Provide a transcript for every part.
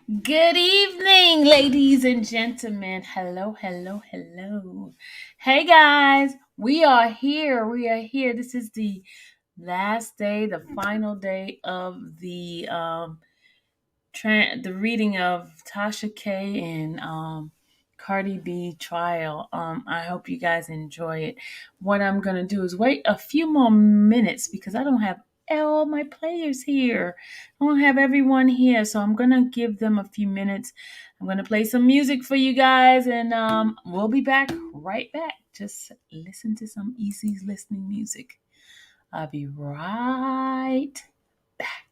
Good evening, ladies and gentlemen. Hello, hello, hello. Hey guys, we are here. We are here. This is the last day, the final day of the reading of Tasha K and Cardi B trial. I hope you guys enjoy it. What I'm gonna do is wait a few more minutes because I don't have all my players here. I don't have everyone here, so I'm gonna give them a few minutes. I'm gonna play some music for you guys, and we'll be back right back. Just listen to some easy listening music. I'll be right back.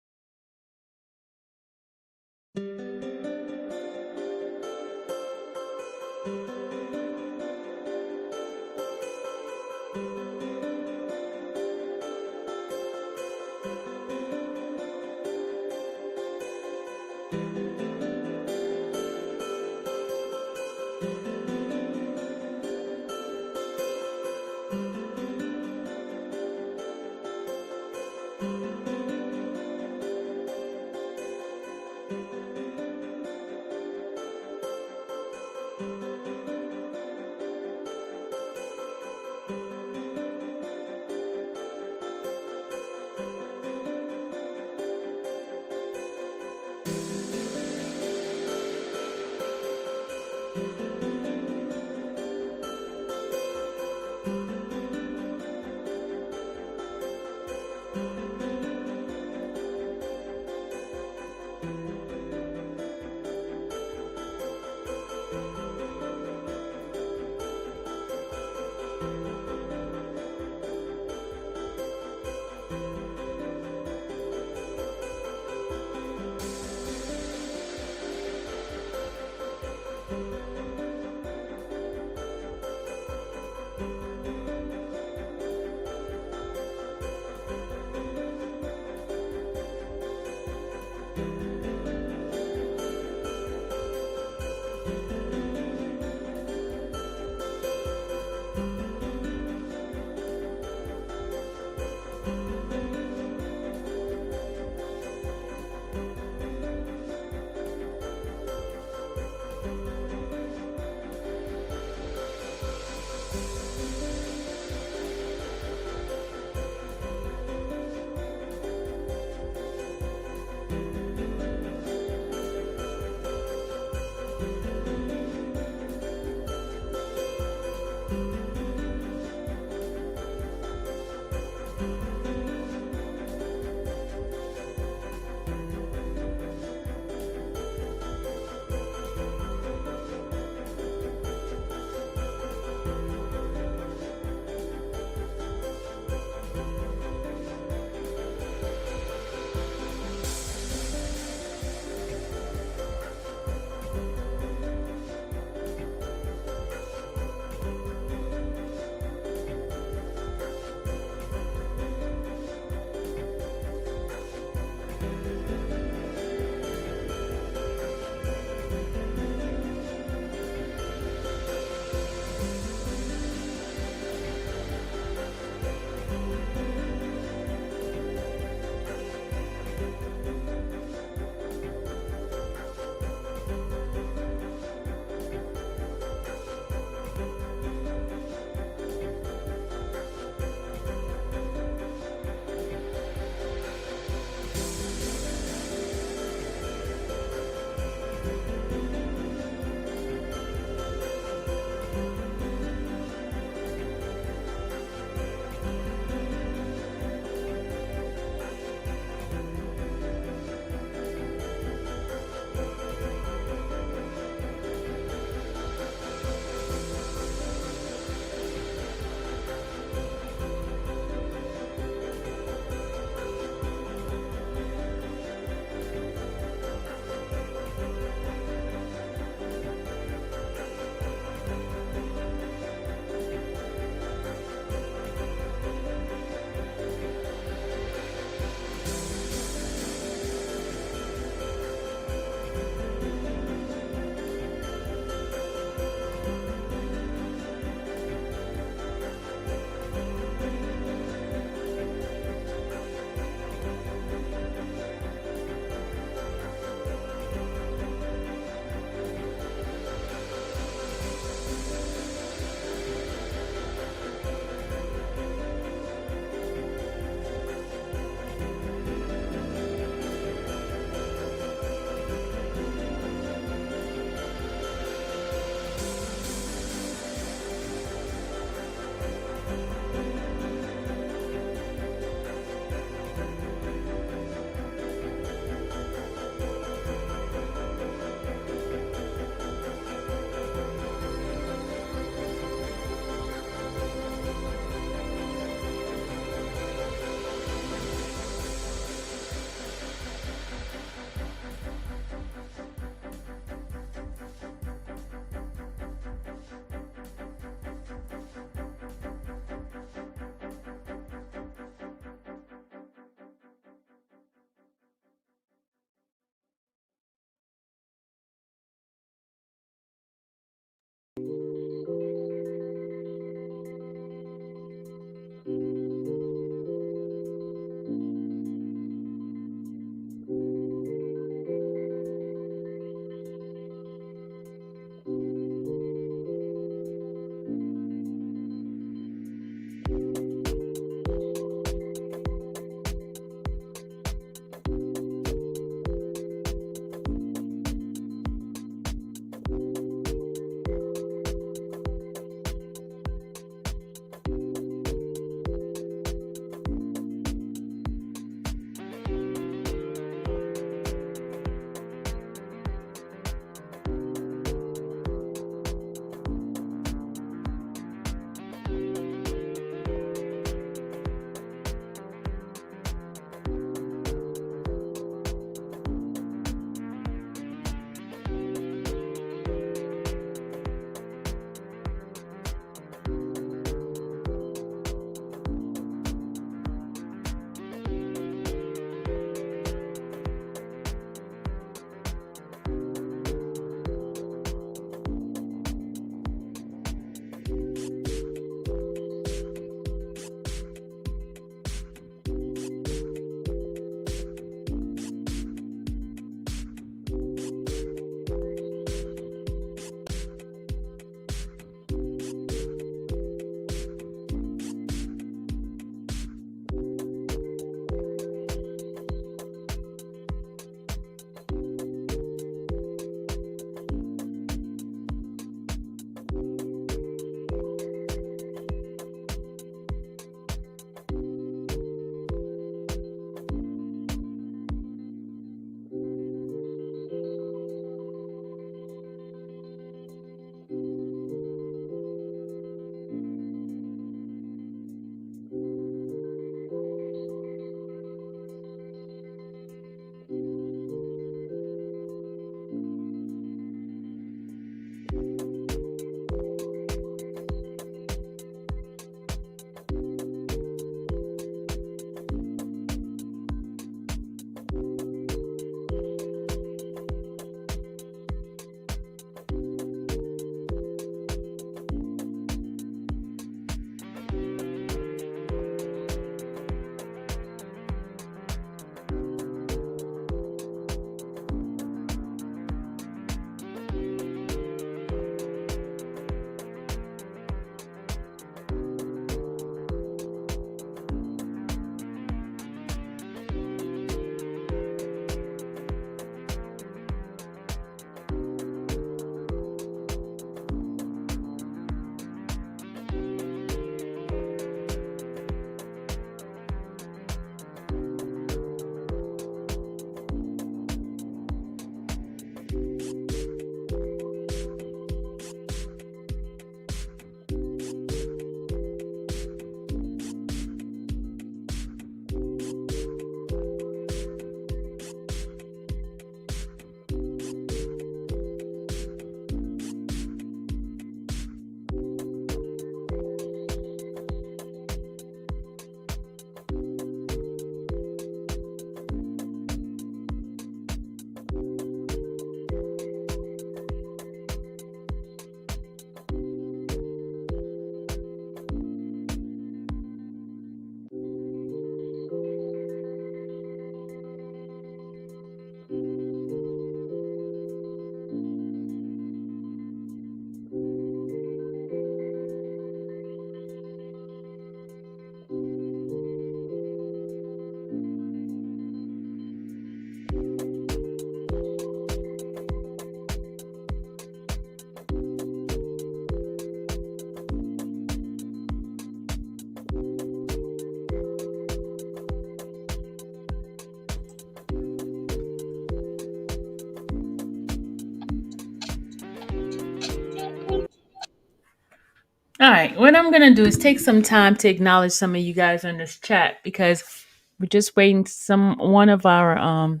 All right, what I'm gonna do is take some time to acknowledge some of you guys in this chat because we're just waiting. Some one of our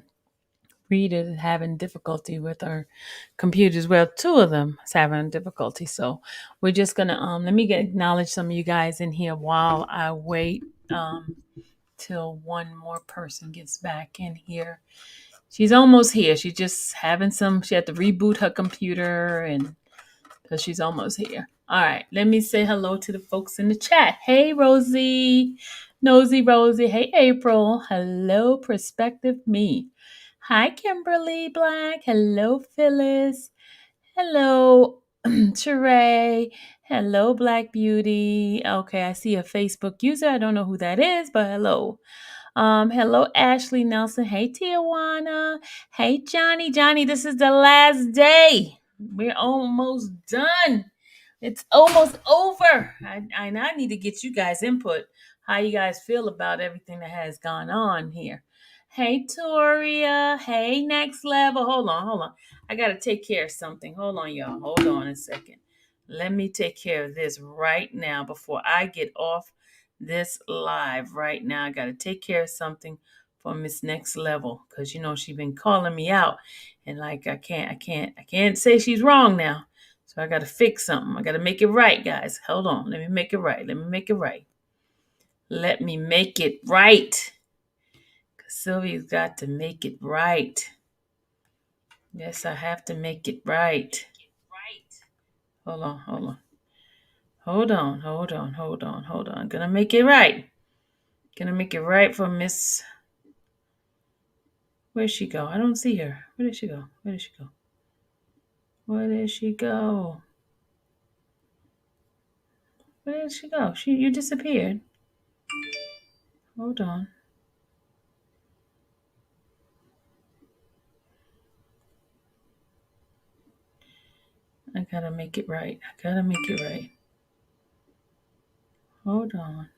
readers is having difficulty with our computers. Well, two of them is having difficulty, so we're just gonna let me acknowledge some of you guys in here while I wait till one more person gets back in here. She's almost here. She's just having some. She had to reboot her computer and because she's almost here. All right, let me say hello to the folks in the chat. Hey, Rosie, Nosy Rosie. Hey, April. Hello, Perspective Me. Hi, Kimberly Black. Hello, Phyllis. Hello, Sheree. Hello, Black Beauty. Okay, I see a Facebook user. I don't know who that is, but hello. Hello, Ashley Nelson. Hey, Tijuana. Hey, Johnny. Johnny, this is the last day. We're almost done. It's almost over. I need to get you guys input. How you guys feel about everything that has gone on here? Hey, Toria. Hey, next level. Hold on. I gotta take care of something. Hold on, y'all. Hold on a second. Let me take care of this right now before I get off this live right now. I got to take care of something for Miss Next Level because she's been calling me out, and like I can't say she's wrong now. So I got to fix something. I got to make it right, guys. Hold on. Let me make it right. Let me make it right. Let me make it right. Because Sylvia's got to make it right. Yes, I have to make it right. Hold on. Hold on. Gonna make it right. Gonna make it right for Miss. Where'd she go? I don't see her. Where did she go? Where did she go? Where did she go? Where did she go? You disappeared. Hold on. I gotta make it right. Hold on.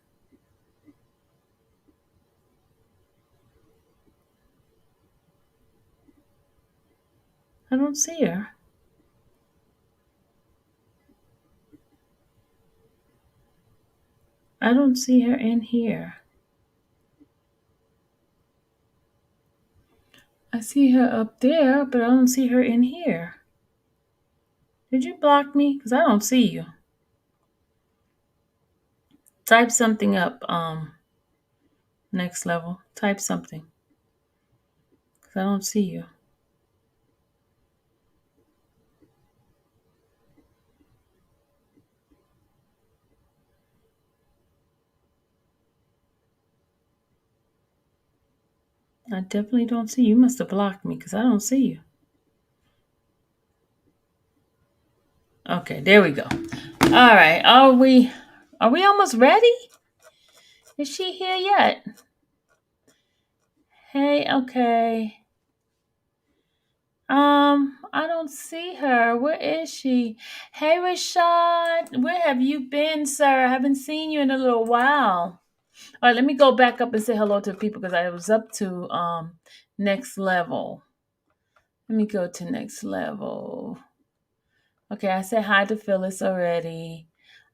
I don't see her. I don't see her in here. I see her up there, but I don't see her in here. Did you block me? Because I don't see you. Type something up, Next Level. Type something. Because I don't see you. I definitely don't see you. You must have blocked me because I don't see you. Okay, there we go. All right. Are we almost ready? Is she here yet? Hey, okay. I don't see her. Where is she? Hey, Rashad, where have you been, sir? I haven't seen you in a little while. All right, let me go back up and say hello to people because I was up to Next Level. Let me go to Next Level. Okay, I said hi to Phyllis already.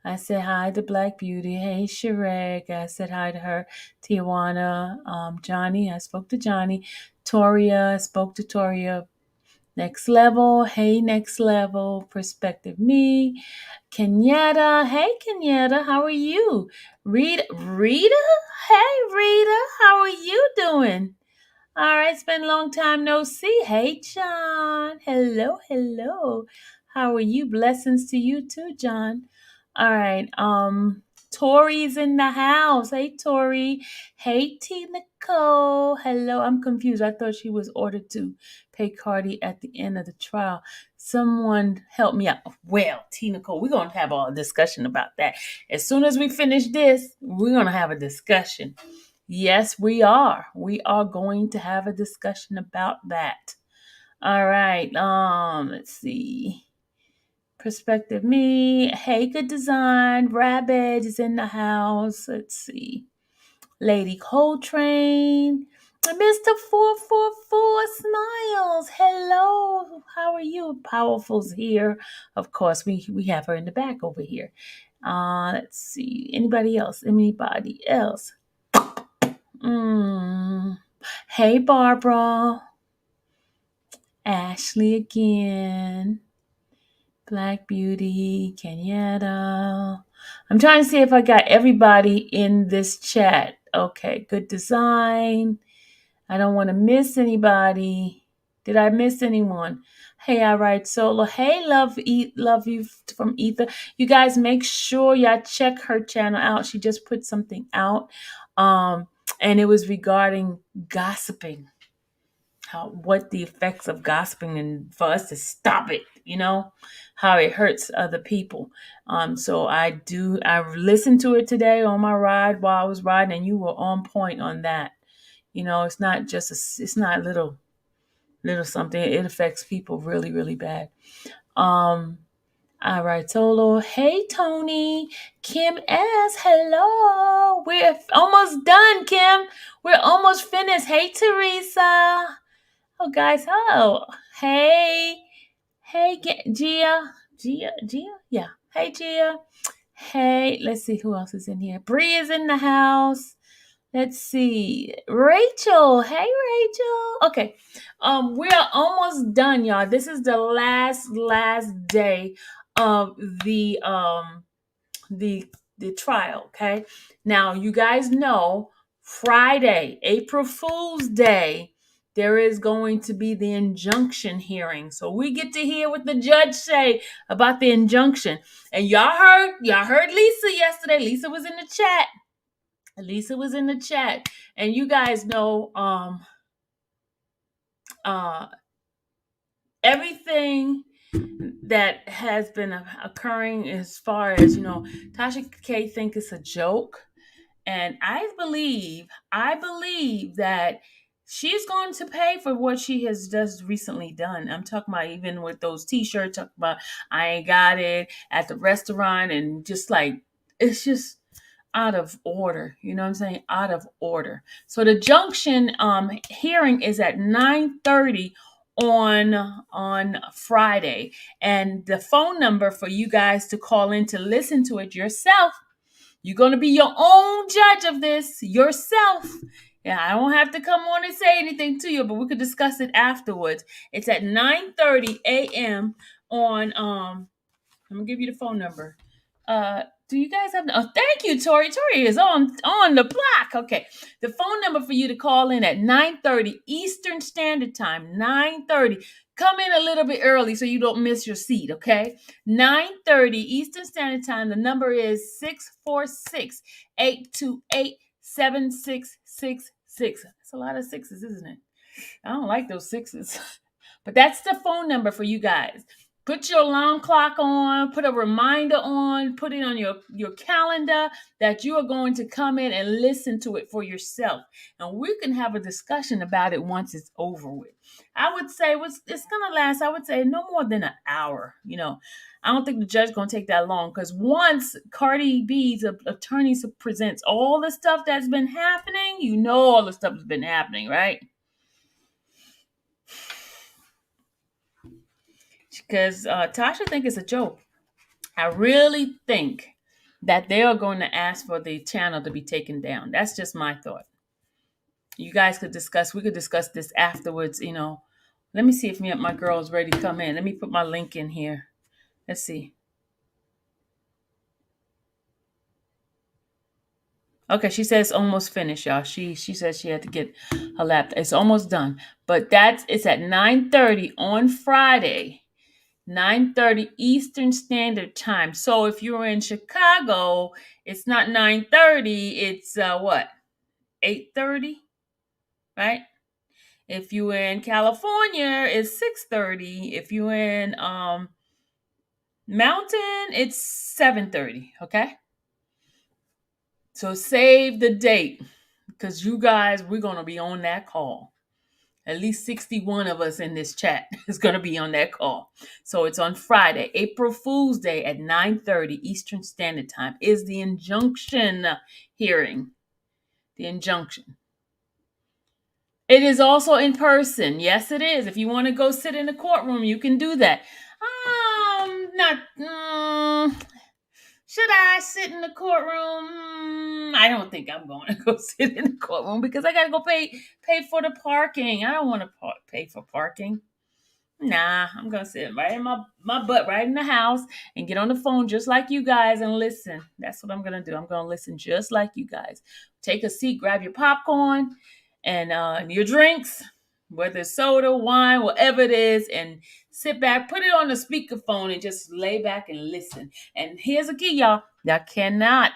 I said hi to Black Beauty. Hey, Shrek. I said hi to her. Tijuana. Johnny. I spoke to Johnny. Toria. I spoke to Toria. Next Level. Hey, Next Level. Perspective Me. Kenyatta. Hey, Kenyatta. How are you? Rita. Rita? Hey, Rita. How are you doing? All right, it's been a long time no see. Hey, John. Hello. How are you? Blessings to you too, John. All right. Tori's in the house. Hey, Tori. Hey, T Nicole. Hello. I'm confused. I thought she was ordered to pay Cardi at the end of the trial. Someone help me out. Well, T Nicole, we're gonna have a discussion about that. As soon as we finish this, we're gonna have a discussion. Yes, we are. We are going to have a discussion about that. All right. Let's see. Perspective Me. Hey, good design. Rabbit is in the house. Let's see. Lady Coltrane. Mr. 444 Smiles. Hello. How are you? Powerful's here. Of course, we have her in the back over here. Let's see. Anybody else? Anybody else? Mm. Hey, Barbara. Ashley again. Black Beauty, Kenyatta. I'm trying to see if I got everybody in this chat. Okay, good design. I don't want to miss anybody. Did I miss anyone? Hey, I write solo. Hey, love you from Ether. You guys make sure y'all check her channel out. She just put something out. And it was regarding gossiping. What the effects of gossiping and for us to stop it, how it hurts other people. So I listened to it today on my ride while I was riding, and you were on point on that. It's not just it's not little something. It affects people really, really bad. All right, Solo. Hey, Tony. Kim S. Hello. We're almost done, Kim. We're almost finished. Hey, Teresa. Oh, guys. Oh, hey. Hey, Gia. Gia? Yeah. Hey, Gia. Hey, let's see who else is in here. Bree is in the house. Let's see. Rachel. Hey, Rachel. Okay. We are almost done, y'all. This is the last day of the trial. Okay. Now, you guys know Friday, April Fool's Day, there is going to be the injunction hearing. So we get to hear what the judge say about the injunction. And y'all heard Lisa yesterday. Lisa was in the chat. And you guys know everything that has been occurring as far as, Tasha K think it's a joke. And I believe that she's going to pay for what she has just recently done. I'm talking about even with those t-shirts, talking about I ain't got it at the restaurant, and just like, it's just out of order. You know what I'm saying? Out of order. So the junction hearing is at 9:30 on Friday. And the phone number for you guys to call in to listen to it yourself. You're going to be your own judge of this yourself. Yeah, I don't have to come on and say anything to you, but we could discuss it afterwards. It's at 9:30 a.m. on I'm gonna give you the phone number. Do you guys have? Oh, thank you, Tori. Tori is on the block. Okay, the phone number for you to call in at 9:30 Eastern Standard Time. 9:30. Come in a little bit early so you don't miss your seat. Okay, 9:30 Eastern Standard Time. The number is 646-828-7666. That's a lot of sixes, isn't it? I don't like those sixes. But that's the phone number for you guys. Put your alarm clock on, put a reminder on, put it on your calendar that you are going to come in and listen to it for yourself. And we can have a discussion about it once it's over with. I would say it's going to last, I would say, no more than an hour. I don't think the judge is going to take that long, because once Cardi B's attorney presents all the stuff that's been happening, all the stuff that's been happening, right? Because Tasha think it's a joke. I really think that they are going to ask for the channel to be taken down. That's just my thought. You guys we could discuss this afterwards. Let me see if my girl is ready to come in. Let me put my link in here. Let's see. Okay, she says almost finished, y'all. She says she had to get her laptop. It's almost done. But it's at 9:30 on Friday. 9:30 Eastern Standard Time. So if you're in Chicago, it's not 9:30, it's what? 8:30, right? If you're in California, it's 6:30. If you're in Mountain, it's 7:30, okay? So save the date, because you guys, we're going to be on that call. At least 61 of us in this chat is going to be on that call. So it's on Friday, April Fool's Day at 9:30 Eastern Standard Time is the injunction hearing. The injunction. It is also in person. Yes, it is. If you want to go sit in the courtroom, you can do that. Should I sit in the courtroom? I don't think I'm going to go sit in the courtroom because I got to go pay for the parking. I don't want to pay for parking. Nah, I'm gonna sit right in my butt right in the house and get on the phone just like you guys and listen. That's what I'm gonna do. I'm gonna listen just like you guys. Take a seat, grab your popcorn and your drinks, whether it's soda, wine, whatever it is, and sit back, put it on the speakerphone and just lay back and listen. And here's a key, y'all. Y'all cannot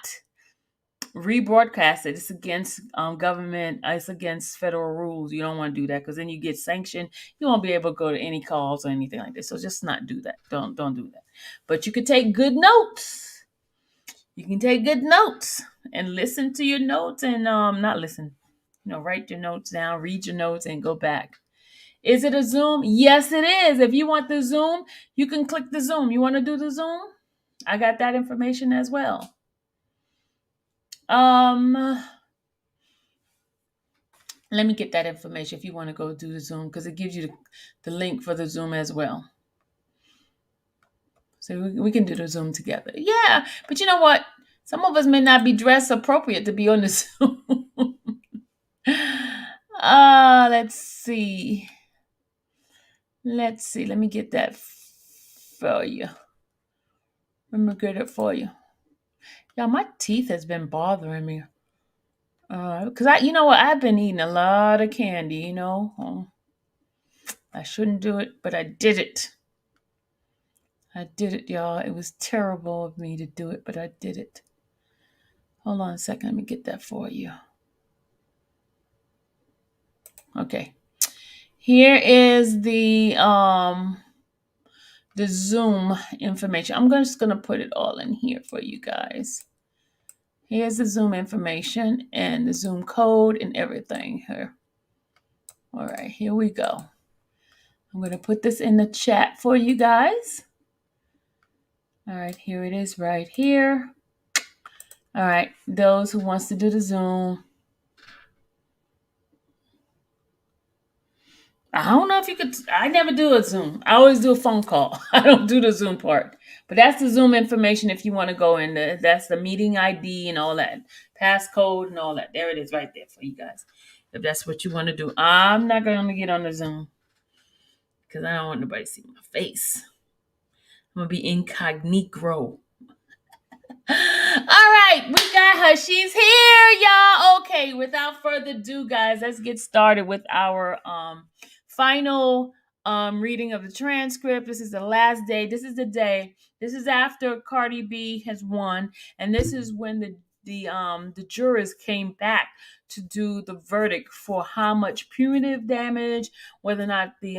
rebroadcast it. It's against government. It's against federal rules. You don't want to do that because then you get sanctioned. You won't be able to go to any calls or anything like this. So just not do that. Don't do that. But you can take good notes. You can take good notes and listen to your notes and not listen. Write your notes down, read your notes, and go back. Is it a Zoom? Yes, it is. If you want the Zoom, you can click the Zoom. You want to do the Zoom? I got that information as well. Let me get that information if you want to go do the Zoom because it gives you the link for the Zoom as well. So we can do the Zoom together. Yeah, but you know what? Some of us may not be dressed appropriate to be on the Zoom. Let's see. Let me get that for you. Let me get it for you. Yeah, my teeth has been bothering me. Because you know what? I've been eating a lot of candy, I shouldn't do it, but I did it. I did it, y'all. It was terrible of me to do it, but I did it. Hold on a second. Let me get that for you. Okay. Here is the Zoom information. I'm just gonna put it all in here for you guys. Here's the Zoom information and the Zoom code and everything here. All right, here we go. I'm gonna put this in the chat for you guys. All right, here it is right here. All right, those who wants to do the Zoom. I don't know if you could. I never do a Zoom. I always do a phone call. I don't do the Zoom part. But that's the Zoom information if you want to go in there. That's the meeting ID and all that. Passcode and all that. There it is right there for you guys. If that's what you want to do. I'm not going to get on the Zoom because I don't want nobody to see my face. I'm going to be incognito. All right, we got her. She's here, y'all. Okay, without further ado, guys, let's get started with our final reading of the transcript. This is the last day. This is the day. This is after Cardi B has won, and this is when the jurors came back to do the verdict for how much punitive damage, whether or not the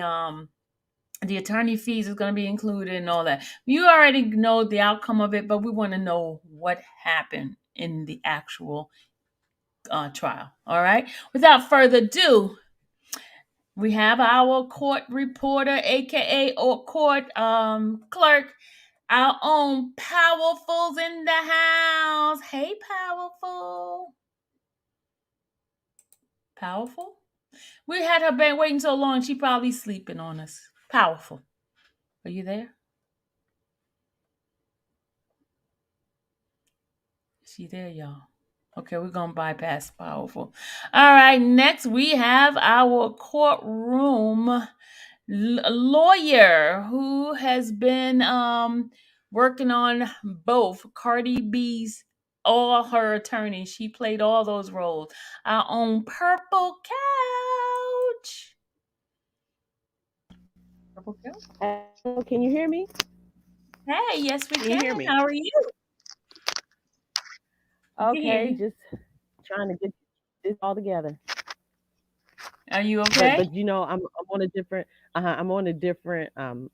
attorney fees is going to be included and all that. You already know the outcome of it, but we want to know what happened in the actual trial. All right. Without further ado, we have our court reporter, aka or court clerk, our own Powerful's in the house. Hey, Powerful. Powerful? We had her been waiting so long, she probably sleeping on us. Powerful. Are you there? She there, y'all. Okay, we're going to bypass Powerful. All right, next we have our courtroom lawyer who has been working on both Cardi B's, all her attorneys. She played all those roles. Our own Purple Couch. Purple Couch? Can you hear me? Hey, yes, we Can you hear me? How are you? Okay, just trying to get this all together. Are you okay? But I'm on a different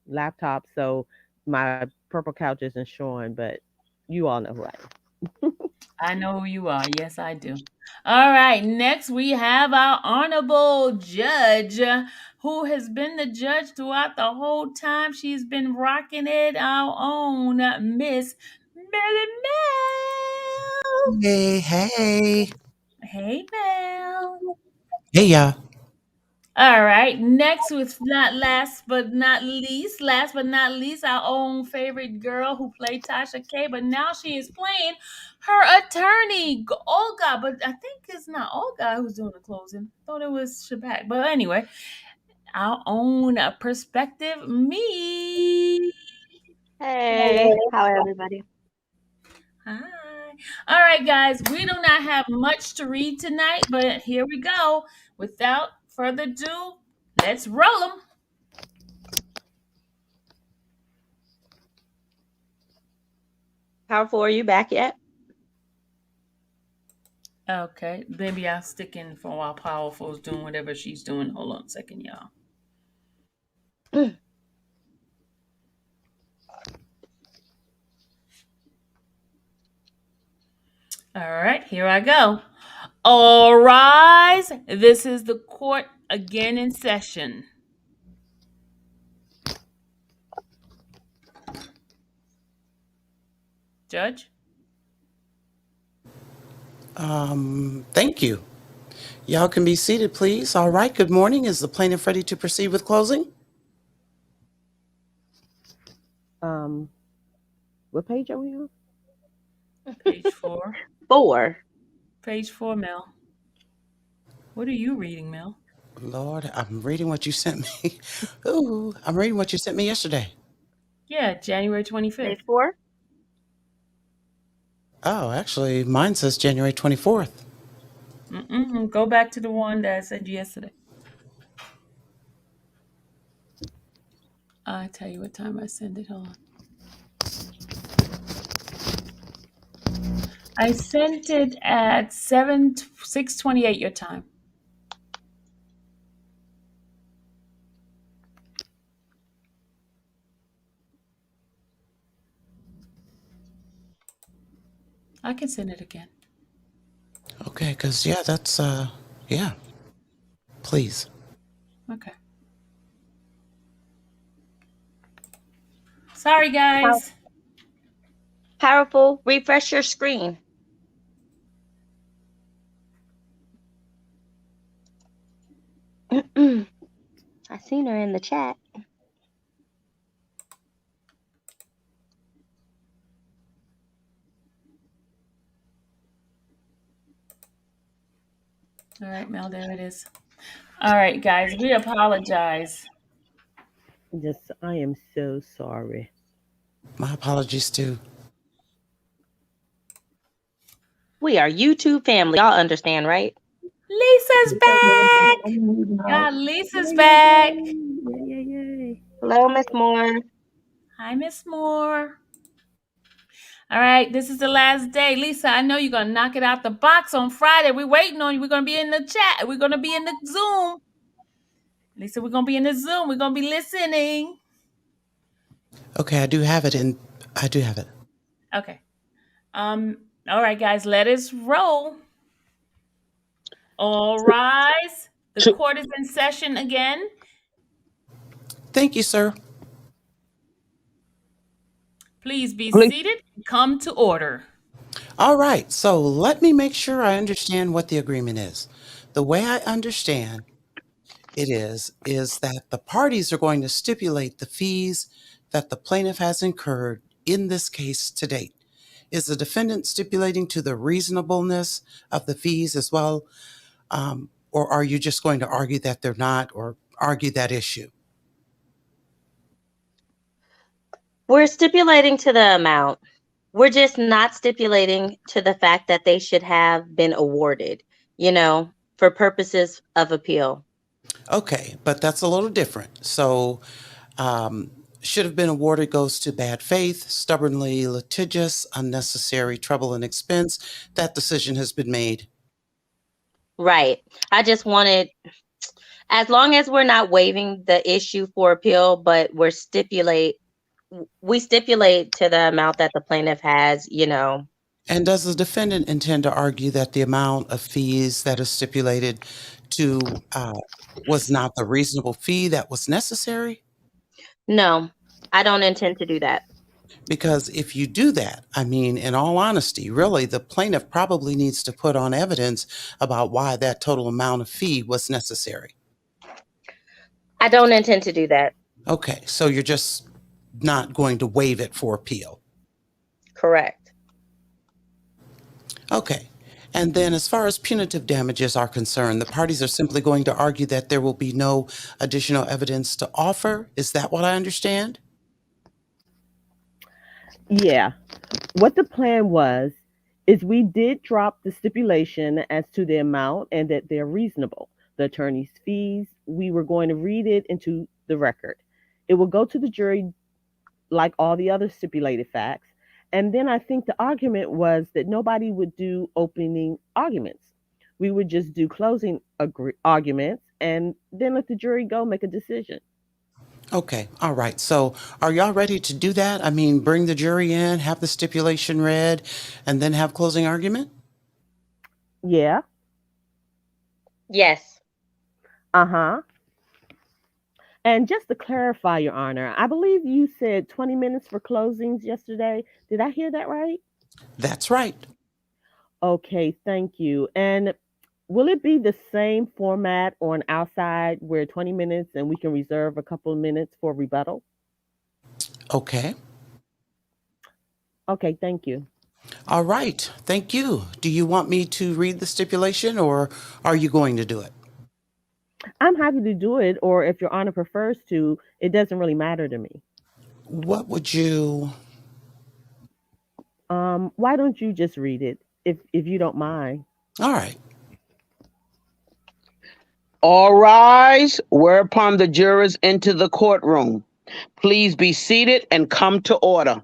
laptop, so my purple couch isn't showing, but you all know who I am. I know who you are. Yes, I do. All right. Next, we have our honorable judge who has been the judge throughout the whole time. She's been rocking it. Our own Miss Melly Mel. Hey, hey. Hey, Mel. Hey, y'all. All right. Next, with not last but not least, our own favorite girl who played Tasha K, but now she is playing her attorney, Olga. But I think it's not Olga who's doing the closing. Thought it was Shabak. But anyway, our own perspective, me. Hey, how everybody? Hi. All right, guys. We do not have much to read tonight, but here we go. Without further ado, let's roll them. Powerful, are you back yet? Okay, maybe I'll stick in for while Powerful's doing whatever she's doing. Hold on a second, y'all. All right, here I go. All rise. This is the court again in session. Judge? Thank you. Y'all can be seated, please. All right, good morning. Is the plaintiff ready to proceed with closing? What page are we on? Page 4. 4. Page 4, Mel. What are you reading, Mel? Lord, I'm reading what you sent me. Ooh, I'm reading what you sent me yesterday. Yeah, January 25th. Page 4. Oh, actually, mine says January 24th. Go back to the one that I sent you yesterday. I'll tell you what time I sent it. Hold on. I sent it at 6:28 your time. I can send it again. Okay, because, yeah, that's, yeah. Please. Okay. Sorry, guys. Powerful, refresh your screen. I seen her in the chat. All right, Mel, there it is. All right, guys, we apologize. Just, I am so sorry. My apologies, too. We are YouTube family. Y'all understand, right? Lisa's back. God, Lisa's back. Yay. Hello, Miss Moore. Hi, Miss Moore. All right, this is the last day. Lisa, I know you're going to knock it out the box on Friday. We're waiting on you. We're going to be in the chat. We're going to be in the Zoom. Lisa, we're going to be in the Zoom. We're going to be listening. Okay, I do have it. Okay. All right, guys, let us roll. All rise. The court is in session again. Thank you, sir. Please be seated. Come to order. All right, so let me make sure I understand what the agreement is. The way I understand it is that the parties are going to stipulate the fees that the plaintiff has incurred in this case to date. Is the defendant stipulating to the reasonableness of the fees as well? Or are you just going to argue that they're not, or argue that issue? We're stipulating to the amount. We're just not stipulating to the fact that they should have been awarded, for purposes of appeal. Okay, but that's a little different. So, should have been awarded goes to bad faith, stubbornly litigious, unnecessary trouble and expense. That decision has been made. Right. I just wanted, as long as we're not waiving the issue for appeal, but we stipulate to the amount that the plaintiff has, And does the defendant intend to argue that the amount of fees that is stipulated to was not the reasonable fee that was necessary? No, I don't intend to do that. Because if you do that, I mean, in all honesty, really, the plaintiff probably needs to put on evidence about why that total amount of fee was necessary. I don't intend to do that. Okay, so you're just not going to waive it for appeal. Correct. Okay. And then, as far as punitive damages are concerned, the parties are simply going to argue that there will be no additional evidence to offer. Is that what I understand? Yeah. What the plan was is we did drop the stipulation as to the amount and that they're reasonable. The attorney's fees, we were going to read it into the record. It will go to the jury like all the other stipulated facts. And then I think the argument was that nobody would do opening arguments. We would just do closing arguments and then let the jury go make a decision. Okay, all right. So, are y'all ready to do that? I mean, bring the jury in, have the stipulation read, and then have closing argument? Yeah. Yes. Uh-huh. And just to clarify, Your Honor, I believe you said 20 minutes for closings yesterday. Did I hear that right? That's right. Okay, thank you. And will it be the same format on our side where 20 minutes and we can reserve a couple of minutes for rebuttal? Okay. Okay, thank you. All right. Thank you. Do you want me to read the stipulation or are you going to do it? I'm happy to do it, or if Your Honor prefers to, it doesn't really matter to me. What would you? Why don't you just read it if you don't mind? All right. All rise, whereupon the jurors enter the courtroom. Please be seated and come to order.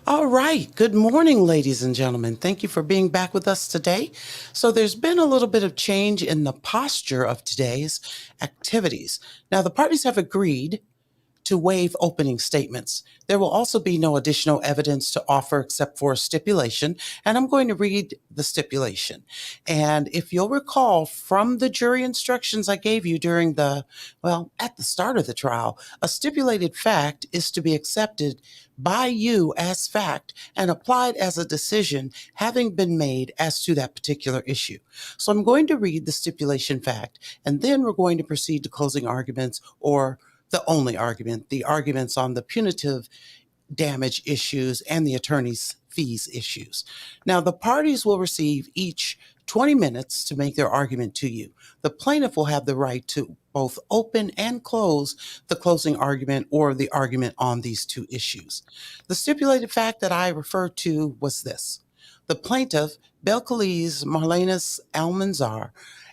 All right. Good morning, ladies and gentlemen. Thank you for being back with us today. So, there's been a little bit of change in the posture of today's activities. Now, the parties have agreed to waive opening statements. There will also be no additional evidence to offer except for a stipulation, and I'm going to read the stipulation. And if you'll recall from the jury instructions I gave you at the start of the trial, a stipulated fact is to be accepted by you as fact and applied as a decision having been made as to that particular issue. So I'm going to read the stipulation fact, and then we're going to proceed to closing arguments or the only argument, the arguments on the punitive damage issues and the attorney's fees issues. Now, the parties will receive each 20 minutes to make their argument to you. The plaintiff will have the right to both open and close the closing argument or the argument on these two issues. The stipulated fact that I referred to was this. The plaintiff, Belcalis Marlenas Almanzar,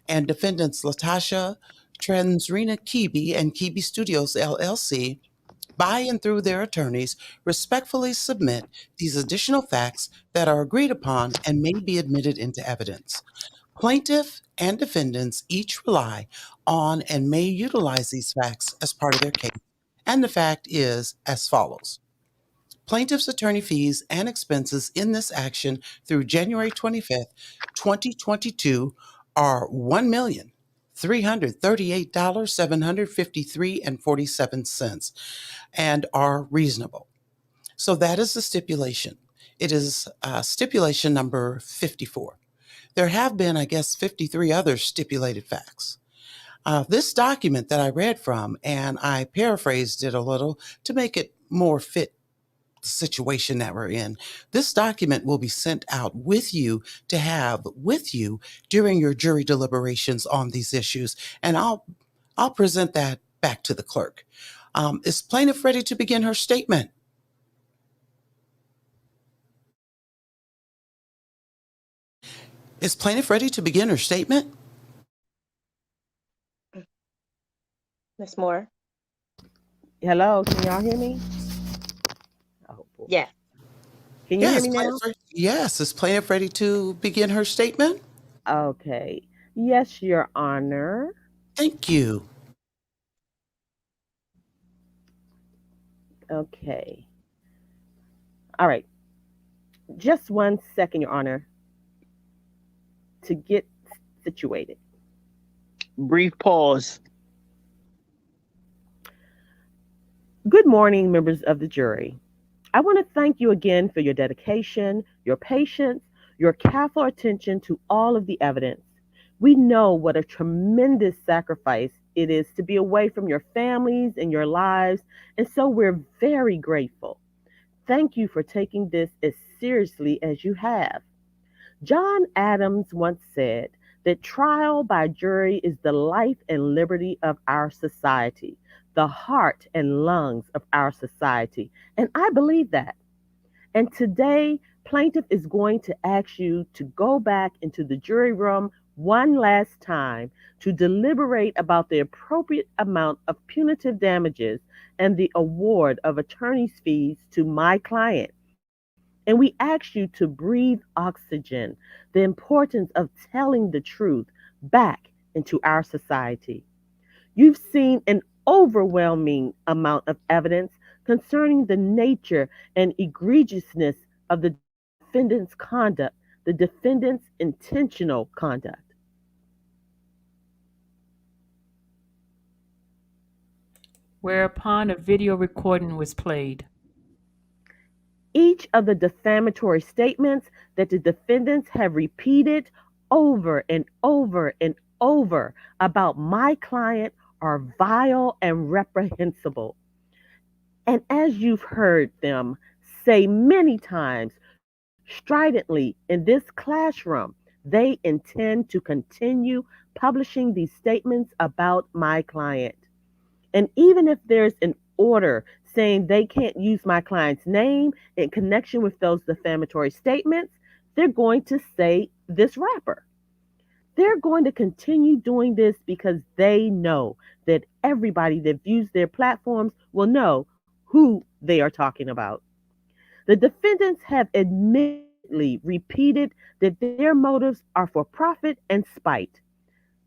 and defendants Latasha Transrena Kibi and Kibi Studios LLC, by and through their attorneys, respectfully submit these additional facts that are agreed upon and may be admitted into evidence. Plaintiff and defendants each rely on and may utilize these facts as part of their case. And the fact is as follows. Plaintiff's attorney fees and expenses in this action through January 25th, 2022 are $1,338,753.47 and are reasonable. So that is the stipulation. It is stipulation number 54. There have been, I guess, 53 other stipulated facts. This document that I read from, and I paraphrased it a little to make it more fit the situation that we're in. This document will be sent out with you to have with you during your jury deliberations on these issues, and I'll present that back to the clerk. Is plaintiff ready to begin her statement? Is plaintiff ready to begin her statement? Ms. Moore? Hello, can y'all hear me? Oh, boy. Yes. Can you hear me now? Yes, is plaintiff ready to begin her statement? Okay. Yes, Your Honor. Thank you. Okay. All right. Just 1 second, Your Honor, to get situated. Brief pause. Good morning, members of the jury. I want to thank you again for your dedication, your patience, your careful attention to all of the evidence. We know what a tremendous sacrifice it is to be away from your families and your lives. And so we're very grateful. Thank you for taking this as seriously as you have. John Adams once said that trial by jury is the life and liberty of our society, the heart and lungs of our society. And I believe that. And today, plaintiff is going to ask you to go back into the jury room one last time to deliberate about the appropriate amount of punitive damages and the award of attorney's fees to my client. And we ask you to breathe oxygen, the importance of telling the truth back into our society. You've seen an overwhelming amount of evidence concerning the nature and egregiousness of the defendant's conduct, the defendant's intentional conduct. Whereupon a video recording was played. Each of the defamatory statements that the defendants have repeated over and over and over about my client are vile and reprehensible. And as you've heard them say many times, stridently in this classroom, they intend to continue publishing these statements about my client. And even if there's an order saying they can't use my client's name in connection with those defamatory statements, they're going to say this rapper. They're going to continue doing this because they know that everybody that views their platforms will know who they are talking about. The defendants have admittedly repeated that their motives are for profit and spite.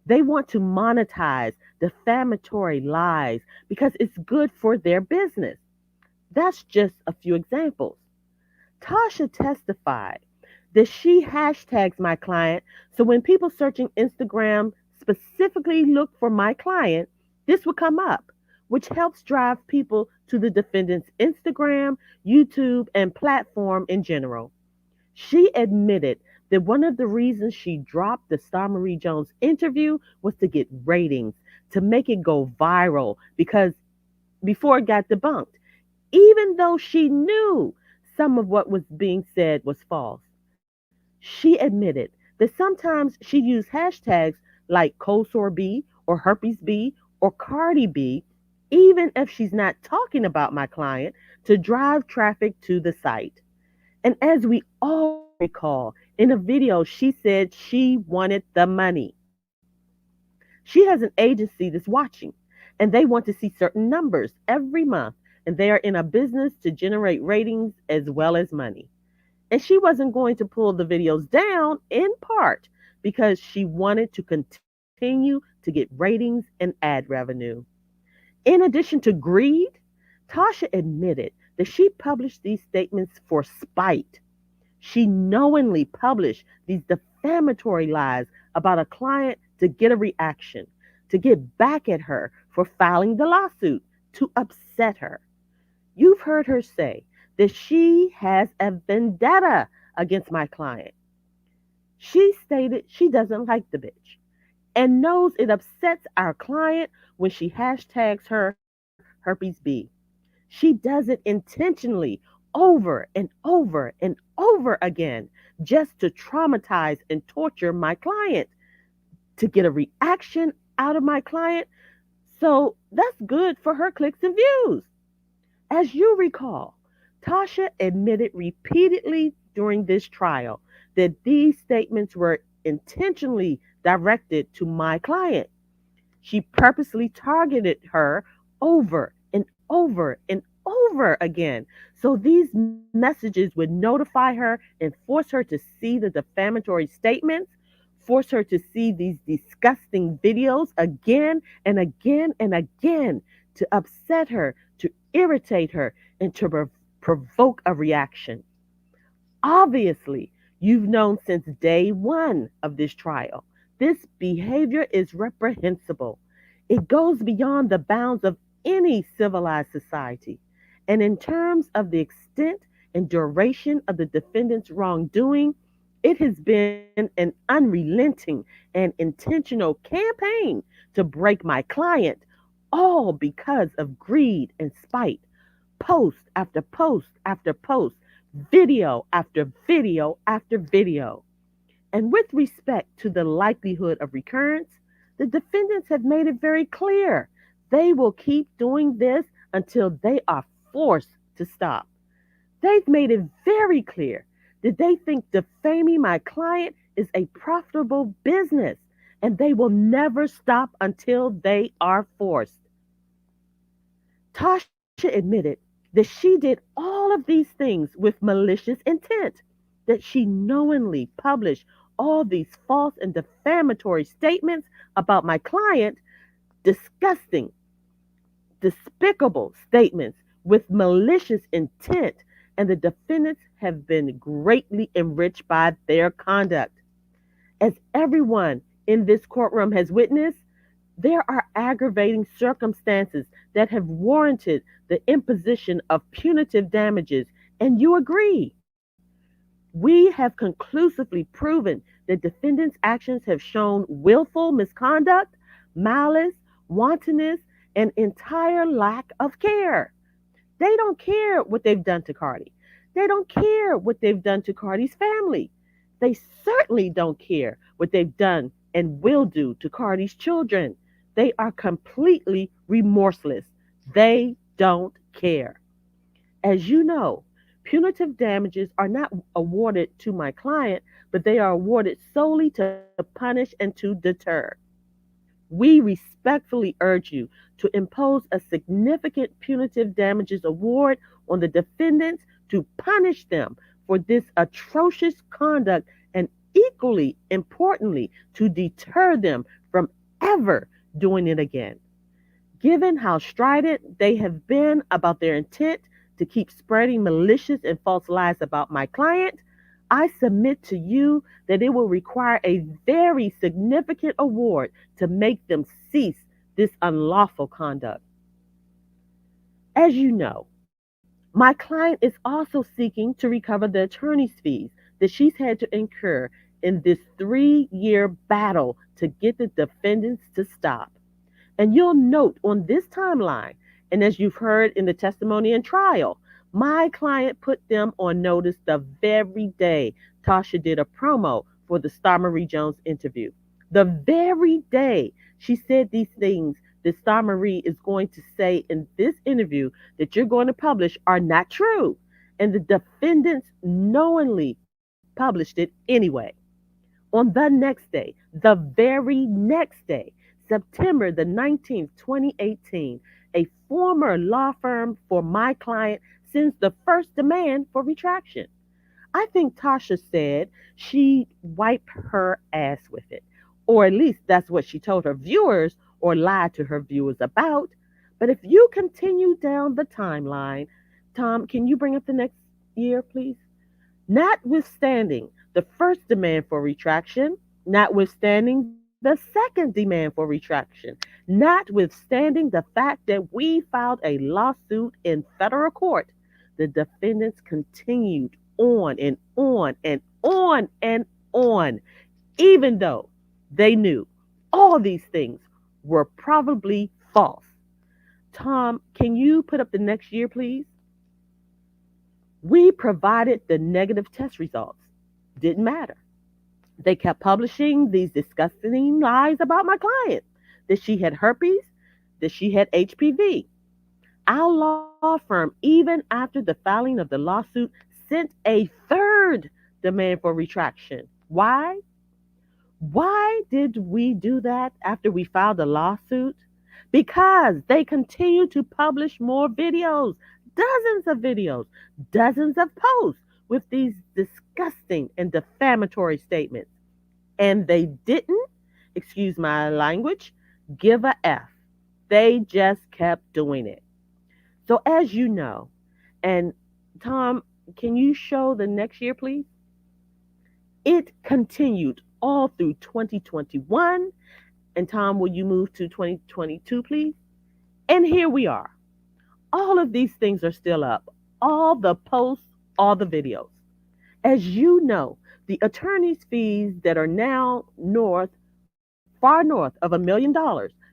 They want to monetize defamatory lies because it's good for their business. That's just a few examples. Tasha testified that she hashtags my client, so when people searching Instagram specifically look for my client, this will come up, which helps drive people to the defendant's Instagram, YouTube, and platform in general. She admitted that one of the reasons she dropped the Star Marie Jones interview was to get ratings, to make it go viral because before it got debunked, even though she knew some of what was being said was false. She admitted that sometimes she used hashtags like cold sore B or herpes B or Cardi B, even if she's not talking about my client, to drive traffic to the site. And as we all recall, in a video, she said she wanted the money. She has an agency that's watching, and they want to see certain numbers every month, and they are in a business to generate ratings as well as money. And she wasn't going to pull the videos down in part because she wanted to continue to get ratings and ad revenue. In addition to greed, Tasha admitted that she published these statements for spite. She knowingly published these defamatory lies about a client to get a reaction, to get back at her for filing the lawsuit, to upset her. You've heard her say that she has a vendetta against my client. She stated she doesn't like the bitch and knows it upsets our client when she hashtags her herpes B. She does it intentionally over and over and over again just to traumatize and torture my client, to get a reaction out of my client. So that's good for her clicks and views. As you recall, Tasha admitted repeatedly during this trial that these statements were intentionally directed to my client. She purposely targeted her over and over and over again. So these messages would notify her and force her to see the defamatory statements, force her to see these disgusting videos again and again and again to upset her, to irritate her, and to provoke a reaction. Obviously, you've known since day one of this trial. This behavior is reprehensible. It goes beyond the bounds of any civilized society. And in terms of the extent and duration of the defendant's wrongdoing, It has been an unrelenting and intentional campaign to break my client, all because of greed and spite. Post after post after post, video after video after video. And with respect to the likelihood of recurrence, the defendants have made it very clear they will keep doing this until they are forced to stop. They've made it very clear that they think defaming my client is a profitable business and they will never stop until they are forced. Tasha admitted that she did all of these things with malicious intent, that she knowingly published all these false and defamatory statements about my client, disgusting, despicable statements with malicious intent, and the defendants have been greatly enriched by their conduct. As everyone in this courtroom has witnessed, there are aggravating circumstances that have warranted the imposition of punitive damages, and you agree. We have conclusively proven that defendants' actions have shown willful misconduct, malice, wantonness, and entire lack of care. They don't care what they've done to Cardi. They don't care what they've done to Cardi's family. They certainly don't care what they've done and will do to Cardi's children. They are completely remorseless. They don't care. As you know, punitive damages are not awarded to my client, but they are awarded solely to punish and to deter. We respectfully urge you to impose a significant punitive damages award on the defendants to punish them for this atrocious conduct and equally importantly to deter them from ever doing it again. Given how strident they have been about their intent to keep spreading malicious and false lies about my client, I submit to you that it will require a very significant award to make them cease this unlawful conduct. As you know, my client is also seeking to recover the attorney's fees that she's had to incur in this 3 year battle to get the defendants to stop. And you'll note on this timeline, and as you've heard in the testimony and trial, my client put them on notice the very day Tasha did a promo for the Star Marie Jones interview. The very day she said these things that Star Marie is going to say in this interview that you're going to publish are not true. And the defendants knowingly published it anyway. On the next day, the very next day, September the 19th, 2018, a former law firm for my client sends the first demand for retraction. I think Tasha said she wiped her ass with it, or at least that's what she told her viewers or lied to her viewers about. But if you continue down the timeline, Tom, can you bring up the next year, please? Notwithstanding the first demand for retraction, notwithstanding the second demand for retraction, notwithstanding the fact that we filed a lawsuit in federal court, the defendants continued on and on and on and on, even though they knew all these things were probably false. Tom, can you put up the next year, please? We provided the negative test results. Didn't matter. They kept publishing these disgusting lies about my client, that she had herpes, that she had HPV. Our law firm, even after the filing of the lawsuit, sent a third demand for retraction. Why? Why did we do that after we filed the lawsuit? Because they continue to publish more videos, dozens of videos, dozens of posts with these disgusting and defamatory statements. And they didn't, excuse my language, give a F. They just kept doing it. So, as you know, and Tom, can you show the next year, please? It continued all through 2021. And Tom, will you move to 2022, please? And here we are. All of these things are still up. All the posts, all the videos. As you know, The attorney's fees that are now far north of $1 million,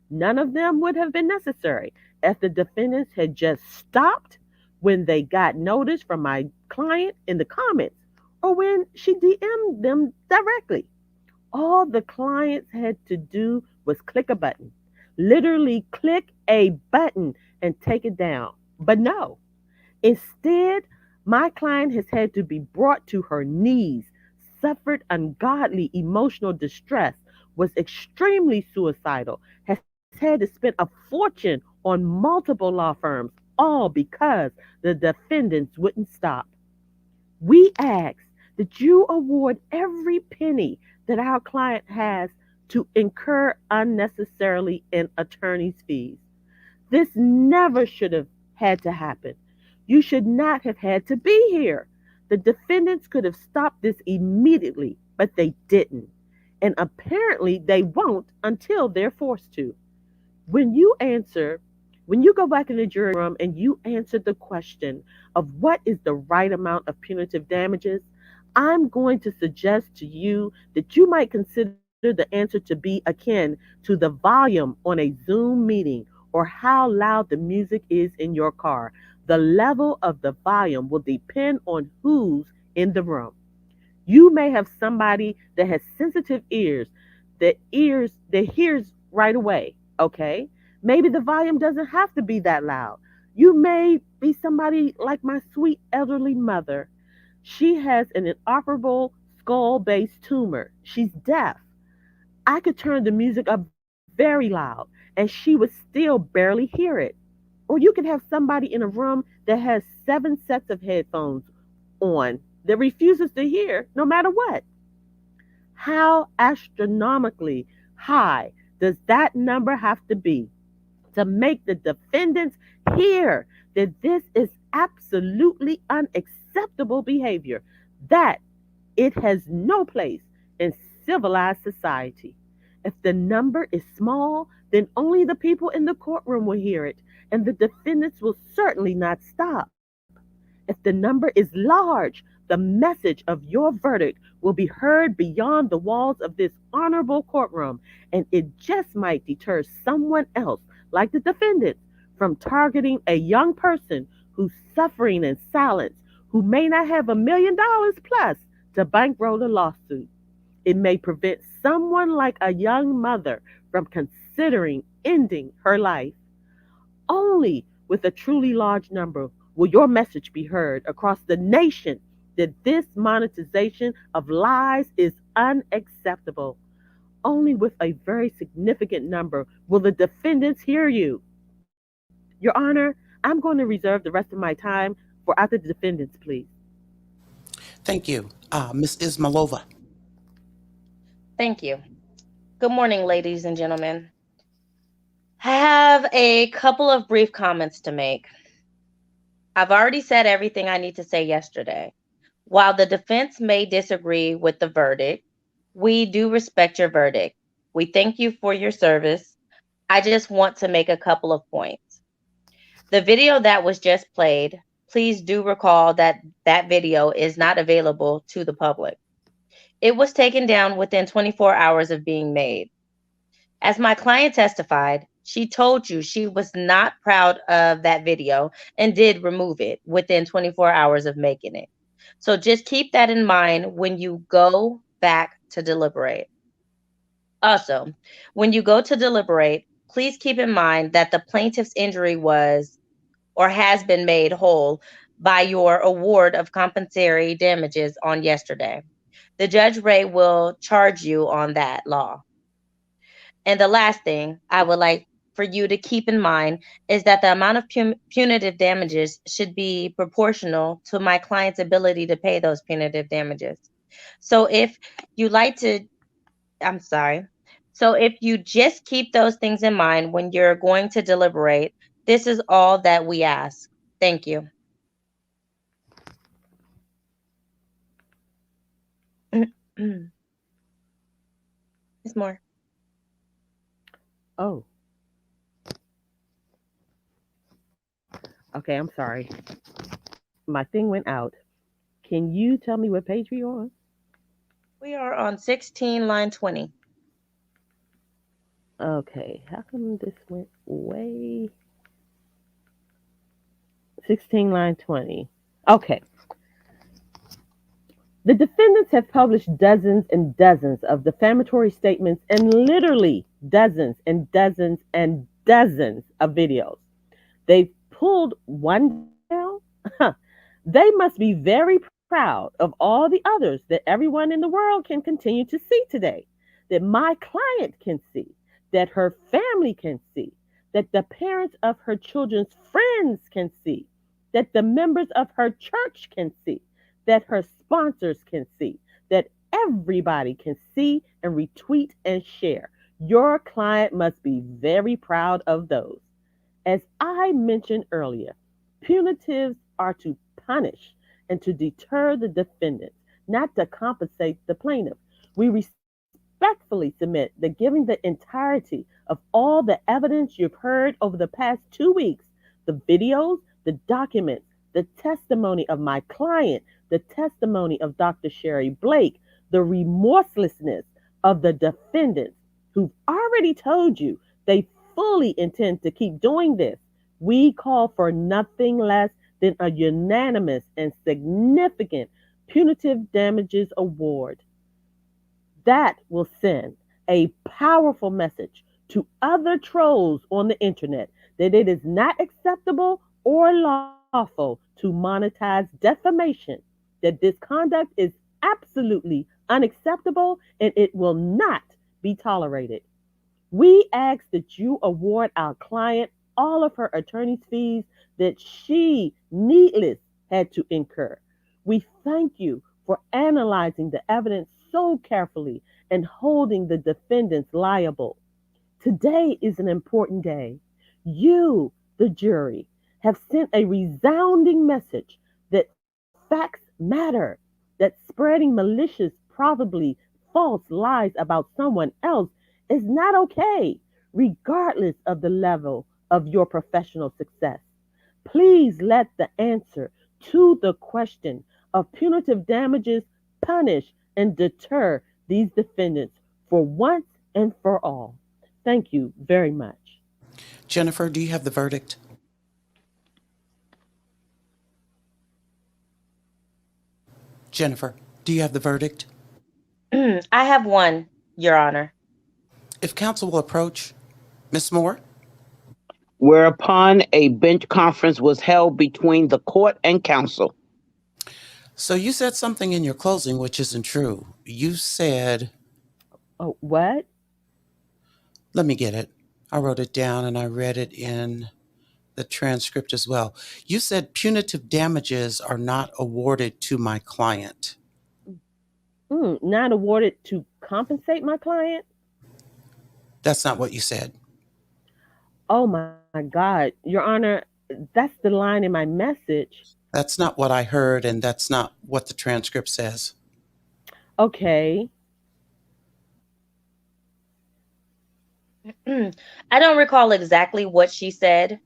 none of them would have been necessary if the defendants had just stopped when they got notice from my client in the comments or when she DM'd them directly. All the clients had to do was click a button, literally click a button and take it down. But no, instead, my client has had to be brought to her knees, suffered ungodly emotional distress, was extremely suicidal, has had to spend a fortune on multiple law firms, all because the defendants wouldn't stop. We ask that you award every penny that our client has to incur unnecessarily in attorney's fees. This never should have had to happen. You should not have had to be here. The defendants could have stopped this immediately, but they didn't. And apparently they won't until they're forced to. When you answer, when you go back in the jury room and you answer the question of what is the right amount of punitive damages, I'm going to suggest to you that you might consider the answer to be akin to the volume on a Zoom meeting or how loud the music is in your car. The level of the volume will depend on who's in the room. You may have somebody that has sensitive ears that hears right away, okay? Maybe the volume doesn't have to be that loud. You may be somebody like my sweet elderly mother. She has an inoperable skull-based tumor. She's deaf. I could turn the music up very loud and she would still barely hear it. Or you could have somebody in a room that has 7 sets of headphones on that refuses to hear no matter what. How astronomically high does that number have to be to make the defendants hear that this is absolutely unacceptable behavior, that it has no place in civilized society? If the number is small, then only the people in the courtroom will hear it, and the defendants will certainly not stop. If the number is large, the message of your verdict will be heard beyond the walls of this honorable courtroom, and it just might deter someone else, like the defendants, from targeting a young person who's suffering in silence, who may not have $1 million plus to bankroll a lawsuit. It may prevent someone like a young mother from considering ending her life. Only with a truly large number will your message be heard across the nation that this monetization of lies is unacceptable. Only with a very significant number will the defendants hear you. Your Honor, I'm going to reserve the rest of my time for after the defendants, please. Thank you. Ms. Ismailova. Thank you. Good morning, ladies and gentlemen. I have a couple of brief comments to make. I've already said everything I need to say yesterday. While the defense may disagree with the verdict, we do respect your verdict. We thank you for your service. I just want to make a couple of points. The video that was just played, please do recall that that video is not available to the public. It was taken down within 24 hours of being made. As my client testified, she told you she was not proud of that video and did remove it within 24 hours of making it. So just keep that in mind when you go back to deliberate. Also, when you go to deliberate, please keep in mind that the plaintiff's injury was or has been made whole by your award of compensatory damages on yesterday. The Judge Ray will charge you on that law. And the last thing I would like for you to keep in mind is that the amount of punitive damages should be proportional to my client's ability to pay those punitive damages. So if you like to, I'm sorry. So if you just keep those things in mind when you're going to deliberate, this is all that we ask. Thank you. It's more. Oh, okay, I'm sorry. My thing went out. Can you tell me what page we're on? We are on 16, line 20. Okay, how come this went way? 16 line 20. Okay. The defendants have published dozens and dozens of defamatory statements and literally dozens and dozens and dozens of videos. They've pulled one down. They must be very proud of all the others that everyone in the world can continue to see today, that my client can see, that her family can see, that the parents of her children's friends can see, that the members of her church can see, that her sponsors can see, that everybody can see and retweet and share. Your client must be very proud of those. As I mentioned earlier, punitives are to punish and to deter the defendants, not to compensate the plaintiff. We respectfully submit that given the entirety of all the evidence you've heard over the past 2 weeks, the videos, the documents, the testimony of my client, the testimony of Dr. Sherry Blake, the remorselessness of the defendants who've already told you they fully intend to keep doing this, we call for nothing less than a unanimous and significant punitive damages award. That will send a powerful message to other trolls on the internet that it is not acceptable or lawful to monetize defamation, that this conduct is absolutely unacceptable and it will not be tolerated. We ask that you award our client all of her attorney's fees that she needless had to incur. We thank you for analyzing the evidence so carefully and holding the defendants liable. Today is an important day. You, the jury, have sent a resounding message that facts matter, that spreading malicious, probably false lies about someone else is not okay, regardless of the level of your professional success. Please let the answer to the question of punitive damages punish and deter these defendants for once and for all. Thank you very much. Jennifer, do you have the verdict? Jennifer, do you have the verdict? I have one, Your Honor. If counsel will approach, Miss Moore? Whereupon a bench conference was held between the court and counsel. So you said something in your closing which isn't true. You said, Oh, what? let me get it. I wrote it down and I read it in the transcript as well. You said punitive damages are not awarded to my client. Not awarded to compensate my client? That's not what you said. Oh my God. Your Honor, that's the line in my message. That's not what I heard, and that's not what the transcript says. Okay. I don't recall exactly what she said.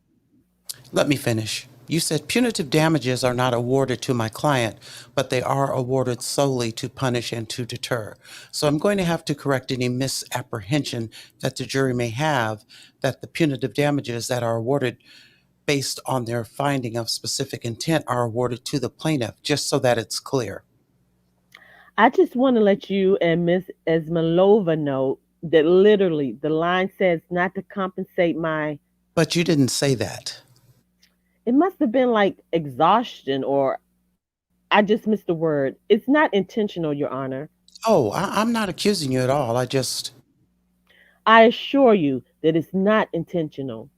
Let me finish. You said punitive damages are not awarded to my client, but they are awarded solely to punish and to deter. So I'm going to have to correct any misapprehension that the jury may have that the punitive damages that are awarded based on their finding of specific intent are awarded to the plaintiff, just so that it's clear. I just want to let you and Miss Esmalova know that literally the line says not to compensate my. But you didn't say that. It must have been like exhaustion, or I just missed the word. It's not intentional, Your Honor. Oh, I'm not accusing you at all. I just. I assure you that it's not intentional.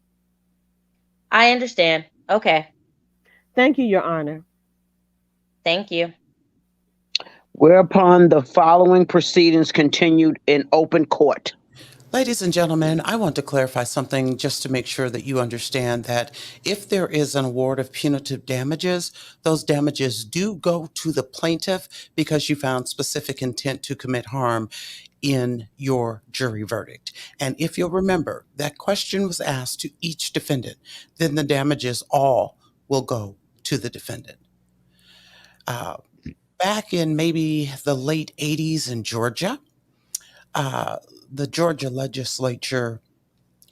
I understand. Okay. Thank you, Your Honor. Thank you. Whereupon the following proceedings continued in open court. Ladies and gentlemen, I want to clarify something just to make sure that you understand that if there is an award of punitive damages, those damages do go to the plaintiff because you found specific intent to commit harm in your jury verdict. And if you'll remember, that question was asked to each defendant, then the damages all will go to the defendant. Uh, back in maybe the late 80s in Georgia, uh, the Georgia legislature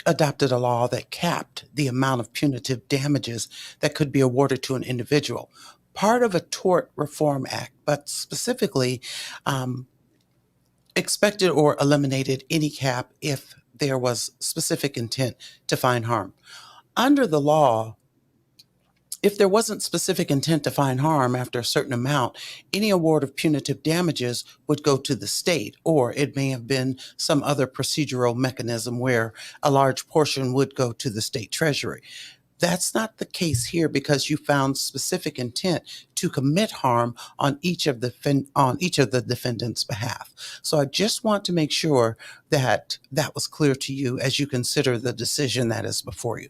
adopted a law that capped the amount of punitive damages that could be awarded to an individual. Part of a tort reform act, but specifically expected or eliminated any cap if there was specific intent to find harm. Under the law, if there wasn't specific intent to find harm after a certain amount, any award of punitive damages would go to the state, or it may have been some other procedural mechanism where a large portion would go to the state treasury. That's not the case here because you found specific intent to commit harm on each of the defendant's behalf. So I just want to make sure that that was clear to you as you consider the decision that is before you.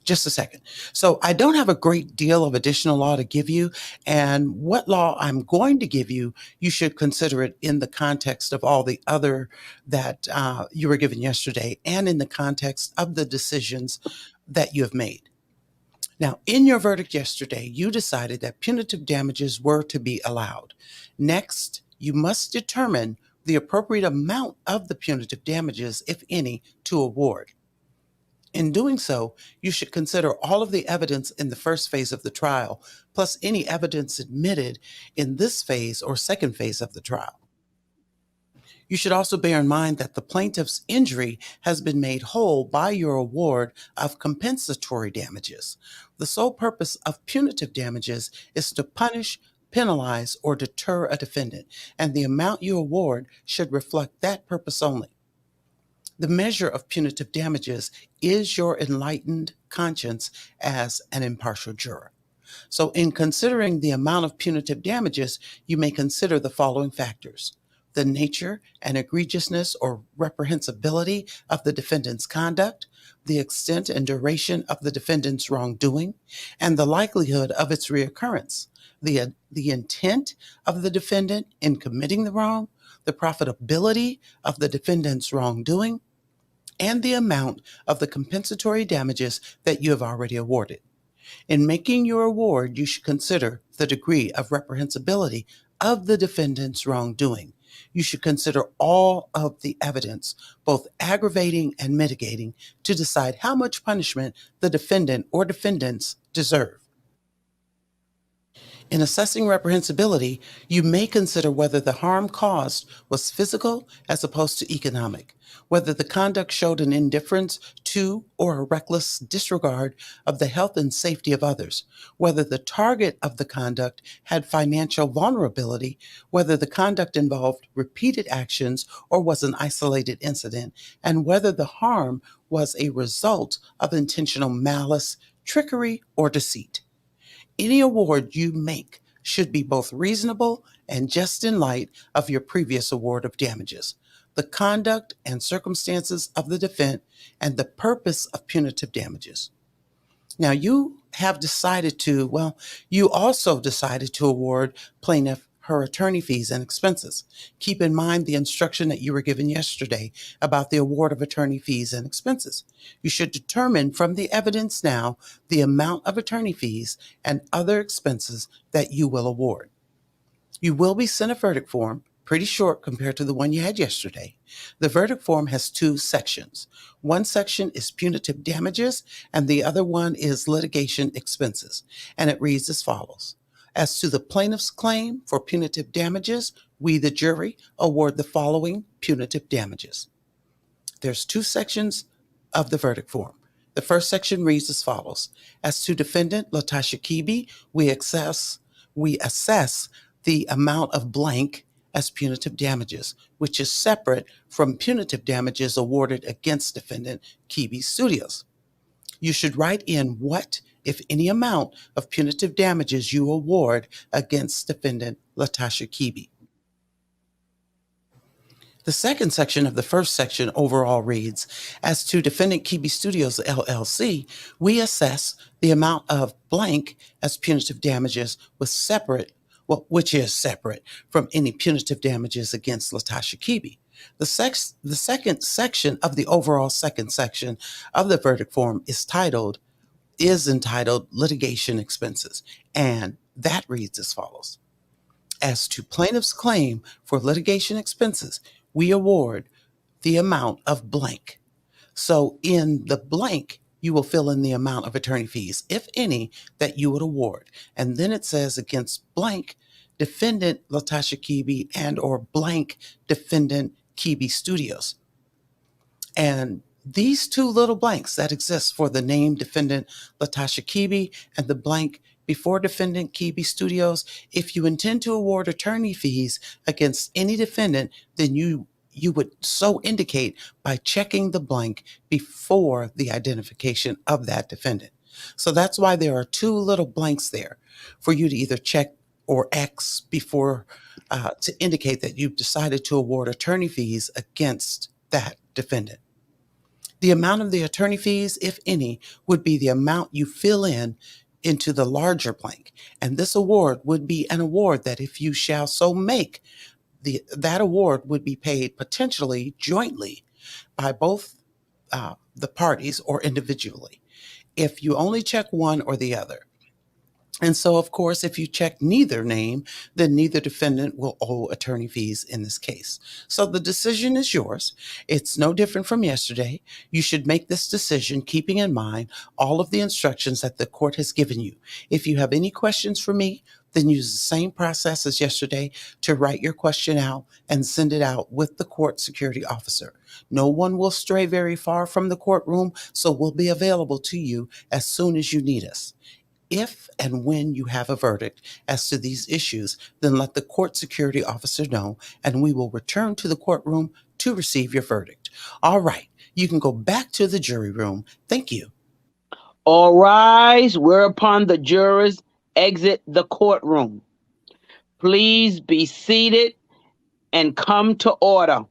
Just a second. So I don't have a great deal of additional law to give you. And what law I'm going to give you, you should consider it in the context of all the other that you were given yesterday and in the context of the decisions that you have made. Now, in your verdict yesterday, you decided that punitive damages were to be allowed. Next, you must determine the appropriate amount of the punitive damages, if any, to award. In doing so, you should consider all of the evidence in the first phase of the trial, plus any evidence admitted in this phase or second phase of the trial. You should also bear in mind that the plaintiff's injury has been made whole by your award of compensatory damages. The sole purpose of punitive damages is to punish, penalize, or deter a defendant, and the amount you award should reflect that purpose only. The measure of punitive damages is your enlightened conscience as an impartial juror. So, in considering the amount of punitive damages, you may consider the following factors: the nature and egregiousness or reprehensibility of the defendant's conduct, the extent and duration of the defendant's wrongdoing, and the likelihood of its reoccurrence, the intent of the defendant in committing the wrong, the profitability of the defendant's wrongdoing, and the amount of the compensatory damages that you have already awarded. In making your award, you should consider the degree of reprehensibility of the defendant's wrongdoing. You should consider all of the evidence, both aggravating and mitigating, to decide how much punishment the defendant or defendants deserve. In assessing reprehensibility, you may consider whether the harm caused was physical as opposed to economic, whether the conduct showed an indifference to or a reckless disregard of the health and safety of others, whether the target of the conduct had financial vulnerability, whether the conduct involved repeated actions or was an isolated incident, and whether the harm was a result of intentional malice, trickery, or deceit. Any award you make should be both reasonable and just in light of your previous award of damages, the conduct and circumstances of the defendant, and the purpose of punitive damages. Now, you also decided to award plaintiff her attorney fees and expenses. Keep in mind the instruction that you were given yesterday about the award of attorney fees and expenses. You should determine from the evidence now the amount of attorney fees and other expenses that you will award. You will be sent a verdict form, pretty short compared to the one you had yesterday. The verdict form has two sections. One section is punitive damages, and the other one is litigation expenses. And it reads as follows: as to the plaintiff's claim for punitive damages, we, the jury, award the following punitive damages. There's two sections of the verdict form. The first section reads as follows: as to defendant Tasha K, we assess the amount of blank as punitive damages, which is separate from punitive damages awarded against defendant Kibi Studios. You should write in what, if any, amount of punitive damages you award against defendant Latasha Kibi. The second section of the first section overall reads: as to defendant Kibi Studios LLC, we assess the amount of blank as punitive damages which is separate from any punitive damages against Latasha Kibi. The second section of the overall second section of the verdict form is entitled litigation expenses, and that reads as follows: As to plaintiff's claim for litigation expenses, we award the amount of blank. So in the blank, you will fill in the amount of attorney fees, if any, that you would award. And then it says against blank, defendant Latasha Kibi and or blank defendant Kibi Studios. And these two little blanks that exist for the name defendant Latasha Kibi and the blank before defendant Kibi Studios, if you intend to award attorney fees against any defendant, then you would so indicate by checking the blank before the identification of that defendant. So that's why there are two little blanks there for you to either check or X before to indicate that you've decided to award attorney fees against that defendant. The amount of the attorney fees, if any, would be the amount you fill in into the larger blank. And this award would be an award that if you shall so make, that award would be paid potentially jointly by both the parties or individually if you only check one or the other. And so, of course, if you check neither name, then neither defendant will owe attorney fees in this case. So the decision is yours. It's no different from yesterday. You should make this decision keeping in mind all of the instructions that the court has given you. If you have any questions for me, then use the same process as yesterday to write your question out and send it out with the court security officer. No one will stray very far from the courtroom, so we'll be available to you as soon as you need us. If and when you have a verdict as to these issues, then let the court security officer know, and we will return to the courtroom to receive your verdict. All right, you can go back to the jury room. Thank you. All rise, whereupon the jurors exit the courtroom. Please be seated and come to order.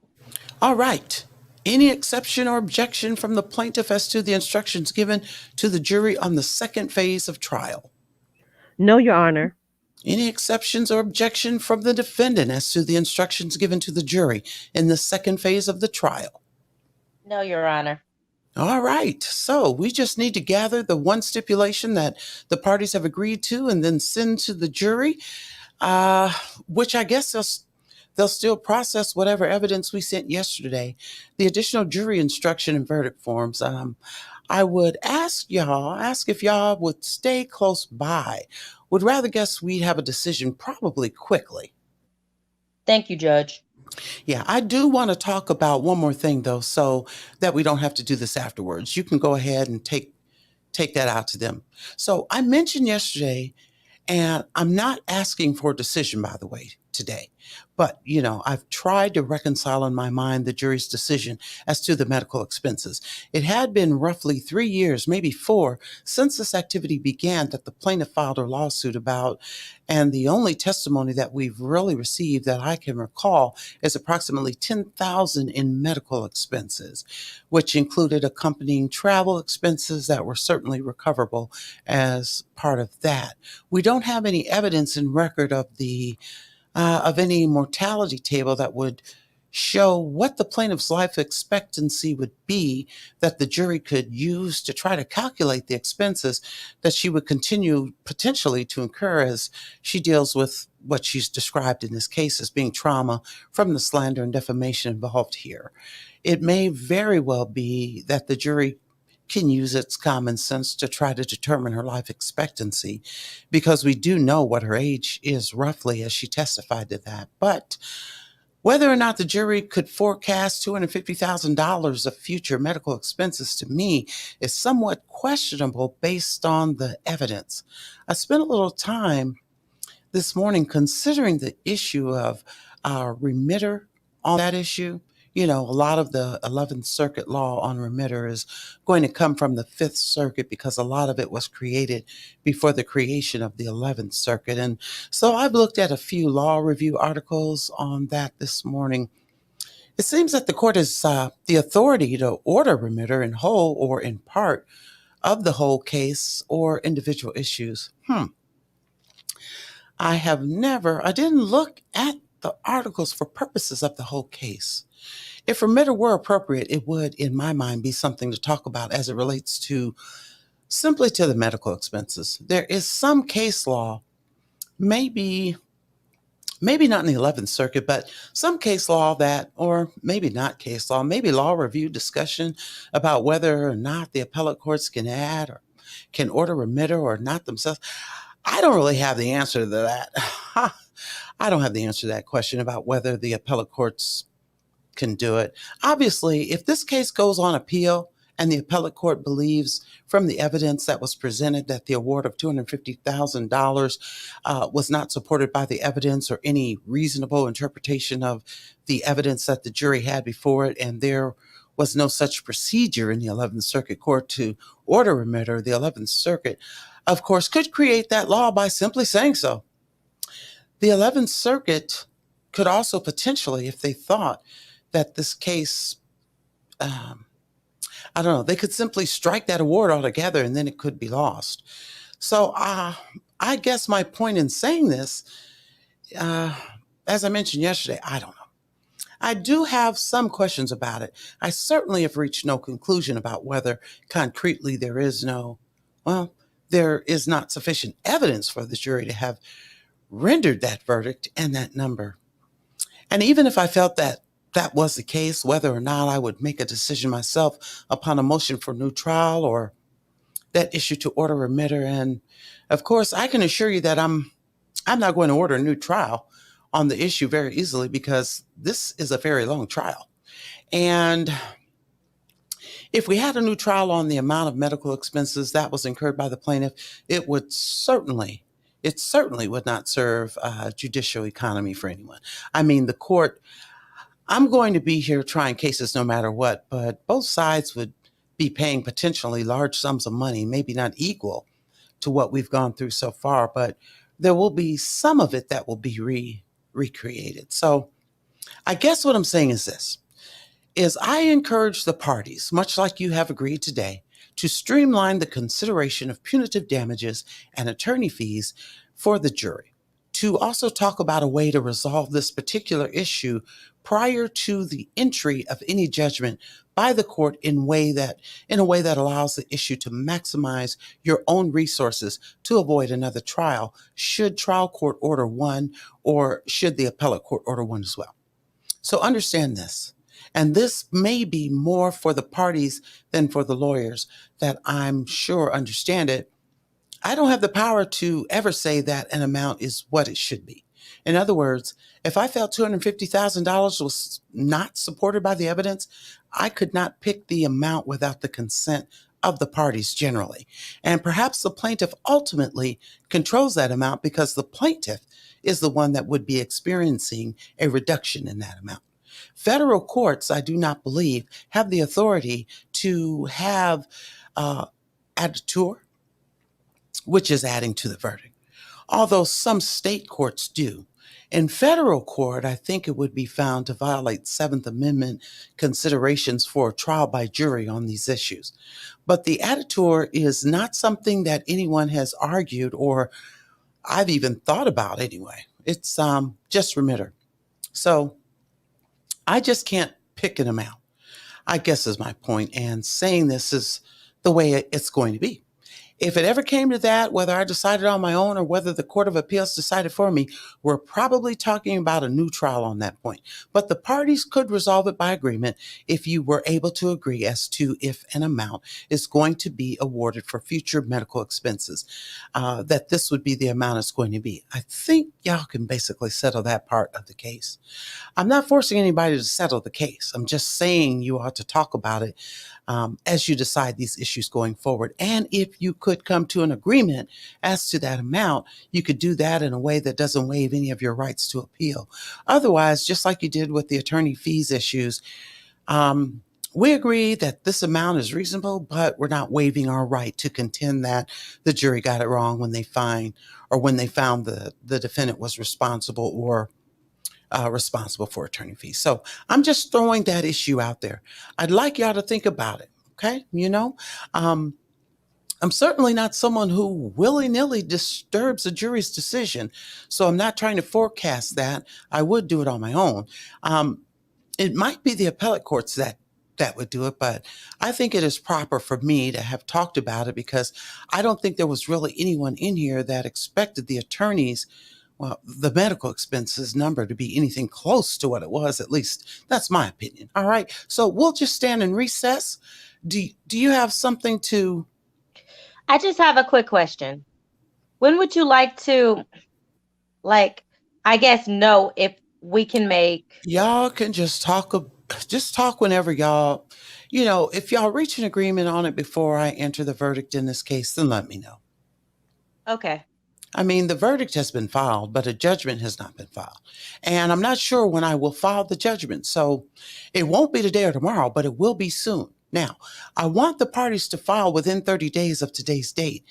All right. Any exception or objection from the plaintiff as to the instructions given to the jury on the second phase of trial? No, Your Honor. Any exceptions or objection from the defendant as to the instructions given to the jury in the second phase of the trial? No, Your Honor. All right. So we just need to gather the one stipulation that the parties have agreed to and then send to the jury, which I guess they'll still process whatever evidence we sent yesterday. The additional jury instruction and verdict forms. I would ask if y'all would stay close by. Would rather guess we'd have a decision probably quickly. Thank you, Judge. Yeah, I do want to talk about one more thing though, so that we don't have to do this afterwards. You can go ahead and take that out to them. So I mentioned yesterday, and I'm not asking for a decision, by the way, today. But, I've tried to reconcile in my mind the jury's decision as to the medical expenses. It had been roughly 3 years, maybe 4, since this activity began that the plaintiff filed her lawsuit about. And the only testimony that we've really received that I can recall is approximately $10,000 in medical expenses, which included accompanying travel expenses that were certainly recoverable as part of that. We don't have any evidence in record of any mortality table that would show what the plaintiff's life expectancy would be that the jury could use to try to calculate the expenses that she would continue potentially to incur as she deals with what she's described in this case as being trauma from the slander and defamation involved here. It may very well be that the jury can use its common sense to try to determine her life expectancy, because we do know what her age is roughly as she testified to that. But whether or not the jury could forecast $250,000 of future medical expenses to me is somewhat questionable based on the evidence. I spent a little time this morning considering the issue of our remitter on that issue. A lot of the 11th Circuit law on remitter is going to come from the 5th Circuit because a lot of it was created before the creation of the 11th Circuit. And so I've looked at a few law review articles on that this morning. It seems that the court has the authority to order remitter in whole or in part of the whole case or individual issues. I didn't look at the articles for purposes of the whole case. If remitter were appropriate, it would, in my mind, be something to talk about as it relates to simply to the medical expenses. There is some case law, maybe maybe not in the 11th Circuit, but some case law that, or maybe not case law, maybe law review discussion about whether or not the appellate courts can add or can order remitter or not themselves. I don't really have the answer to that. I don't have the answer to that question about whether the appellate courts can do it. Obviously, if this case goes on appeal and the appellate court believes from the evidence that was presented that the award of $250,000 was not supported by the evidence or any reasonable interpretation of the evidence that the jury had before it, and there was no such procedure in the 11th Circuit Court to order remitter, the 11th Circuit, of course, could create that law by simply saying so. The 11th Circuit could also potentially, if they thought that this case, I don't know, they could simply strike that award altogether and then it could be lost. So I guess my point in saying this, as I mentioned yesterday, I don't know. I do have some questions about it. I certainly have reached no conclusion about whether concretely there is not sufficient evidence for the jury to have rendered that verdict and that number. And even if I felt that that was the case, whether or not I would make a decision myself upon a motion for new trial or that issue to order remitter. And of course, I can assure you that I'm not going to order a new trial on the issue very easily because this is a very long trial. And if we had a new trial on the amount of medical expenses that was incurred by the plaintiff, it certainly would not serve judicial economy for anyone. I mean, the court, I'm going to be here trying cases no matter what, but both sides would be paying potentially large sums of money, maybe not equal to what we've gone through so far, but there will be some of it that will be recreated. So I guess what I'm saying is this, is I encourage the parties, much like you have agreed today, to streamline the consideration of punitive damages and attorney fees for the jury, to also talk about a way to resolve this particular issue prior to the entry of any judgment by the court in a way that allows the issue to maximize your own resources to avoid another trial should trial court order one or should the appellate court order one as well. So understand this. And this may be more for the parties than for the lawyers that I'm sure understand it. I don't have the power to ever say that an amount is what it should be. In other words, if I felt $250,000 was not supported by the evidence, I could not pick the amount without the consent of the parties generally. And perhaps the plaintiff ultimately controls that amount because the plaintiff is the one that would be experiencing a reduction in that amount. Federal courts, I do not believe, have the authority to have adjutor, which is adding to the verdict, although some state courts do. In federal court, I think it would be found to violate Seventh Amendment considerations for trial by jury on these issues. But the adjutor is not something that anyone has argued or I've even thought about anyway. It's just remitter. So I just can't pick an amount, I guess is my point. And saying this is the way it's going to be. If it ever came to that, whether I decided on my own or whether the Court of Appeals decided for me, we're probably talking about a new trial on that point. But the parties could resolve it by agreement if you were able to agree as to if an amount is going to be awarded for future medical expenses, that this would be the amount it's going to be. I think y'all can basically settle that part of the case. I'm not forcing anybody to settle the case. I'm just saying you ought to talk about it as you decide these issues going forward. And if you could come to an agreement as to that amount, you could do that in a way that doesn't waive any of your rights to appeal. Otherwise, just like you did with the attorney fees issues, we agree that this amount is reasonable, but we're not waiving our right to contend that the jury got it wrong when they found the defendant was responsible or responsible for attorney fees. So I'm just throwing that issue out there. I'd like y'all to think about it. Okay. I'm certainly not someone who willy-nilly disturbs a jury's decision. So I'm not trying to forecast that. I would do it on my own. It might be the appellate courts that would do it, but I think it is proper for me to have talked about it because I don't think there was really anyone in here that expected the attorneys well, the medical expenses number to be anything close to what it was, at least that's my opinion. All right. So we'll just stand in recess. Do you have something to? I just have a quick question. When would you like to, like, I guess, know if we can make. Y'all can just talk whenever y'all, if y'all reach an agreement on it before I enter the verdict in this case, then let me know. Okay. I mean, the verdict has been filed, but a judgment has not been filed. And I'm not sure when I will file the judgment. So it won't be today or tomorrow, but it will be soon. Now, I want the parties to file within 30 days of today's date.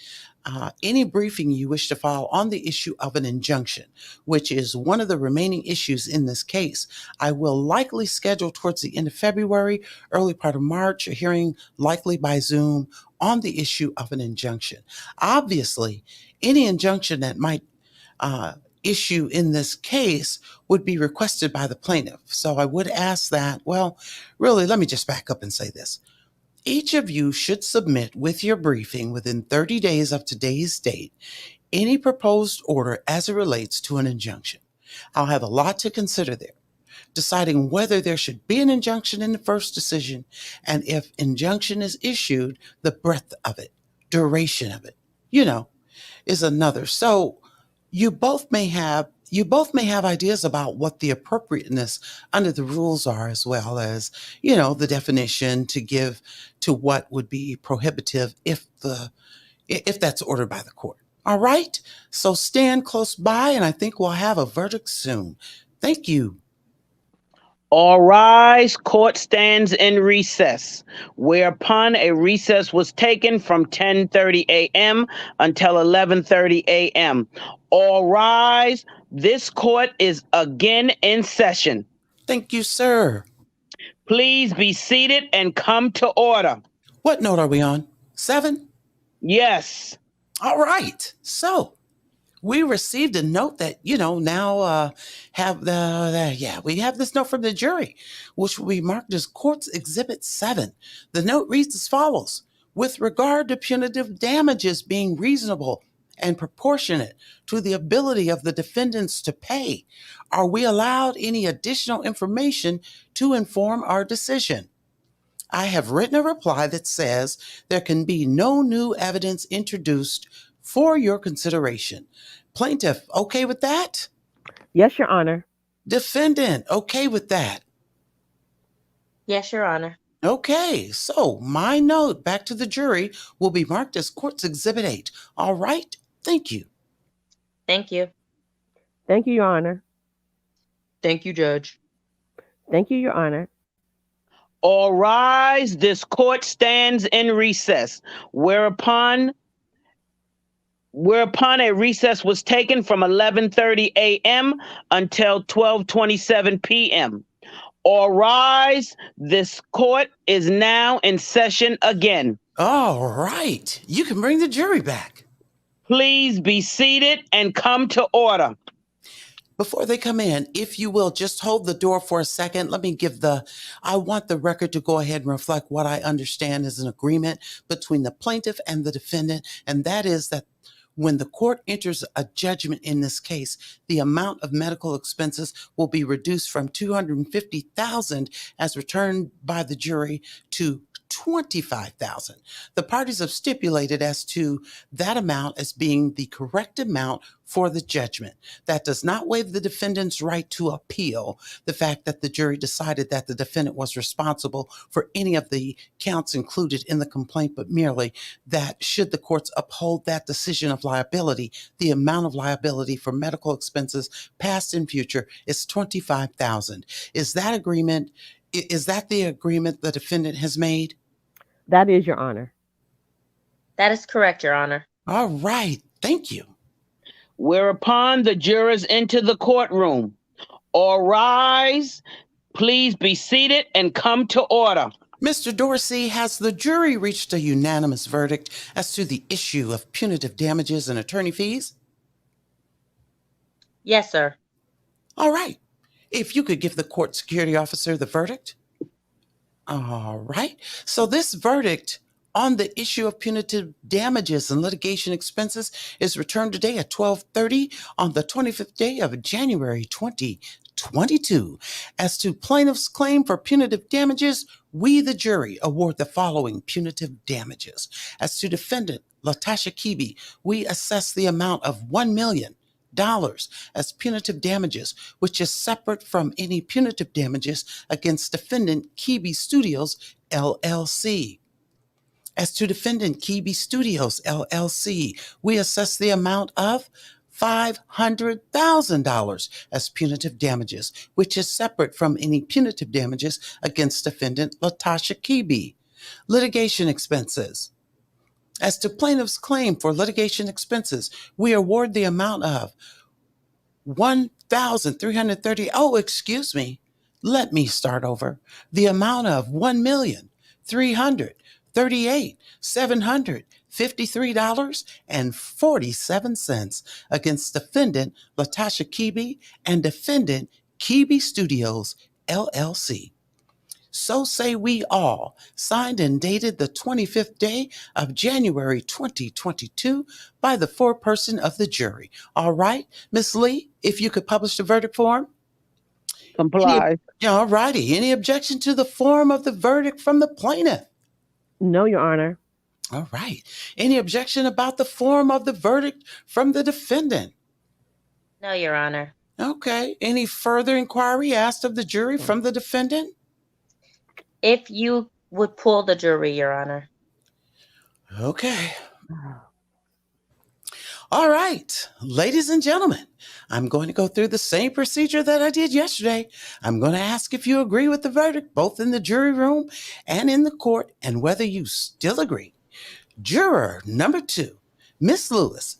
Any briefing you wish to file on the issue of an injunction, which is one of the remaining issues in this case, I will likely schedule towards the end of February, early part of March, a hearing likely by Zoom on the issue of an injunction. Obviously, any injunction that might issue in this case would be requested by the plaintiff. So I would ask that, well, really, let me just back up and say this. Each of you should submit with your briefing within 30 days of today's date any proposed order as it relates to an injunction. I'll have a lot to consider there, deciding whether there should be an injunction in the first decision, and if injunction is issued, the breadth of it, duration of it, is another. So you both may have ideas about what the appropriateness under the rules are, as well as, the definition to give to what would be prohibitive if that's ordered by the court. All right? So stand close by, and I think we'll have a verdict soon. Thank you. All rise, court stands in recess, whereupon a recess was taken from 10:30 a.m. until 11:30 a.m. All rise, this court is again in session. Thank you, sir. Please be seated and come to order. What note are we on? 7? Yes. All right. So we received a note that, now we have this note from the jury, which will be marked as Court's Exhibit 7. The note reads as follows. With regard to punitive damages being reasonable and proportionate to the ability of the defendants to pay, are we allowed any additional information to inform our decision? I have written a reply that says there can be no new evidence introduced for your consideration. Plaintiff, okay with that? Yes, Your Honor. Defendant, okay with that? Yes, Your Honor. Okay, so my note back to the jury will be marked as Court's Exhibit 8. All right, thank you. Thank you. Thank you, Your Honor. Thank you, Judge. Thank you, Your Honor. All rise, this court stands in recess, whereupon a recess was taken from 11:30 a.m. until 12:27 p.m. All rise, this court is now in session again. All right, you can bring the jury back. Please be seated and come to order. Before they come in, if you will, just hold the door for a second. I want the record to go ahead and reflect what I understand is an agreement between the plaintiff and the defendant, and that is that when the court enters a judgment in this case, the amount of medical expenses will be reduced from $250,000 as returned by the jury to $25,000. The parties have stipulated as to that amount as being the correct amount for the judgment. That does not waive the defendant's right to appeal the fact that the jury decided that the defendant was responsible for any of the counts included in the complaint, but merely that should the courts uphold that decision of liability, the amount of liability for medical expenses past and future is $25,000. Is that the agreement the defendant has made? That is, Your Honor. That is correct, Your Honor. All right. Thank you. Whereupon the jurors enter the courtroom. All rise. Please be seated and come to order. Mr. Dorsey, has the jury reached a unanimous verdict as to the issue of punitive damages and attorney fees? Yes, sir. All right. If you could give the court security officer the verdict. All right. So this verdict on the issue of punitive damages and litigation expenses is returned today at 12:30 on the 25th day of January 2022. As to plaintiff's claim for punitive damages, we, the jury, award the following punitive damages. As to defendant Latasha K, we assess the amount of $1 million as punitive damages, which is separate from any punitive damages against defendant Kibi Studios, LLC. As to defendant Kibi Studios, LLC, we assess the amount of $500,000 as punitive damages, which is separate from any punitive damages against defendant Latasha K. Litigation expenses. As to plaintiff's claim for litigation expenses, we award the amount of $1,330. Oh, excuse me. Let me start over. The amount of $1,338,753.47 against defendant Latasha K and defendant Kibi Studios, LLC. So say we all, signed and dated the 25th day of January 2022 by the foreperson of the jury. All right, Miss Lee, if you could publish the verdict form. Comply. All righty. Any objection to the form of the verdict from the plaintiff? No, Your Honor. All right. Any objection about the form of the verdict from the defendant? No, Your Honor. Okay. Any further inquiry asked of the jury from the defendant? If you would pull the jury, Your Honor. Okay. All right, ladies and gentlemen, I'm going to go through the same procedure that I did yesterday. I'm going to ask if you agree with the verdict, both in the jury room and in the court, and whether you still agree. Juror number 2, Miss Lewis,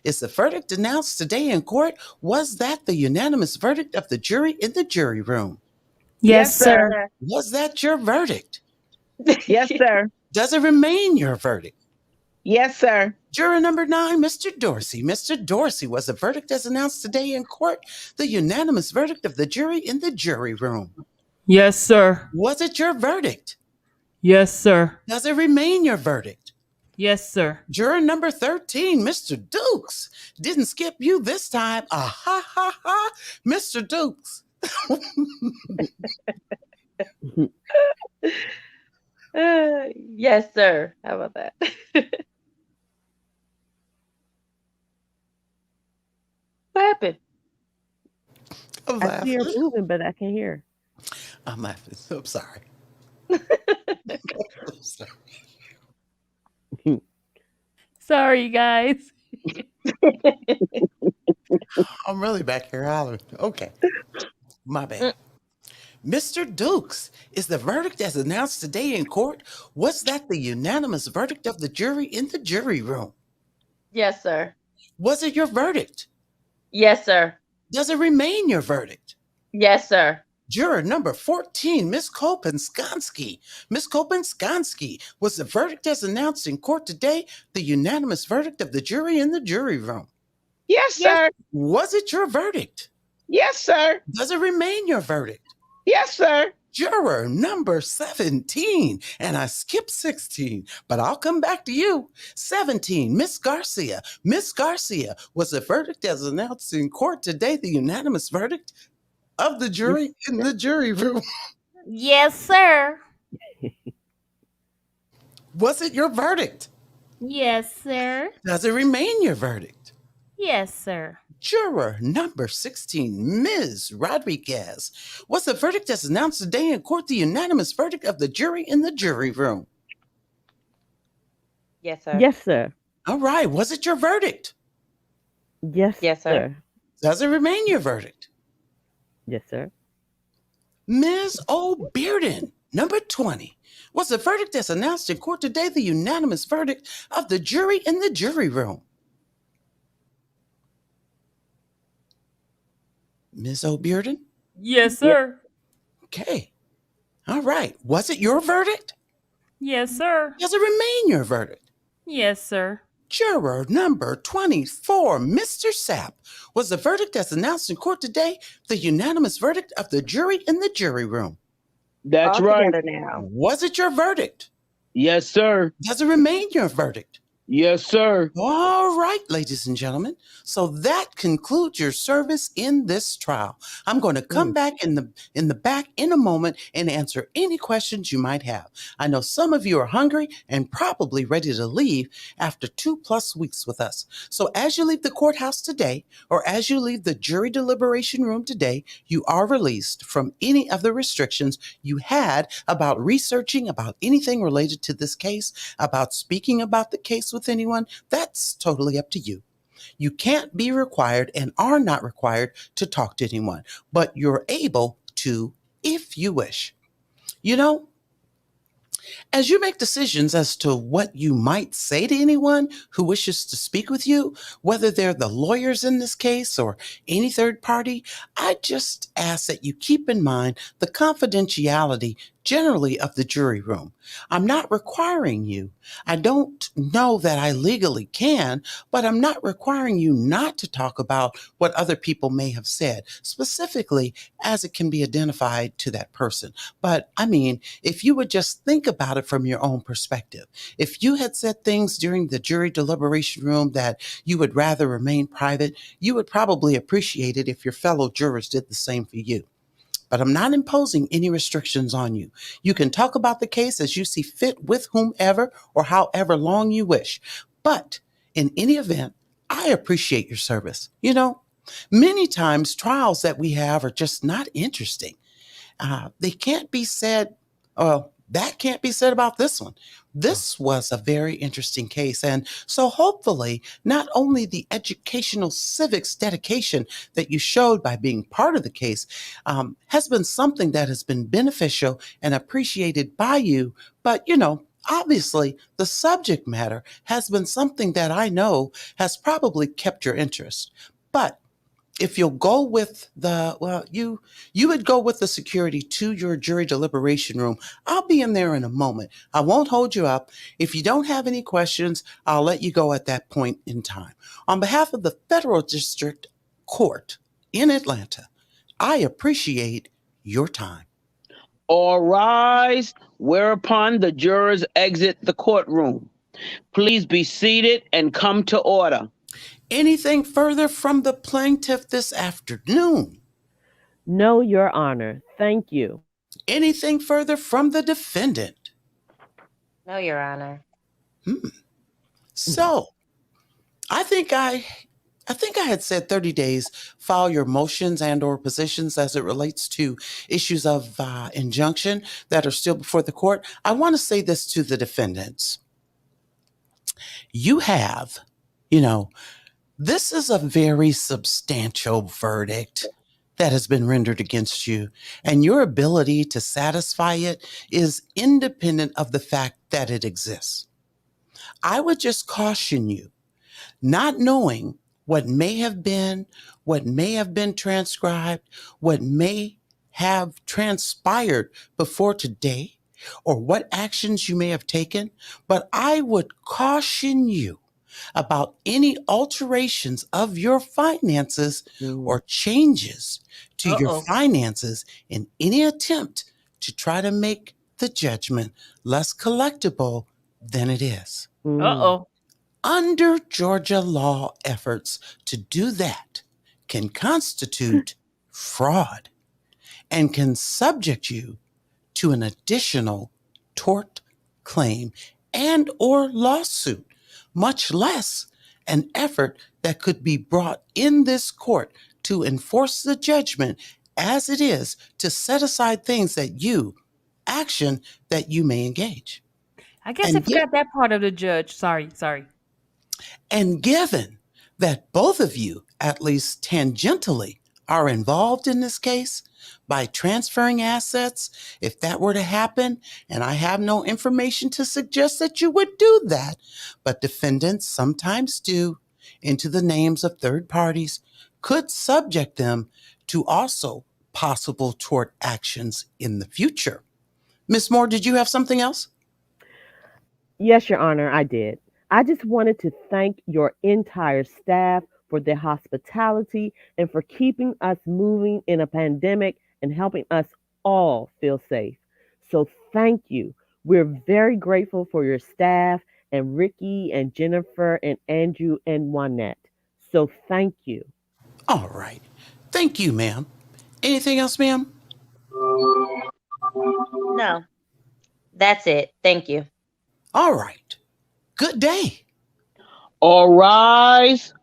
is the verdict announced today in court? Was that the unanimous verdict of the jury in the jury room? Yes, sir. Was that your verdict? Yes, sir. Does it remain your verdict? Yes, sir. Juror number 9, Mr. Dorsey. Mr. Dorsey, was the verdict as announced today in court the unanimous verdict of the jury in the jury room? Yes, sir. Was it your verdict? Yes, sir. Does it remain your verdict? Yes, sir. Juror number 13, Mr. Dukes. Didn't skip you this time. Ah, ha, ha, ha. Mr. Dukes. Yes, sir. How about that? What happened? I'm I see her laughing. moving, but I can't hear. I'm laughing. I'm sorry. I'm sorry. Sorry, guys. I'm really back here hollering. Okay. My bad. Mr. Dukes, is the verdict as announced today in court? Was that the unanimous verdict of the jury in the jury room? Yes, sir. Was it your verdict? Yes, sir. Does it remain your verdict? Yes, sir. Juror number 14, Ms. Kopinskansky. Ms. Kopinskansky, was the verdict as announced in court today the unanimous verdict of the jury in the jury room? Yes, sir. Was it your verdict? Yes, sir. Does it remain your verdict? Yes, sir. Juror number 17, and I skipped 16, but I'll come back to you. 17, Miss Garcia. Miss Garcia, was the verdict as announced in court today the unanimous verdict of the jury in the jury room? Yes, sir. Was it your verdict? Yes, sir. Does it remain your verdict? Yes, sir. Juror number 16, Ms. Rodriguez. Was the verdict as announced today in court the unanimous verdict of the jury in the jury room? Yes, sir. Yes, sir. All right. Was it your verdict? Yes, Yes, sir. Does it remain your verdict? Yes, sir. Ms. O'Bearden, number 20. Was the verdict as announced in court today the unanimous verdict of the jury in the jury room? Ms. O'Bearden? Yes, sir. Okay. All right. Was it your verdict? Yes, sir. Does it remain your verdict? Yes, sir. Juror number 24, Mr. Sapp. Was the verdict as announced in court today the unanimous verdict of the jury in the jury room? That's All right. together now. Was it your verdict? Yes, sir. Does it remain your verdict? Yes, sir. All right, ladies and gentlemen. So that concludes your service in this trial. I'm going to come Mm. back in the back in a moment and answer any questions you might have. I know some of you are hungry and probably ready to leave after 2+ weeks with us. So as you leave the courthouse today, or as you leave the jury deliberation room today, you are released from any of the restrictions you had about researching about anything related to this case, about speaking about the case with anyone. That's totally up to you. You can't be required and are not required to talk to anyone, but you're able to if you wish. You know, as you make decisions as to what you might say to anyone who wishes to speak with you, whether they're the lawyers in this case or any third party, I just ask that you keep in mind the confidentiality generally of the jury room. I'm not requiring you. I don't know that I legally can, but I'm not requiring you not to talk about what other people may have said, specifically as it can be identified to that person. But I mean, if you would just think about it from your own perspective, if you had said things during the jury deliberation room that you would rather remain private, you would probably appreciate it if your fellow jurors did the same for you. But I'm not imposing any restrictions on you. You can talk about the case as you see fit with whomever or however long you wish. But in any event, I appreciate your service. You know, many times trials that we have are just not interesting. They can't be said, well, that can't be said about this one. This was a very interesting case. And so hopefully, not only the educational civics dedication that you showed by being part of the case has been something that has been beneficial and appreciated by you, but obviously, the subject matter has been something that I know has probably kept your interest. But if you'll go with the well you would go with the security to your jury deliberation room. I'll be in there in a moment. I won't hold you up. If you don't have any questions, I'll let you go at that point in time. On behalf of the federal district court in Atlanta, I appreciate your time. All rise, whereupon the jurors exit the courtroom. Please be seated and come to order. Anything further from the plaintiff this afternoon? No, Your Honor. Thank you. Anything further from the defendant? No, Your Honor. Hmm. Mm. So I think I had said 30 days, file your motions and or positions as it relates to issues of injunction that are still before the court. I want to say this to the defendants. You have, you know, this is a very substantial verdict that has been rendered against you, and your ability to satisfy it is independent of the fact that it exists. I would just caution you, not knowing what may have been transcribed, what may have transpired before today, or what actions you may have taken, but I would caution you about any alterations of your finances Mm. or changes to Uh your oh. finances in any attempt to try to make the judgment less collectible than it is. Uh Mm. oh. Under Georgia law, efforts to do that can constitute fraud and can subject you to an additional tort claim and or lawsuit, much less an effort that could be brought in this court to enforce the judgment as it is to set aside things action that you may engage. I guess I And forgot that part of the judge. Sorry, sorry. And given that both of you, at least tangentially, are involved in this case by transferring assets, if that were to happen, and I have no information to suggest that you would do that, but defendants sometimes do, into the names of third parties, could subject them to also possible tort actions in the future. Miss Moore, did you have something else? Yes, Your Honor, I did. I just wanted to thank your entire staff for their hospitality and for keeping us moving in a pandemic and helping us all feel safe. So thank you. We're very grateful for your staff and Ricky and Jennifer and Andrew and Juanette. So thank you. All right. Thank you, ma'am. Anything else, ma'am? No, that's it. Thank you. All right. Good day. All rise.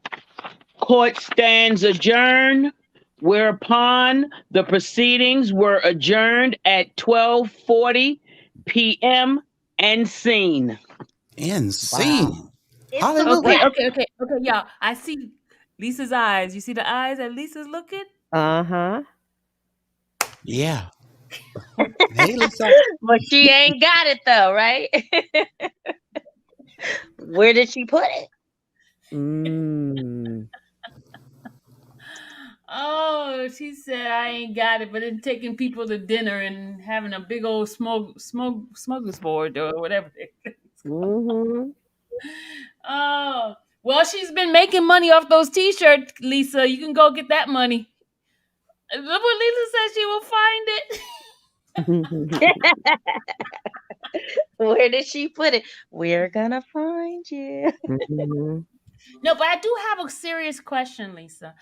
Court stands adjourned, whereupon the proceedings were adjourned at 12:40 p.m. and seen. And Wow. scene. It's a Hallelujah. Okay, wrap. okay, okay, okay, y'all. I see Lisa's eyes. You see the eyes that Lisa's looking? Uh-huh. Yeah. Hey, Lisa. But she ain't got it though, right? Where did she put it? Mm. Oh, she said I ain't got it, but then taking people to dinner and having a big old smokers board or whatever. Mm-hmm. Oh, well, she's been making money off those T-shirts, Lisa. You can go get that money. Look what Lisa said she will find it. Where did she put it? We're gonna find you. Mm-hmm. No, but I do have a serious question, Lisa.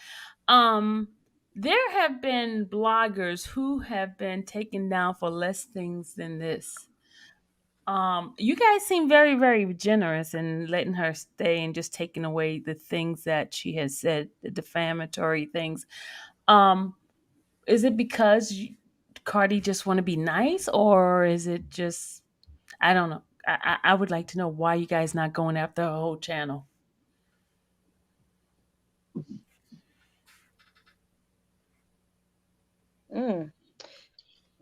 Um, there have been bloggers who have been taken down for less things than this. You guys seem very, very generous in letting her stay and just taking away the things that she has said, the defamatory things. Um, is it because Cardi just want to be nice, or is it just I don't know. I would like to know why you guys not going after her whole channel. Mm.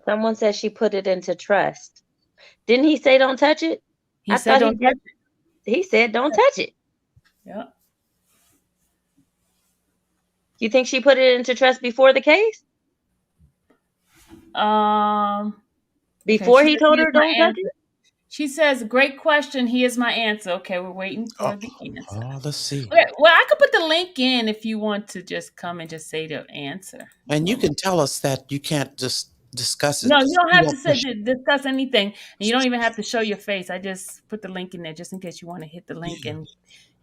Someone said she put it into trust. Didn't he say don't touch it? He I said thought he don't touch just he said don't touch it. it. Yeah. You think she put it into trust before the case? Okay, Before she he says, told here's her my don't touch answer. it? She says, great question. Here's my answer. Okay, we're waiting Oh, for the answer. let's see. Okay, well, I could put the link in if you want to just come and just say the answer. And you can tell us that you can't just discuss it No, you because don't we have to won't say, push. discuss anything, and you don't even have to show your face. I just put the link in there just in case you want to hit the link Yeah.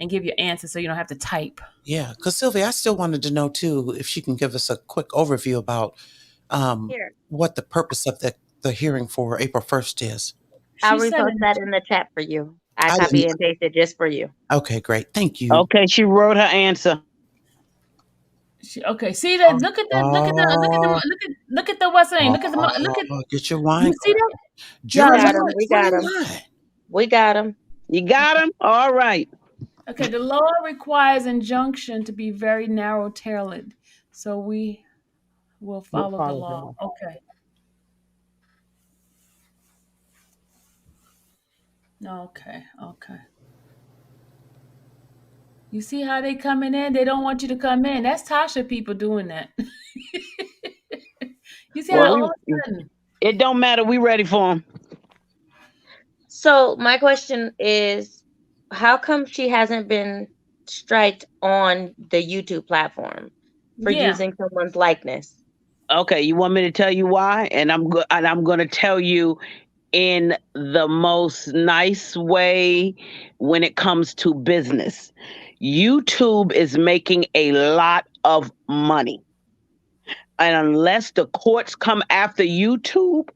and give your answer, so you don't have to type. Yeah. Because Sylvia, I still wanted to know too if she can give us a quick overview about um, Here. what the purpose of the hearing for April 1st is. I'll She said repost in the that in the chat for you. I I copy didn't. and pasted just for you. Okay, great. Thank you. Okay, she wrote her answer. okay. See that? Oh, Look at the what's the name? Look at get your you wine. see that? We Yeah, Juror got look him. number at We got him. 29. We got him. You got okay. him? All right. Okay, the law requires injunction to be very narrow tailored. So we will We'll follow the follow the law. law. Okay. Okay. Okay. You see how they coming in? They don't want you to come in. That's Tasha people doing that. You see Well, how we all of a sudden. it don't matter. We ready for him. So my question is, how come she hasn't been striked on the YouTube platform for Yeah. using someone's likeness? Okay, you want me to tell you why? And I'm going to tell you in the most nice way when it comes to business. YouTube is making a lot of money. And unless the courts come after YouTube,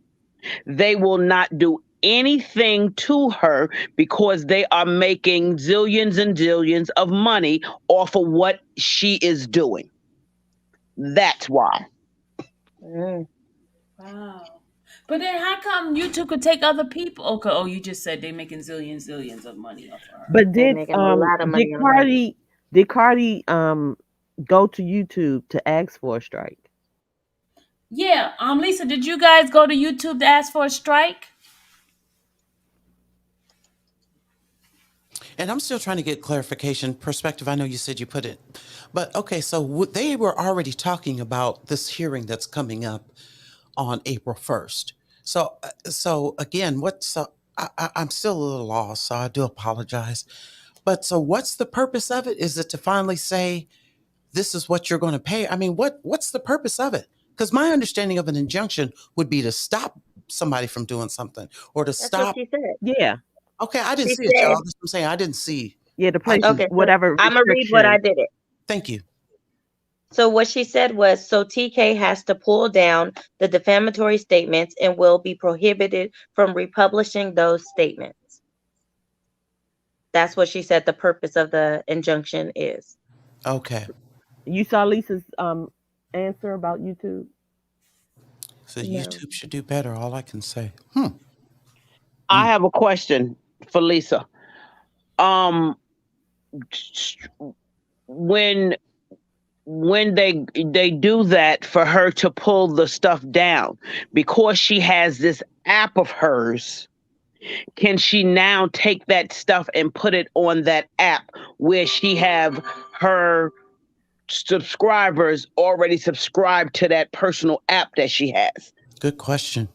they will not do anything to her because they are making zillions and zillions of money off of what she is doing. That's why. Mm. Wow. But then how come YouTube could take other people? Okay, oh, you just said they're making zillions of money off of her. But They're making a lot of did money on her. Cardi go to YouTube to ask for a strike? Yeah, Lisa, did you guys go to YouTube to ask for a strike? And I'm still trying to get clarification perspective. I know you said you put it, but okay. So they were already talking about this hearing that's coming up on April 1st. So again, I'm still a little lost. So I do apologize. But so what's the purpose of it? Is it to finally say this is what you're going to pay? I mean, what's the purpose of it? Because my understanding of an injunction would be to stop somebody from doing something or to That's what stop. she said. Yeah. Okay, I didn't She see it, y'all. said, That's what I'm saying. I didn't see. Yeah, the I place didn't. okay, so whatever I'm gonna read what I restriction. did it. Thank you. So what she said was, so TK has to pull down the defamatory statements and will be prohibited from republishing those statements. That's what she said the purpose of the injunction is. Okay. You saw Lisa's answer about YouTube? So No. YouTube should do better. All I can say. I have a question for Lisa. Um, when they do that for her to pull the stuff down, because she has this app of hers, can she now take that stuff and put it on that app where she have her subscribers already subscribed to that personal app that she has? Good question.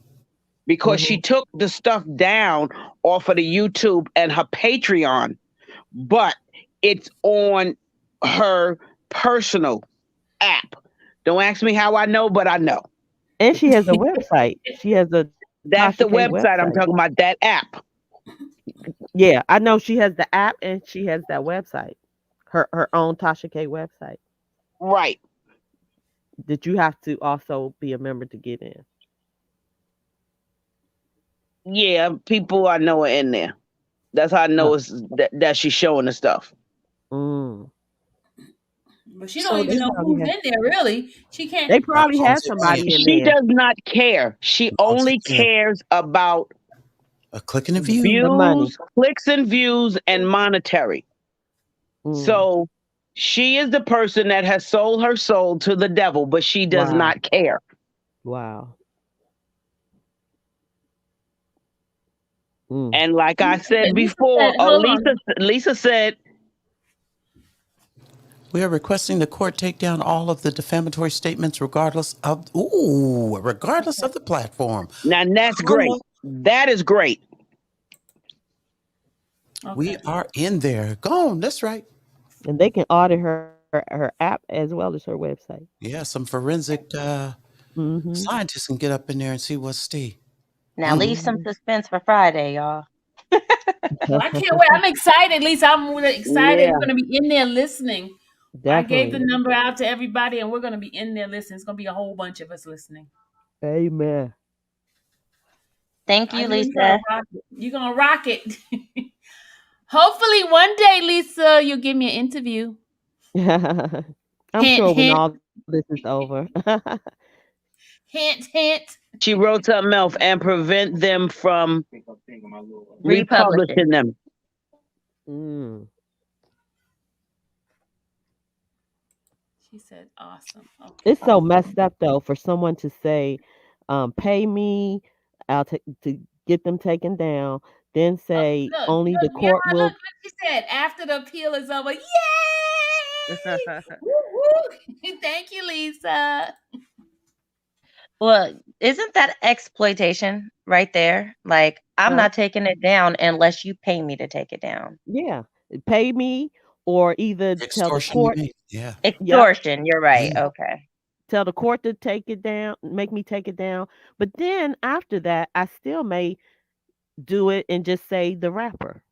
Because she Hmm. took the stuff down off of the YouTube and her Patreon, but it's on her personal app. Don't ask me how I know, but I know. And she has a website. She has a That's Tasha the K website I'm website. talking about, that app. Yeah, I know she has the app and she has that website. Her own Tasha K website Right. that you have to also be a member to get in. Yeah, people I know are in there. That's how I Uh, know it's that she's showing the stuff. mm. But she don't So even They this, know probably who's have, in there really. She can't. they probably I have was gonna say, somebody in She there. does not care. She I was only gonna say, cares about a click and a view. The money. views, clicks and views, and monetary. Mm. So she is the person that has sold her soul to the devil, but she does Wow. not care. Wow. Mm. And like I said Lisa said, before, hold on. Lisa said, We are requesting the court take down all of the defamatory statements regardless of the platform. now that's great. Holla. That is great. We Okay. are in there. Go on. That's right. And they can audit her app as well as her website. Yeah, some forensic Hmm. scientists can get up in there and see what's Steve. Now leave Mm. some suspense for Friday, y'all. Well, I can't wait. I'm excited, Lisa. I'm really excited. Yeah. We're gonna be in there listening. I gave the Definitely. number out to everybody, and we're gonna be in there listening. It's gonna be a whole bunch of us listening. Amen. Thank I you, know you're gonna Lisa. rock it. You're gonna rock it. Hopefully, one day, Lisa, you'll give me an interview. I'm Hint, sure when hint, all this is over. hint, hint. She wrote something else and prevent them from Republishing. republishing them. Mm. She said, "Awesome." Okay. It's so messed up though for someone to say, pay me, to get them taken down, then Oh, say look, only the look, yeah, court look will. what she said. After the appeal is over, yay! Woo, woo. Thank you, Lisa. Well, isn't that exploitation right there? Like, I'm Huh? not taking it down unless you pay me to take it down. Yeah, pay me or either tell the Extortion, you court. mean? Yeah. Yep, Extortion, you're right. Yeah. Okay. tell the court to take it down, make me take it down. But then after that, I still may do it and just say the rapper.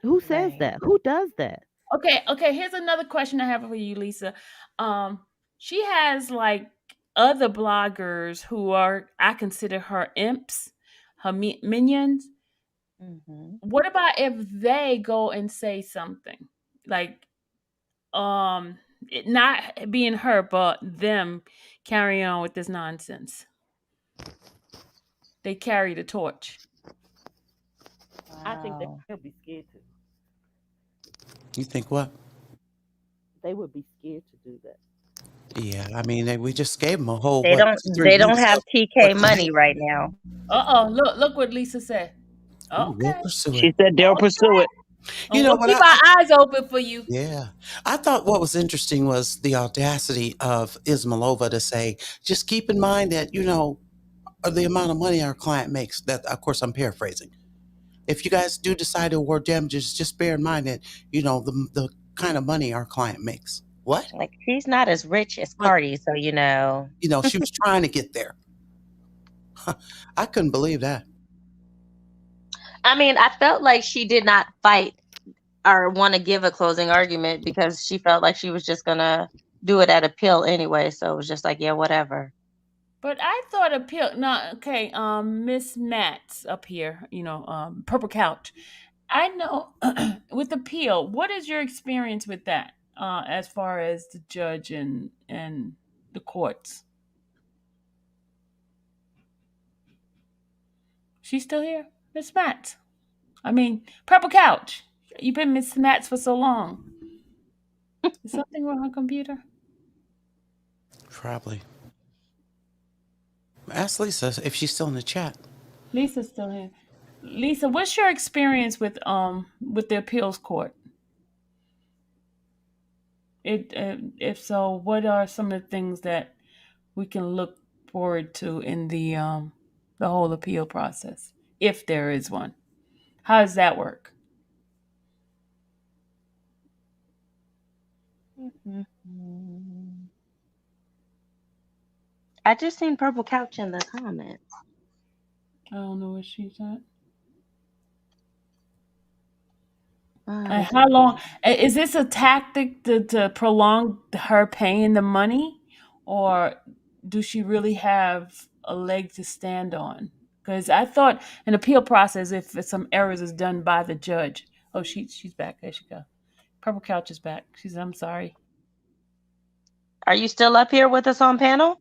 Who says Right. that? Who does that? Okay. Here's another question I have for you, Lisa. Um, she has like other bloggers who are I consider her imps, her minions. Hmm. What about if they go and say something like it not being her but them carry on with this nonsense? They carry the torch. I think Wow. they'll be scared to. You think what? They would be scared to do that. Yeah. I mean, we just gave them a whole They what don't 3 they don't weeks have of TK what to money say. right now. Look what Lisa said. Ooh, we'll Okay. pursue it. She said they'll pursue it. You And know we'll what? keep our eyes open for you. Yeah. I thought what was interesting was the audacity of Ismailova to say, just keep in mind that, the amount of money our client makes. That, of course, I'm paraphrasing. If you guys do decide to award damages, just bear in mind that, the kind of money our client makes. What? Like, she's not as rich as Like, Cardi, so she was trying to get there. I couldn't believe that. I mean, I felt like she did not fight or want to give a closing argument because she felt like she was just gonna do it at appeal anyway. So it was just like, yeah, whatever. But I thought appeal. No, okay. Miss Mats up here. Purple couch. I know with appeal. What is your experience with that? As far as the judge and the courts. She's still here, Miss Mats. I mean, purple couch. You've been Miss Mats for so long. Is something wrong with computer? Probably. Ask Lisa if she's still in the chat. Lisa's still here. Lisa, what's your experience with the appeals court? If so, what are some of the things that we can look forward to in the whole appeal process, if there is one? How does that work? I just seen Purple Couch in the comments. I don't know what she's at. Oh, And how long is this a tactic to prolong her paying the money, or does she really have a leg to stand on? Because I thought an appeal process, if some errors is done by the judge. Oh, she's back. There she go. Purple couch is back. She said, "I'm sorry." are you still up here with us on panel?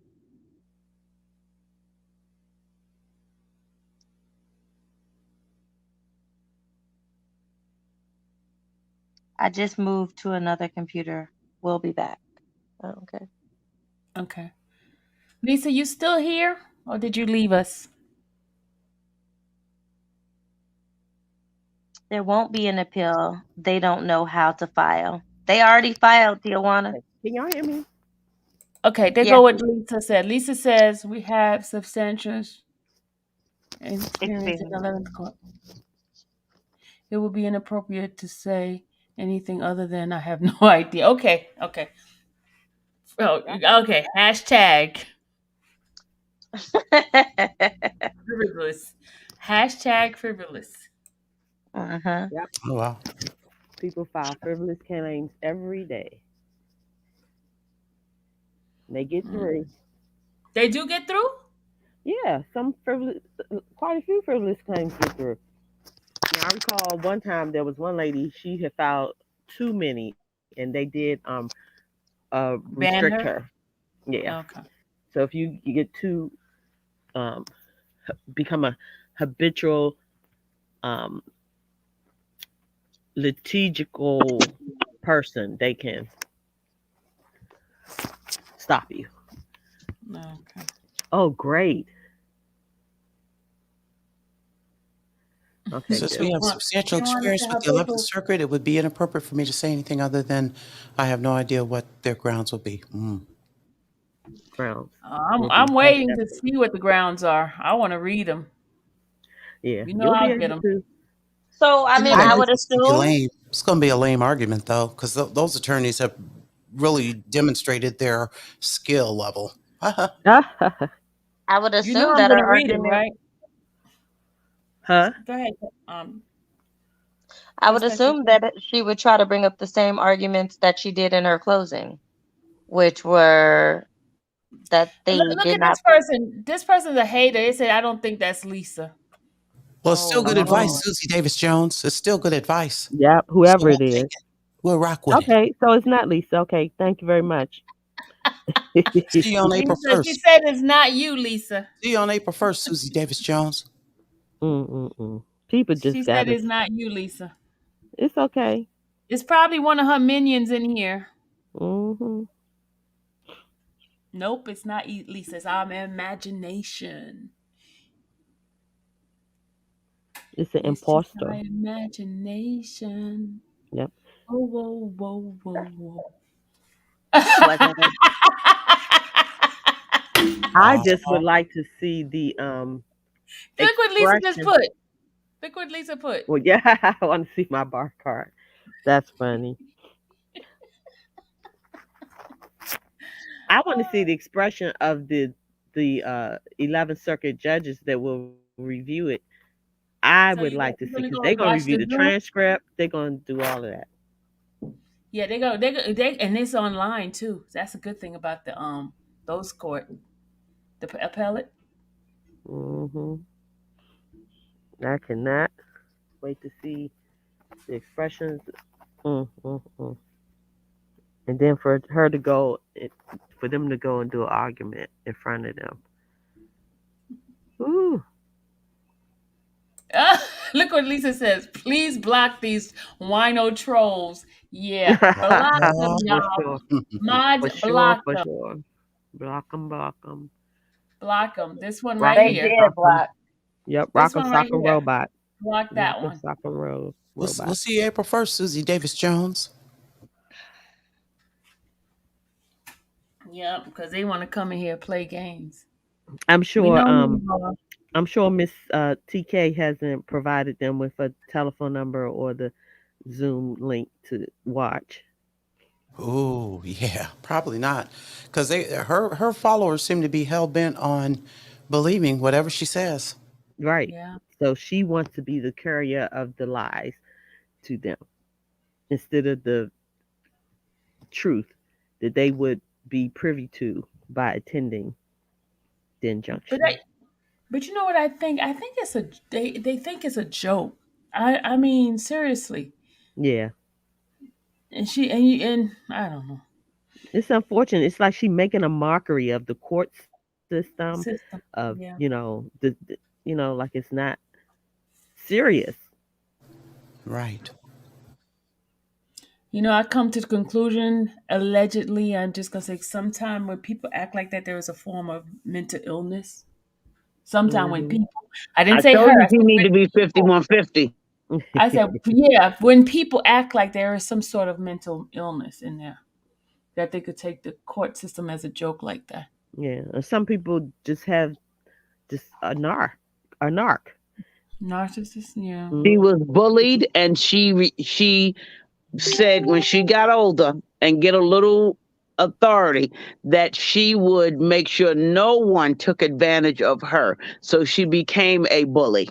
I just moved to another computer. We'll be back. Oh, okay. Okay, Lisa, you still here, or did you leave us? There won't be an appeal. They don't know how to file. They already filed, Tijuana. Can y'all hear me? Okay, they Yeah, go what Lisa said. Lisa says we have substantial experience in the experience. 11th court. It would be inappropriate to say anything other than I have no idea. Okay, okay. Oh, okay. Hashtag frivolous. Hashtag frivolous. Uh-huh. Yep. Oh, wow. People file frivolous claims every day. They get through. They do get through? Yeah, quite a few frivolous claims get through. Now, I recall one time there was one lady, she had filed too many, and they did restrict Ban her. her? Yeah. Okay. So if you get too um, become a habitual um, litigical person, they can stop you. Okay. Oh, great. Okay, Since we good. have substantial experience with the 11th Circuit, it would be inappropriate for me to say anything other than I have no idea what their grounds will be. Grounds I'm will be I'm waiting to see what the grounds are. I want to read them. Yeah, You know you'll be I'll get able them. to. So, I mean, I would It's gonna be assume. lame. It's going to be a lame argument, though, because those attorneys have really demonstrated their skill level. I would You know assume I'm that going to our read them, argument. right? Huh? Go ahead. I would Miss Tasha assume K. that she would try to bring up the same arguments that she did in her closing, which were that they Look did at not. this person. This person's a hater. They said I don't think that's Lisa. Well, it's still Oh good advice, Lord. Susie Davis Jones. It's still good advice. Yep, So whoever we'll it take is. it. We'll rock with it. Okay, so it's not Lisa. Okay, thank you very much. See you on April Lisa, she 1st. said it's not you, Lisa. See you on April 1st, Susie Davis Jones. People She just said gotta. it's not you, Lisa. It's okay. It's probably one of her minions in here. hmm Nope, it's not Lisa. It's our imagination. It's an It's just our imposter. imagination. Yep. Whoa, whoa, whoa, whoa, whoa. Whatever. I Wow. just would like to see the Look what Lisa just expression. put. Look what Lisa put. Well, yeah, I want to see my bar card. That's funny. I want to see the expression of the the 11th Circuit judges that will review it. I would So like to see, you're because gonna they're go going to and review watch the the Zoom? transcript. They're going to do all of that. Yeah, and it's online too. That's a good thing about the those court, the appellate. Hmm. I cannot wait to see the expressions. Mm, mm, mm. And then for her to go, for them to go and do an argument in front of them. Ooh. Look what Lisa says. Please block these wino trolls. Yeah, block them, Uh-huh. For y'all. sure. Mods, For sure. block For them. sure. Block them, block them. Block them. This one Rock right They 'em, here. did sock 'em. block. Yep, This rock 'em, one right sock 'em, here. robot. Block Rock that 'em, one. sock 'em, We'll robot. see you April 1st, Susie Davis Jones. Yeah, because they want to come in here and play games. I'm We sure. know who you are. I'm sure Miss TK hasn't provided them with a telephone number or the Zoom link to watch. Oh, yeah, probably not. Because her followers seem to be hell bent on believing whatever she says. Right. Yeah. So she wants to be the courier of the lies to them instead of the truth that they would be privy to by attending the But injunction. but you know what I think? I think it's a they think it's a joke. I mean seriously. Yeah. And she and you and I don't know. It's unfortunate. It's like she making a mockery of the court system, System. of, Yeah. like it's not serious. Right. I come to the conclusion, allegedly, I'm just gonna say sometime when people act like that there is a form of mental illness. Sometime when Hmm. people I I didn't say her, told you I he said need when to be people 5150. I said, yeah, when people act like there is some sort of mental illness in there, that they could take the court system as a joke like that. Yeah. And some people just have just a narc. Narcissist, yeah. She Hmm. was bullied, and she said when she got older and get a little authority that she would make sure no one took advantage of her. So she became a bully,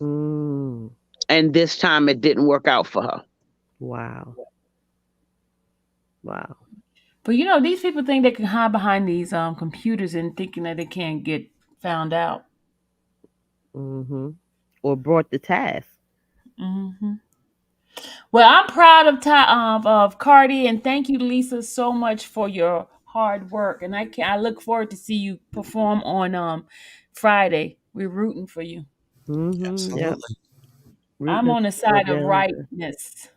Mm. and this time it didn't work out for her. Wow. Wow. But these people think they can hide behind these computers and thinking that they can't get found out. Hmm. Or brought the task. Hmm. Well, I'm proud of Cardi, and thank you, Lisa, so much for your hard work. And I look forward to see you perform on Friday. We're rooting for you. Hmm. Yep. Absolutely. I'm Rooting on the for side of them. rightness.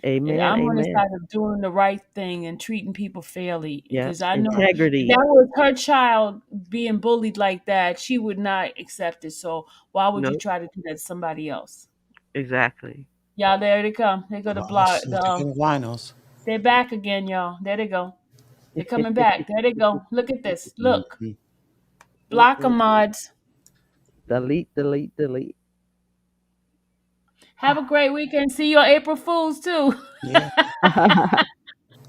Amen. I'm on the Amen. side of doing the right thing and treating people fairly Yep. because I know if Integrity. that was her child being bullied like that, she would not accept it. So why would you Nope. try to do that to somebody else? Exactly. Y'all, there they come. They go to Oh, block the speaking of winos. they're back again, y'all. There they go. They're coming back. There they go. Look at this. Look. Mhm. Block them, mods. Delete, delete, delete. Have a great weekend. See you on April Fools too. Yeah.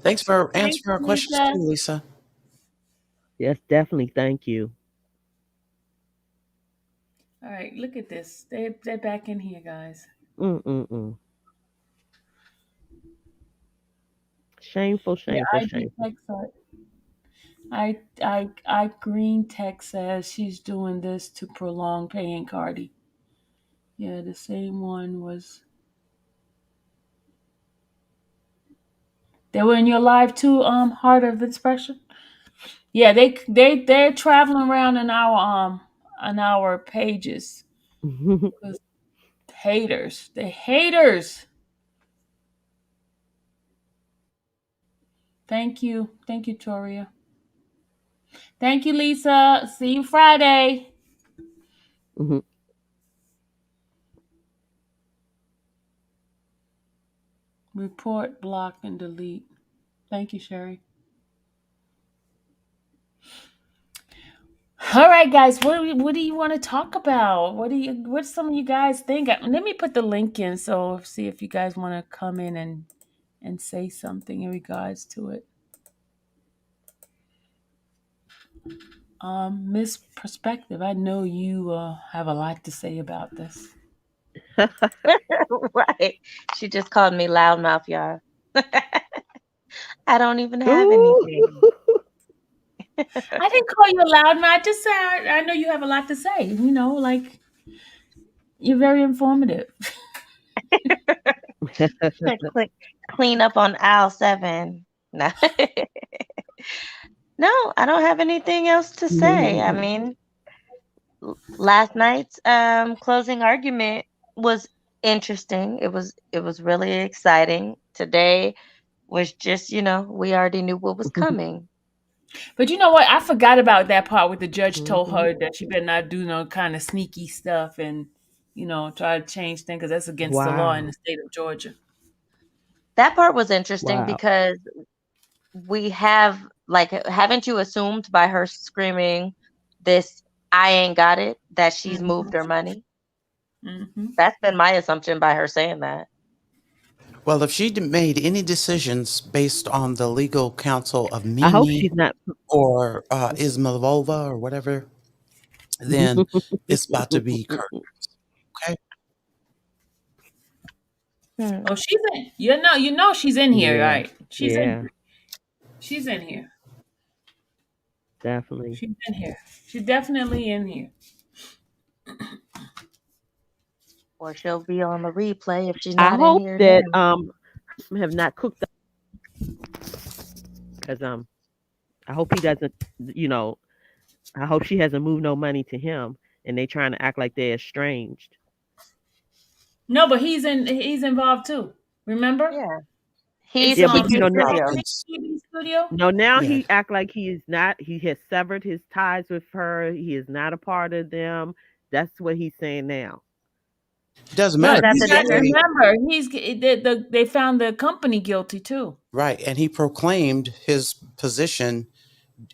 Thanks for Thanks, answering our questions Lisa. too, Lisa. Yes, definitely. Thank you. All right, look at this. They're back in here, guys. Mm-mm-mm. Shameful, Yeah, shameful, IG shameful. text I Green Tech says she's doing this to prolong paying Cardi. Yeah, the same one was. They were in your live too. Heart of Expression. Yeah, they're traveling around in our pages because haters. They haters. Thank you, Toria. Thank you, Lisa. See you Friday. Mhm. Report, block, and delete. Thank you, Sherry. All right, guys. What do you want to talk about? What some of you guys think? Let me put the link in so see if you guys want to come in and say something in regards to it. Miss Perspective, I know you have a lot to say about this. Right. She just called me loudmouth, y'all. I don't even have Ooh. anything. I didn't call you a loud man. I just said I know you have a lot to say. You know, like you're very informative. Clean, clean up on aisle 7. No. No, I don't have anything else to say. I mean, last night's closing argument was interesting. It was really exciting. Today was just, we already knew what was coming. But you know what? I forgot about that part where the judge told Mhm. her that she better not do no kind of sneaky stuff and try to change things because that's against the law in the Wow. state of Georgia. That part was interesting Wow. because we have, like, haven't you assumed by her screaming this I ain't got it that she's moved her money? Mm-hmm. That's been my assumption by her saying that. Well, if she made any decisions based on the legal counsel of I hope Mimi she's not. or Ismailova or whatever, then it's about to be curtains. Okay. Hmm. Oh, she's in. You know she's in here, Yeah. right? She's in. Yeah. She's in here. Definitely. She's in here. She's definitely in here. Or she'll be on the replay if she's I not in hope here that now. have not cooked up because I hope he doesn't. You know, I hope she hasn't moved no money to him, and they trying to act like they're estranged. No, but he's involved too. Remember? Yeah. It's He's Yeah, but you TV know now. studio. TV studio. No, now Yeah. he act like he is not. He has severed his ties with her. He is not a part of them. That's what he's saying now. Doesn't Oh, But is matter. that you the He's got to difference? a remember, they found the company guilty too. right, and he proclaimed his position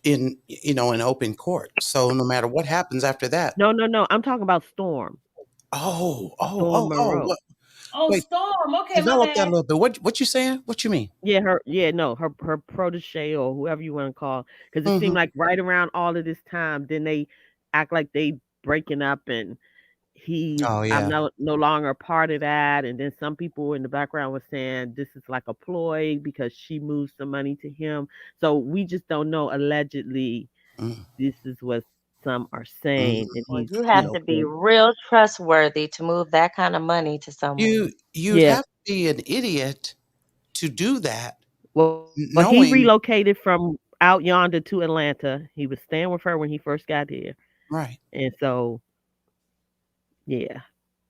in open court. So no matter what happens after that, No, no, no. I'm talking about Storm. oh, oh, Storm oh, oh, Monroe. Oh, wait, Storm. Okay, my develop that a bad. little bit. What you saying? What you mean? Yeah, her. Yeah, no, her protege or whoever you want to call. Because it seemed Hmm. like right around all of this time, then they act like they breaking up and he's Oh I'm yeah. no longer a part of that. And then some people in the background were saying this is like a ploy because she moved some money to him. So we just don't know. Allegedly, Mm, this is what some are mm. saying, and Well, he's you have to be been real trustworthy to move that kind of money to someone. You'd yeah. have to be an idiot to do that, Well, he knowing relocated from out yonder to Atlanta. He was staying with her when he first got here, right. and so yeah.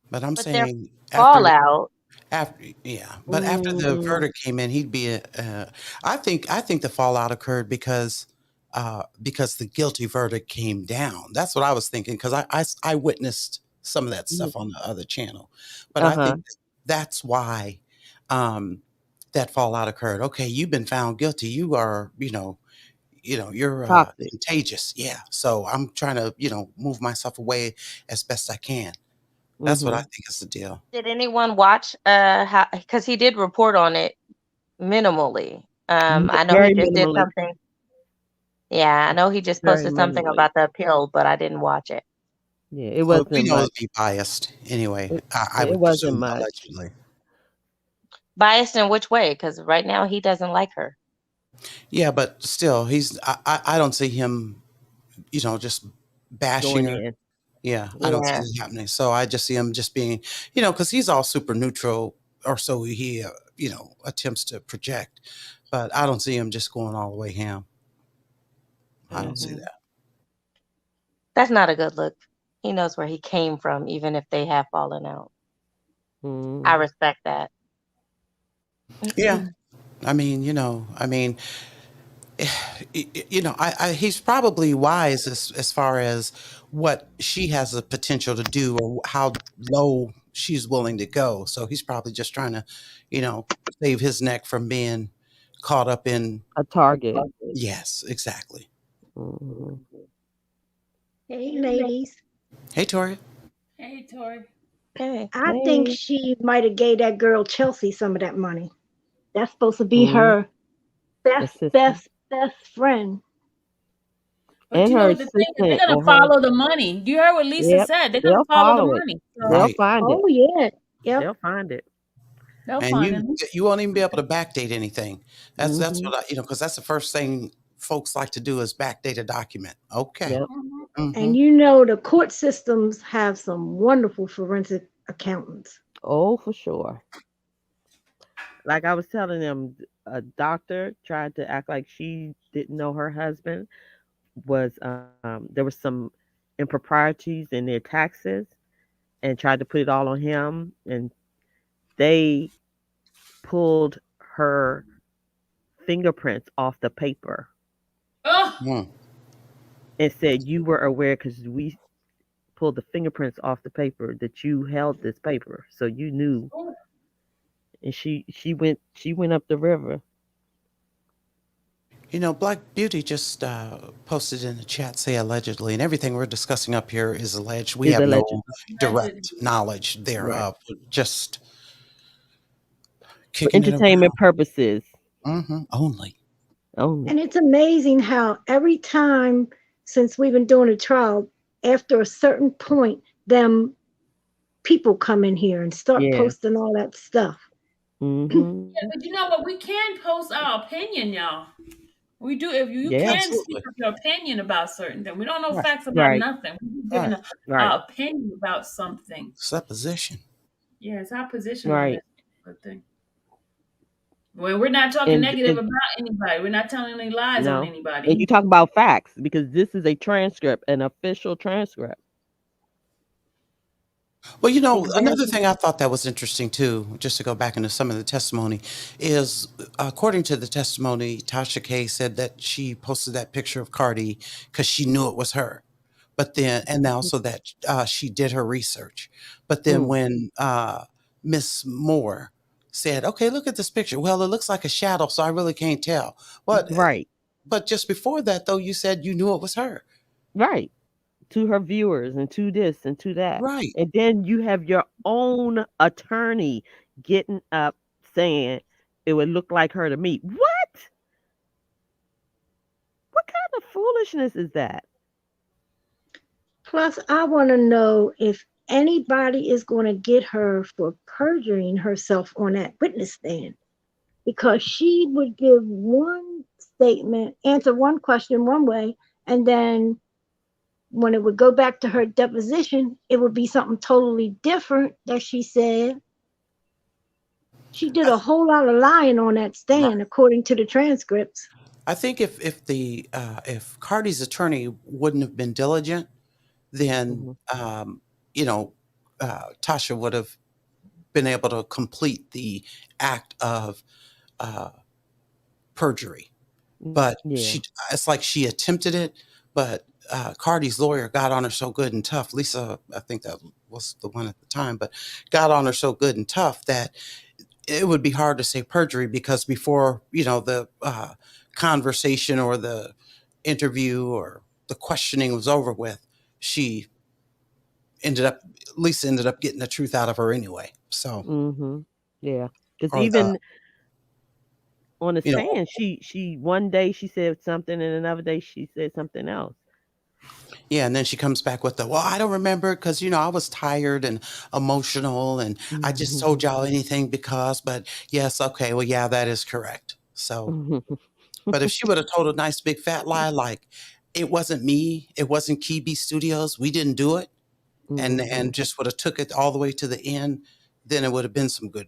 But I'm But their saying fallout, after the Mm, verdict came in, he'd be a. I think the fallout occurred because the guilty verdict came down. That's what I was thinking because I witnessed some of that stuff on the other channel, but I uh-huh. think that's why um, that fallout occurred. Okay, you've been found guilty. You are you're Toxic. contagious. Yeah, so I'm trying to move myself away as best I can. That's what I Mhm. think is the deal. did anyone watch how, because he did report on it minimally. I know he Very just did minimally. something. Yeah, I know he just Very posted something minimally. about the appeal, but I didn't watch it. Yeah, it Well, we wasn't know it'll much. be biased anyway. I It would wasn't presume much. allegedly. Biased in which way? Because right now he doesn't like her. Yeah, but still, I don't see him, just bashing Going her. in. Yeah, I don't see Yeah. that happening. So I just see him just being, because he's all super neutral, or so he, attempts to project. But I don't see him just going all the way ham. I don't see Hmm. that. That's not a good look. He knows where he came from, even if they have fallen out. I Mm. respect that. Yeah, I mean, he's probably wise as far as what she has the potential to do or how low she's willing to go. So he's probably just trying to, you know, save his neck from being caught up in. A target. Yes, exactly. Mhm. Hey, ladies. Hey, Tori. Hey, Tori. Okay. I think Hey. she might have gave that girl Chelsea some of that money. That's supposed to be Mm. her best, Assistant. best, best friend. But and you know her what the thing is? They're assistant gonna or her. follow the money. You heard what Lisa Yep, said. They're gonna they'll follow the follow it. money. So They'll Right. find it. Oh, yeah. Yep. They'll find it. they'll And find you them. you won't even be able to backdate anything. That's Mhm. what because that's the first thing folks like to do is backdate a document. Okay. Yep. Mhm. Hmm. And you know the court systems have some wonderful forensic accountants. Oh, for sure. Like I was telling them, a doctor tried to act like she didn't know her husband was there was some improprieties in their taxes and tried to put it all on him, and they pulled her fingerprints off the paper Oh, Mm. and said you were aware because we pulled the fingerprints off the paper that you held this paper, so you knew. oh, And she went up the river. Black Beauty just posted in the chat, say allegedly, and everything we're discussing up here is alleged. We Is have alleged. no allegedly. direct knowledge Right. thereof. Just For kicking it entertainment around. purposes Only. only. And it's amazing how every time since we've been doing a trial, after a certain point, them people come in here and start Yeah. posting all that stuff. Mhm. Yeah, but you know what? We can post our opinion, y'all. We do. If you Yeah. can speak Absolutely. up your opinion about certain things, we don't know Right. facts about Right. nothing. We're just giving Right. Right. our opinion about something. Supposition. Yeah, it's our position on Right. this thing. When we're not talking negative And about anybody, we're not telling any lies on no. And anybody. you talk about facts because this is a transcript, an official transcript. Well, another Exactly. thing I thought that was interesting too, just to go back into some of the testimony, is according to the testimony, Tasha K said that she posted that picture of Cardi because she knew it was her. But then, and also that she did her research. But then Mm, when Miss Moore said, "Okay, look at this picture. Well, it looks like a shadow, so I really can't tell." right. But just before that, though, you said you knew it was her. Right. To her viewers and to this and to that. Right. And then you have your own attorney getting up saying it would look like her to me. What? What kind of foolishness is that? Plus, I want to know if anybody is going to get her for perjuring herself on that witness stand because she would give one statement, answer one question one way, and then when it would go back to her deposition, it would be something totally different that she said. She did I, a whole lot of lying on that stand, according to the transcripts. I think if Cardi's attorney wouldn't have been diligent, then Mhm. Tasha would have been able to complete the act of uh, perjury. But Yeah. it's like she attempted it, but Cardi's lawyer got on her so good and tough. Lisa, I think that was the one at the time, but got on her so good and tough that it would be hard to say perjury because before the conversation or the interview or the questioning was over with, she ended up Lisa ended up getting the truth out of her anyway. So, Mhm. Yeah. Because or the even on the you know stand, she one day she said something, and another day she said something else. yeah, and then she comes back with the, well, I don't remember because I was tired and emotional and I just told y'all anything because, but yes, okay, well, yeah, that is correct. So, but if she would have told a nice big fat lie like it wasn't me, it wasn't Kibi Studios, we didn't do it, and Mhm. just would have took it all the way to the end, then it would have been some good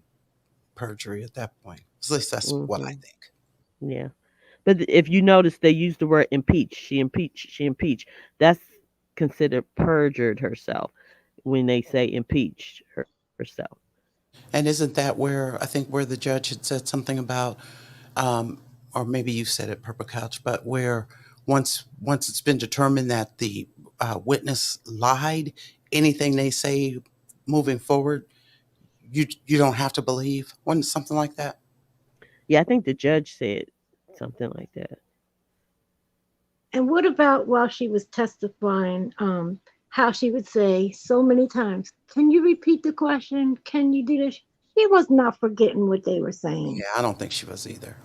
perjury at that point. At least that's what I Mhm. think. Yeah. But if you notice, they use the word impeach. She impeached. She impeached. That's considered perjured herself when they say impeach herself. And isn't that where I think where the judge had said something about, um, or maybe you said it, Purple Couch, but where once it's been determined that the witness lied, anything they say moving forward, you don't have to believe. Wasn't it something like that? Yeah, I think the judge said something like that. And what about while she was testifying, how she would say so many times, "Can you repeat the question? Can you do this?" She was not forgetting what they were saying. Yeah, I don't think she was either.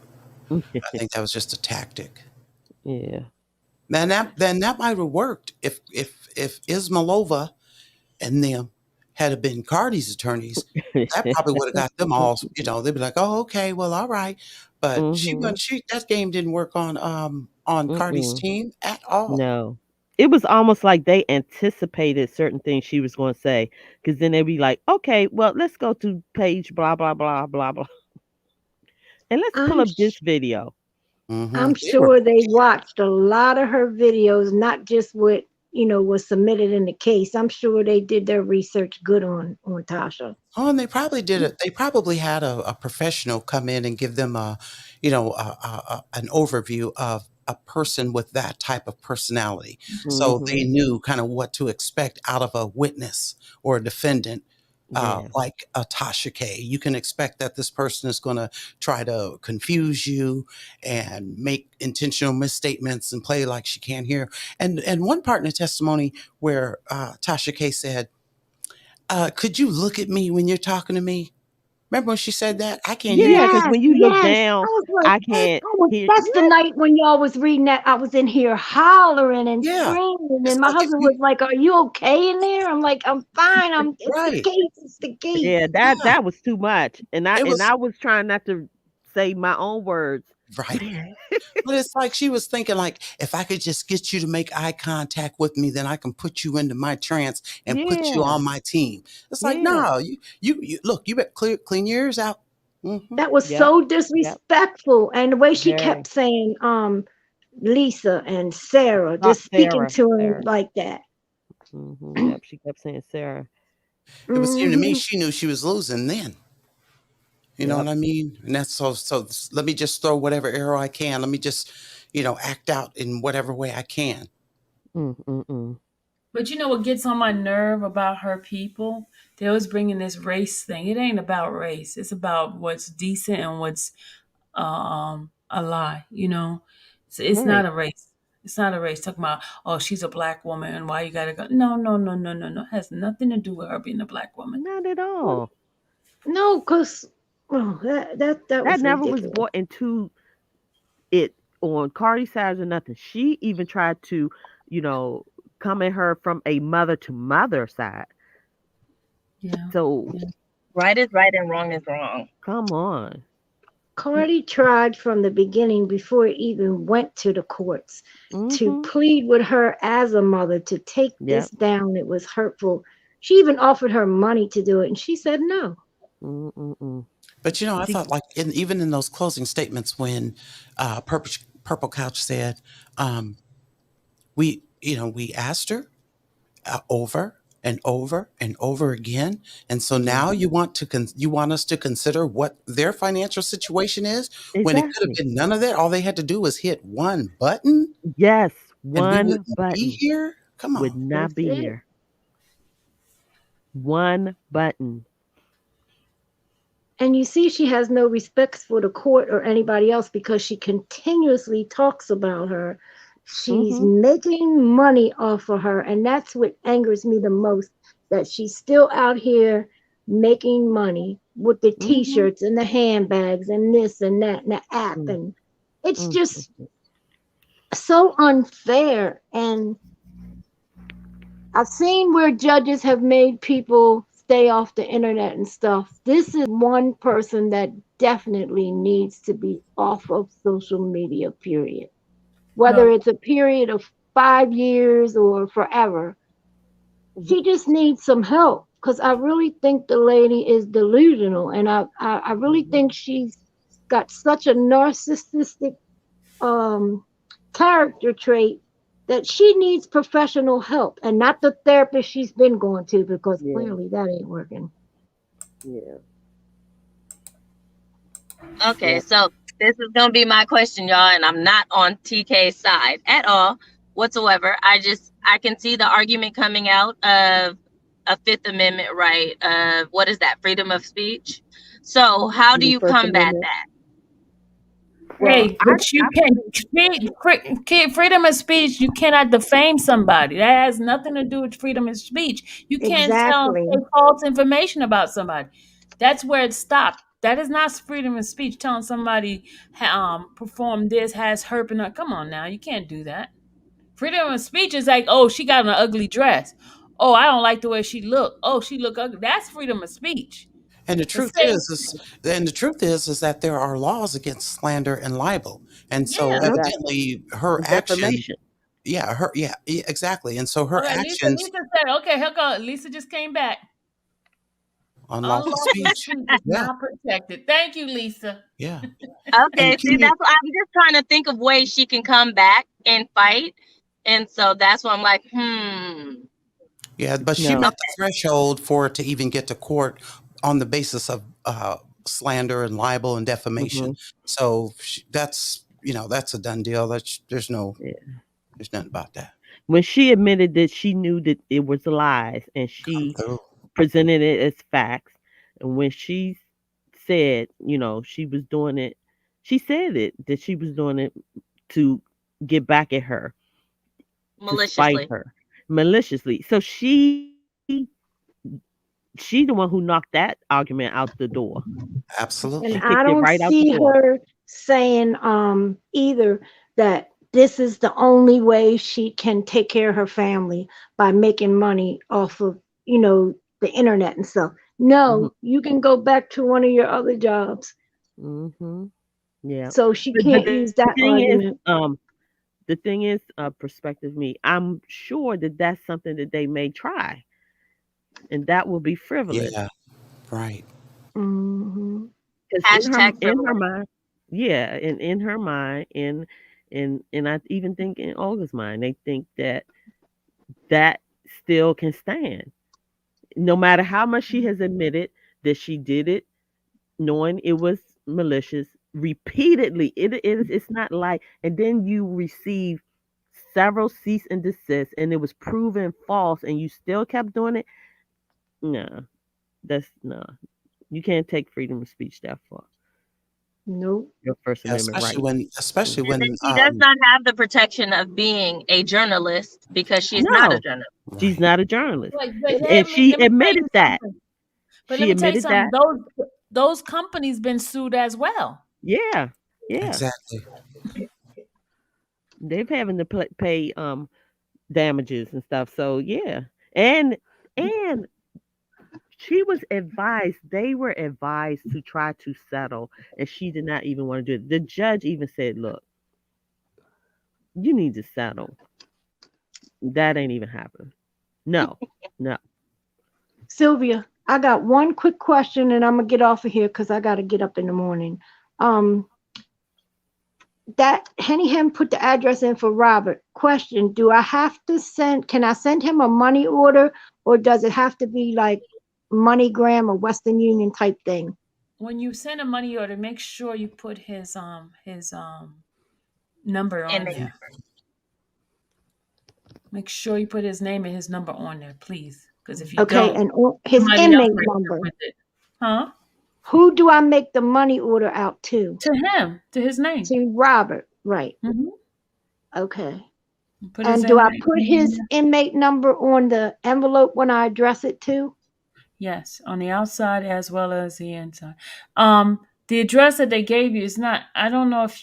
I think that was just a tactic. Yeah. Then that might have worked if Ismailova and them had have been Cardi's attorneys. That probably would have got them all. They'd be like, "Oh, okay, well, all right." But she Mm-hmm. wasn't. That game didn't work on Cardi's Mm-mm. team at all. No. It was almost like they anticipated certain things she was going to say, because then they'd be like, okay, well, let's go to page blah, blah, blah, blah, blah. And let's pull I'm up this video. Hmm I'm They were. sure they watched a lot of her videos, not just what was submitted in the case. I'm sure they did their research good on Tasha. Oh, and they probably did it. They probably had a professional come in and give them an overview of a person with that type of personality, so Mm-hmm. they knew kind of what to expect out of a witness or a defendant. Yeah. Like a Tasha K, you can expect that this person is going to try to confuse you and make intentional misstatements and play like she can't hear. And one part in the testimony where Tasha K said, could you look at me when you're talking to me? Remember when she said that? I can't hear Yeah, you. because Yes, when you look yes. I down, was like, I can't hear. that's the night when y'all was reading that. I was in here hollering and Yeah. screaming, It's and my like if husband you, was like, "Are you okay in there?" I'm like, "I'm fine. It's the right. case. It's the case." Yeah, that Yeah. that was too much. And I It and was I was trying not to say my own words. right. But it's like she was thinking like, if I could just get you to make eye contact with me, then I can put you into my trance and put you Yeah. on my team. It's like, Yeah. no, you look, you better clean your ears out. Hmm That was Yep. so Yep. disrespectful, and the way she kept Very. saying, Lisa and Sarah, just speaking Sarah. to him Sarah. like that. Yep. She kept saying Sarah. It would seem to me Hmm. she knew she was losing then. You know what Yep. I mean? And that's so let me just throw whatever arrow I can. Let me just, act out in whatever way I can. Mm. But you know what gets on my nerve about her people? They always bringing this race thing. It ain't about race. It's about what's decent and what's a lie. It's not Right. a race. It's not a race. Talking about, oh, she's a black woman and why you gotta go. No, no, no, no, no, no. It has nothing to do with her being a black woman. Not at all. No, because that That was never was ridiculous. brought into it on Cardi's side or nothing. She even tried to, you know, come at her from a mother to mother side. Yeah. So Yeah. Right is right and wrong is wrong. come on. Cardi tried from the beginning, before it even went to the courts, to Mm-hmm. plead with her as a mother to take this Yep. down. It was hurtful. She even offered her money to do it, and she said no. Mm-mm-mm. But I She, thought like even in those closing statements when Purple Couch said, we asked her over and over and over again, and so yeah, now you want us to consider what their financial situation is when it could have exactly. been none of that. All they had to do was hit one button, Yes, and we one wouldn't be button here. Come would on. not That's be it. here. One button. And you see, she has no respect for the court or anybody else, because she continuously talks about her. She's Mm-hmm. making money off of her. And that's what angers me the most, that she's still out here making money with the t Mm-hmm. shirts and the handbags and this and that and the app. Mm, And it's mm, just mm. so unfair. And I've seen where judges have made people stay off the internet and stuff. This is one person that definitely needs to be off of social media, period. Whether No. it's a period of 5 years or forever, she just needs some help, because I really think the lady is delusional. And I really think she's got such a narcissistic um, character trait that she needs professional help, and not the therapist she's been going to, because Yeah, clearly that ain't working. yeah, Okay, yeah. so this is gonna be my question, y'all, and I'm not on TK's side at all whatsoever. I can see the argument coming out of a Fifth Amendment right of what is that, freedom of speech. So how You do mean you First combat Amendment? that? Well, Hey, but you can freedom of speech. You cannot defame somebody. That has nothing to do with freedom of speech. You can't Exactly. say false information about somebody. That's where it stopped. That is not freedom of speech. Telling somebody perform this has herping. Come on now, you can't do that. Freedom of speech is like, oh, she got an ugly dress. Oh, I don't like the way she looked. Oh, she look ugly. That's freedom of speech. And the The truth same, is that there are laws against slander and libel. And so yeah. Exactly. evidently her And action, defamation. exactly. And so her Okay, actions, Lisa said, okay, here go. Lisa just came back. unlawful Unlawful speech. speech is Yeah, not protected. Thank you, Lisa. yeah. Okay, And see, can you, that's what I'm just trying to think of ways she can come back and fight. And so that's why I'm like, yeah, but she No. met the threshold for it to even get to court on the basis of slander and libel and defamation. Hmm. So that's a done deal. Yeah. There's nothing about that. When she admitted that she knew that it was lies and Come she through. presented it as facts, and when she said, she was doing it, she said it that she was doing it to get back at her, to spite maliciously. her maliciously. So she the one who knocked that argument out the door. And She Absolutely. I kicked it don't right out the see door. her saying either that this is the only way she can take care of her family by making money off of, the internet and stuff. Hmm. No, you can go back to one of your other jobs. Hmm. Yeah. So she But can't the use thing that is, argument. perspective me. I'm sure that that's something that they may try, and that will be frivolous. Yeah. Right. Hmm. Because Hashtag in her frivolous. mind, yeah, and in her mind, and I even think in Olga's mind, they think that that still can stand, no matter how much she has admitted that she did it, knowing it was malicious repeatedly. It's not like, and then you receive several cease and desist, and it was proven false, and you still kept doing it. No, that's no. You can't take freedom of speech that far. Nope. Your First Yeah, Amendment especially right. when especially And then when she does not have the protection of being a journalist because she's not a No, journalist. she's right. not a journalist, But and she let me tell admitted you that. something. But let She me tell you admitted something. that. Those companies been sued as well. Yeah, yeah. Exactly. They've having to pay damages and stuff. So yeah, and she was advised. They were advised to try to settle, and she did not even want to do it. The judge even said, "Look, you need to settle. That ain't even happening. No, no." Sylvia, I got one quick question and I'm gonna get off of here because I gotta get up in the morning. Um, that Henningham put the address in for Robert. Question: do I have to can I send him a money order, or does it have to be like MoneyGram or Western Union type thing? When you send a money order, make sure you put his number And on they, there. Make sure you put his name and his number on there, please. Because if you Okay, don't, and his somebody else inmate might get number. with it. Huh? Who do I make the money order out to? To him, to his name. To Robert, right. Hmm. Okay. Put his And do I inmate put name on his there. inmate number on the envelope when I address it to? Yes, on the outside as well as the inside. The address that they gave you is not. I don't know if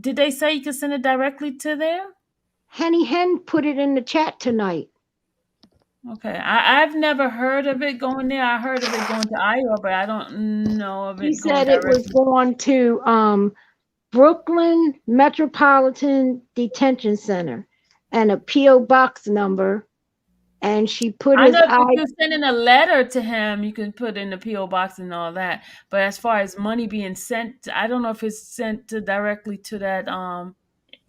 did they say you can send it directly to there. Henny Hen put it in the chat tonight. Okay, I've never heard of it going there. I heard of it going to Iowa, but I don't know of She it going said it was directly. going to Brooklyn Metropolitan Detention Center and a P.O. box number. And she put I his know if I. you're sending a letter to him, you can put in the PO box and all that. But as far as money being sent, I don't know if it's sent to directly to that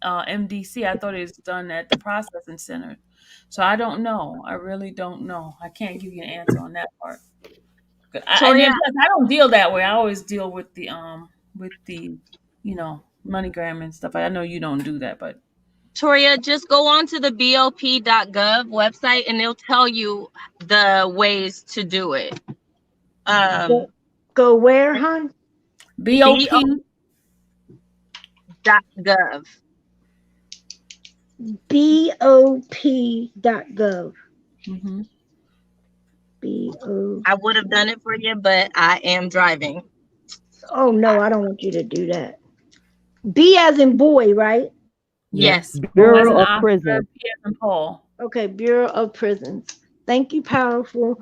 MDC. I thought it was done at the processing center. So I don't know. I really don't know. I can't give you an answer on that part. And Toria, then plus, I don't deal that way. I always deal with the MoneyGram and stuff. I know you don't do that, but Toria, just go on to the bop.gov website and they'll tell you the ways to do it. Go, go where, hon? BOP. bop.gov. BOP.gov. Mm-hmm. BO. I would have done it for you, but I am driving. Oh no, I don't want you to do that. B as in boy, right? Yes. Oh, as Bureau an of officer, Prison. Pierre and Paul. Okay, Bureau of Prisons. Thank you, powerful.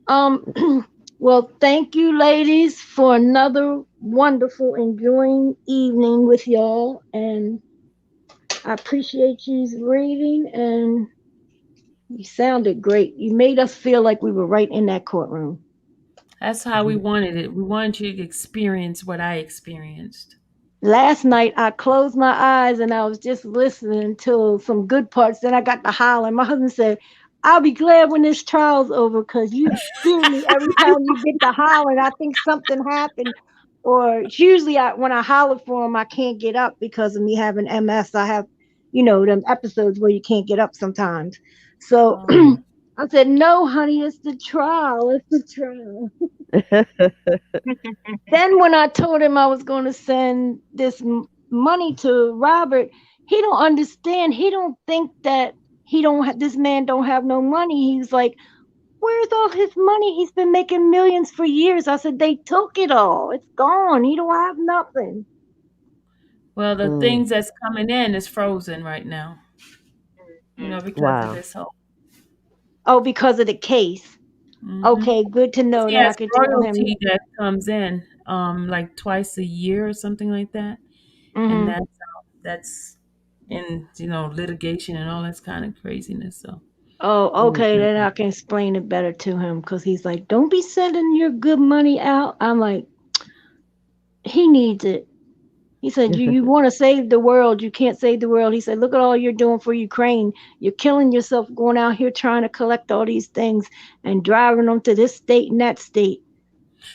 Um, well, thank you, ladies, for another wonderful, enjoying evening with y'all, and I appreciate you reading, and you sounded great. You made us feel like we were right in that courtroom. That's how we wanted it. We wanted you to experience what I experienced. Last night I closed my eyes and I was just listening to some good parts. Then I got to hollering. My husband said, "I'll be glad when this trial's over because you scare me every time you get to hollering. I think something happened." Or it's usually when I holler for him, I can't get up because of me having MS. I have, them episodes where you can't get up sometimes. So Um, I said, "No, honey, it's the trial. It's the trial." Then when I told him I was going to send this money to Robert, he don't understand. He don't think that this man don't have no money. He's like, "Where's all his money? He's been making millions for years." I said, "They took it all. It's gone. He don't have nothing." well, the Mm, things that's coming in is frozen right now, because of wow. this whole. Oh, because of the case. Hmm. Okay, good to know. He Then I has could tell him. royalty that comes in, like twice a year or something like that, and Hmm. that's in litigation and all this kind of craziness. So Oh, Mm, okay. mm, Then I can explain it better to him because he's like, "Don't be sending your good money out." I'm like, he needs it. He said, "You want to save the world. You can't save the world." He said, "Look at all you're doing for Ukraine. You're killing yourself going out here trying to collect all these things and driving them to this state and that state."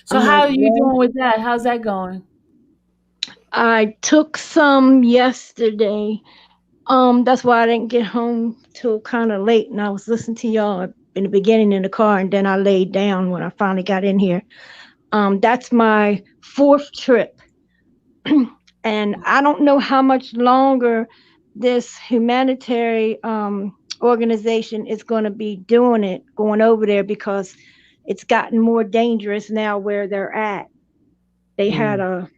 so I'm how like, are you "Well, doing with that? How's that going? I took some yesterday. That's why I didn't get home till kind of late, and I was listening to y'all in the beginning in the car, and then I laid down when I finally got in here. That's my fourth trip. And I don't know how much longer this humanitarian organization is going to be doing it, going over there, because it's gotten more dangerous now where they're at. They had mm, a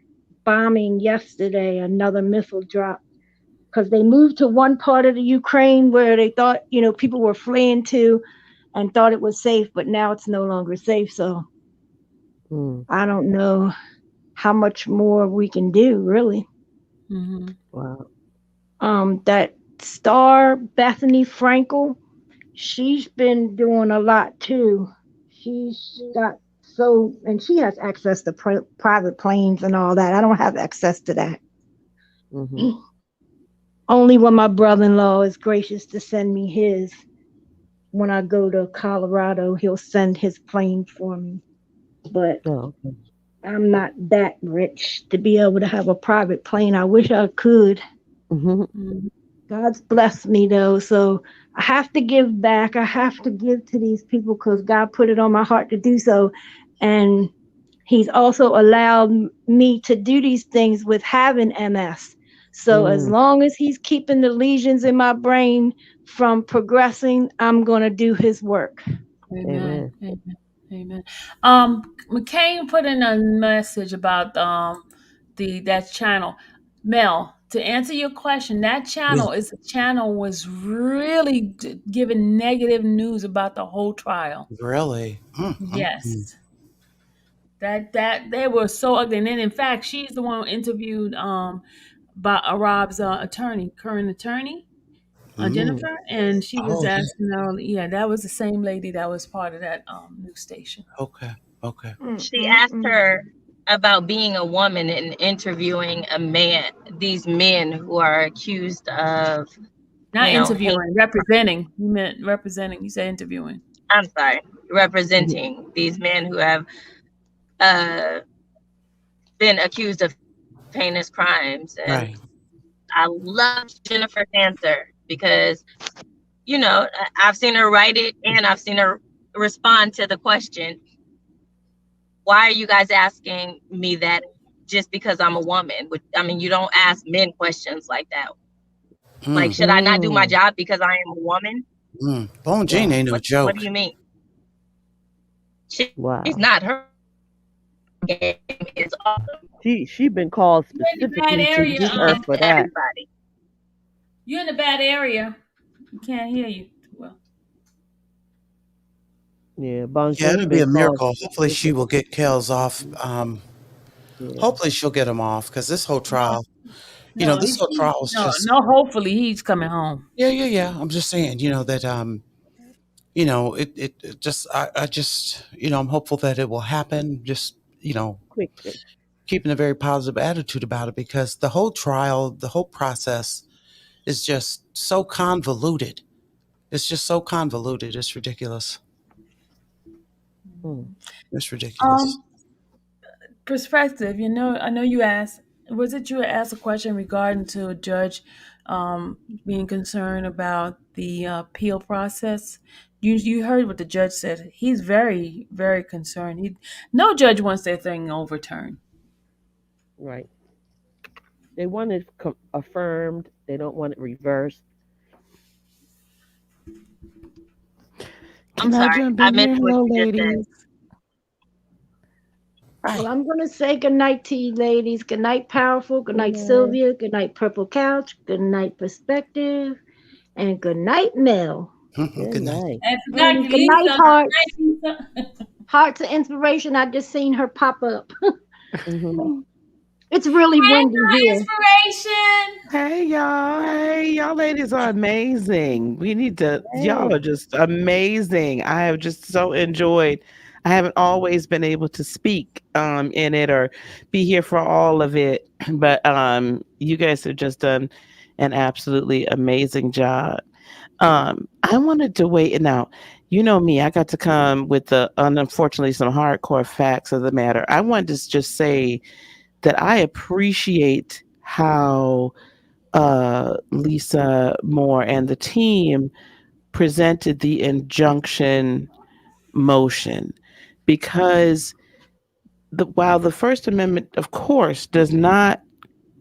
bombing yesterday, another missile drop, because they moved to one part of the Ukraine where they thought, people were fleeing to and thought it was safe, but now it's no longer safe. So mm. I don't know how much more we can do, really. Hmm. Wow. That star Bethany Frankel, she's been doing a lot too. She's got and she has access to private planes and all that. I don't have access to that. Hmm. Only when my brother-in-law is gracious to send me his. When I go to Colorado, he'll send his plane for me. But Oh, okay. I'm not that rich to be able to have a private plane. I wish I could. Hmm. Hmm. God's blessed me though, so I have to give back. I have to give to these people because God put it on my heart to do so. And He's also allowed me to do these things with having MS. So as Mm, long as He's keeping the lesions in my brain from progressing, I'm going to do His work. Amen. amen. Amen. Amen. McCain put in a message about the that channel. Mel, to answer your question, that Yeah, channel was really giving negative news about the whole trial. really. Yes. That they were so ugly. And then in fact, she's the one who interviewed by Rob's current attorney, Mm. Mm, Jennifer, and she was Oh, yeah. asking her, yeah, that was the same lady that was part of that news station. Okay. Okay. She asked Mm-mm-mm. her about being a woman and interviewing a man, these men who are accused of, Not hate. interviewing, representing. You meant representing. You said interviewing. I'm sorry, mhm. representing these men who have uh, been accused of heinous crimes. And Right. I love Jennifer's answer because, I've seen her write it and I've seen her respond to the question, why are you guys asking me that just because I'm a woman? I mean, you don't ask men questions like that. Like, Mm. should I not do my Mm, job because I am a woman? Mm. Bone Jean wow. ain't no What do joke. you mean? She's Wow. not. Her game is awesome. She been called You're in a bad specifically to area. get her for that. Everybody. You're in a bad area. We can't hear you too well. Yeah, Yeah, Bonjour's it'll be been a called. miracle. Hopefully, she will get Kels off. Yeah, Hopefully, she'll get him off because this whole No, trial, no, this whole trial is no, just, no. Hopefully, he's coming home. yeah, yeah, yeah. I'm just saying, that, it just, I just, I'm hopeful that it will happen. Just, quickly. keeping a very positive attitude about it because the whole trial, the whole process is just so convoluted. It's just so convoluted. It's ridiculous. Mm. It's ridiculous. Um, perspective. I know you asked. Was it you asked a question regarding to a judge, being concerned about the appeal process? You heard what the judge said. He's very very concerned. No judge wants their thing overturned. Right. They want it affirmed. They don't want it reversed. I'm Can I sorry. jump I in meant here? what Hello, you just said. ladies. Well, Right. I'm going to say good night to you ladies. Good night, Powerful. Good Good night, night. Sylvia. Good night, Purple Couch. Good night, Perspective. And good night, Mel. Good Good night. night. And good night, And good night, Lisa. Hearts. Good night, Lisa. Hearts of Inspiration. I just seen her pop up. Hmm. It's really Hey, windy my here. inspiration. Hey, y'all. Hey, y'all ladies are amazing. Y'all Hey. are just amazing. I have just so enjoyed. I haven't always been able to speak in it or be here for all of it, but you guys have just done an absolutely amazing job. I wanted to wait now. You know me, I got to come with the unfortunately some hardcore facts of the matter. I wanted to just say that I appreciate how Lisa Moore and the team presented the injunction motion because while the First Amendment, of course, does not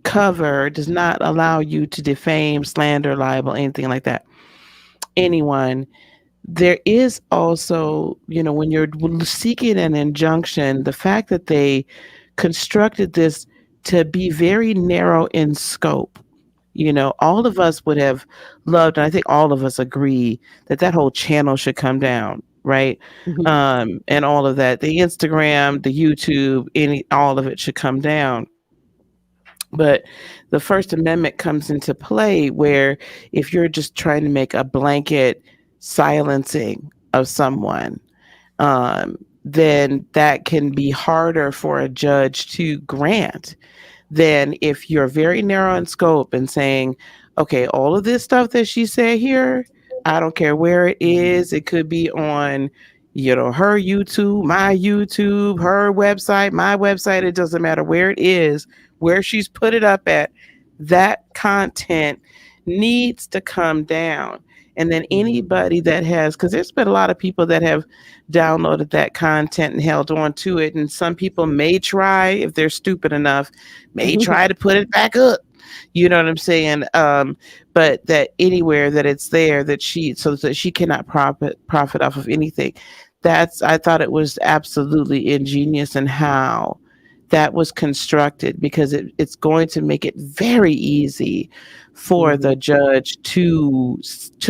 allow you to defame, slander, libel, anything like that, anyone. There is also, when you're seeking an injunction, the fact that they constructed this to be very narrow in scope. All of us would have loved, and I think all of us agree that that whole channel should come down, right? And all of that, the Instagram, the YouTube, all of it should come down. But the First Amendment comes into play where if you're just trying to make a blanket silencing of someone, then that can be harder for a judge to grant than if you're very narrow in scope and saying, okay, all of this stuff that she said here, I don't care where it is. It could be on, her YouTube, her website, my website. It doesn't matter where it is, where she's put it up at. That content needs to come down. And then anybody that has, because there's been a lot of people that have downloaded that content and held on to it. And some people may try, if they're stupid enough, may try to put it back up. You know what I'm saying? But that anywhere that it's there, so that she cannot profit off of anything. I thought it was absolutely ingenious in how that was constructed because it's going to make it very easy for the judge to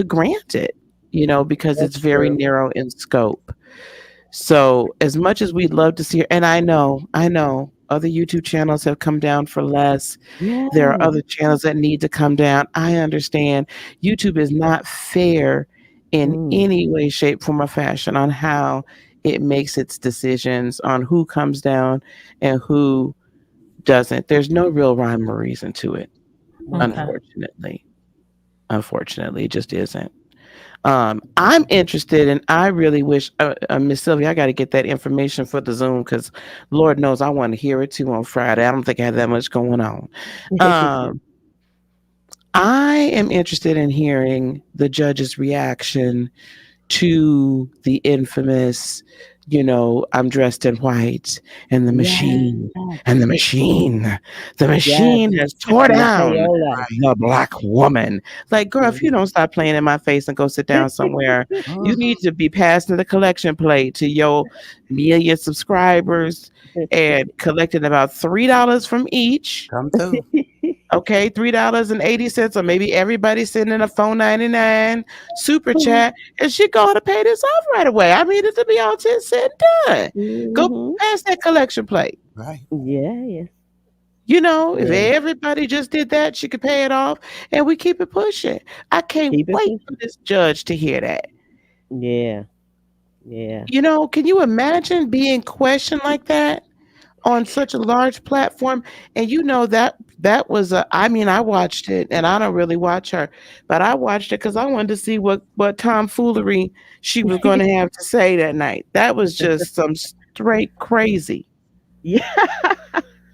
grant it, because it's That's very true. narrow in scope. So as much as we'd love to see her, and I know other YouTube channels have come down for less. There are Yes. other channels that need to come down. I understand YouTube is not fair in Mm. any way, shape, form, or fashion on how it makes its decisions on who comes down and who doesn't. There's no real rhyme or reason to it, Okay. No. unfortunately. Unfortunately, it just isn't. I'm interested, and I really wish, Miss Sylvia, I got to get that information for the Zoom because Lord knows I want to hear it too on Friday. I don't think I have that much going on. Um, I am interested in hearing the judge's reaction to the infamous, I'm dressed in white and the Yes. machine and the machine. The Yes. machine has tore And the down payola. Right. the black woman. Like, girl, if you Mhm. don't stop playing in my face and go sit down somewhere, you Mhm. need to be passing the collection plate to your million subscribers and collecting about $3 from each. Come through. Okay, $3.80, or maybe everybody sending a $4.99 super chat, and she go to pay this off right away. I mean, it'll be all 10 cent done. Go Mm-hmm. pass that collection plate. Right. Yeah, yes, If yeah. everybody just did that, she could pay it off, and we keep it pushing. I can't Keep it wait for pushing. this judge to hear that. Yeah, yeah. Can you imagine being questioned like that on such a large platform? And that was I mean, I watched it, and I don't really watch her, but I watched it because I wanted to see what tomfoolery she was going to have to say that night. That was just some straight crazy. Yeah.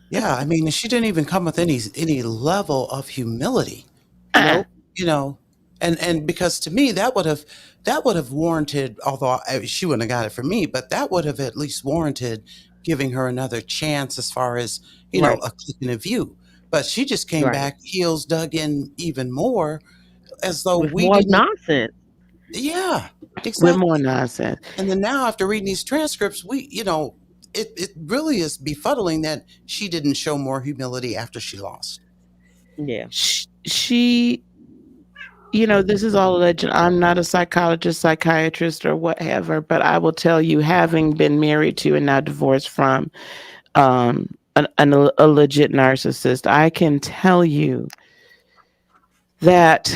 Yeah, I mean, she didn't even come with any level of humility. uh Nope. You know, and because to me that would have warranted, although she wouldn't have got it from me, but that would have at least warranted giving her another chance as far as Right. a click and a view. But she just came Right. back heels dug in even more, as though With we more didn't. nonsense. Yeah, with exactly. more nonsense. And then now, after reading these transcripts, it really is befuddling that she didn't show more humility after she lost. Yeah. She this is all alleged. I'm not a psychologist, psychiatrist, or whatever, but I will tell you, having been married to and now divorced from a legit narcissist, I can tell you that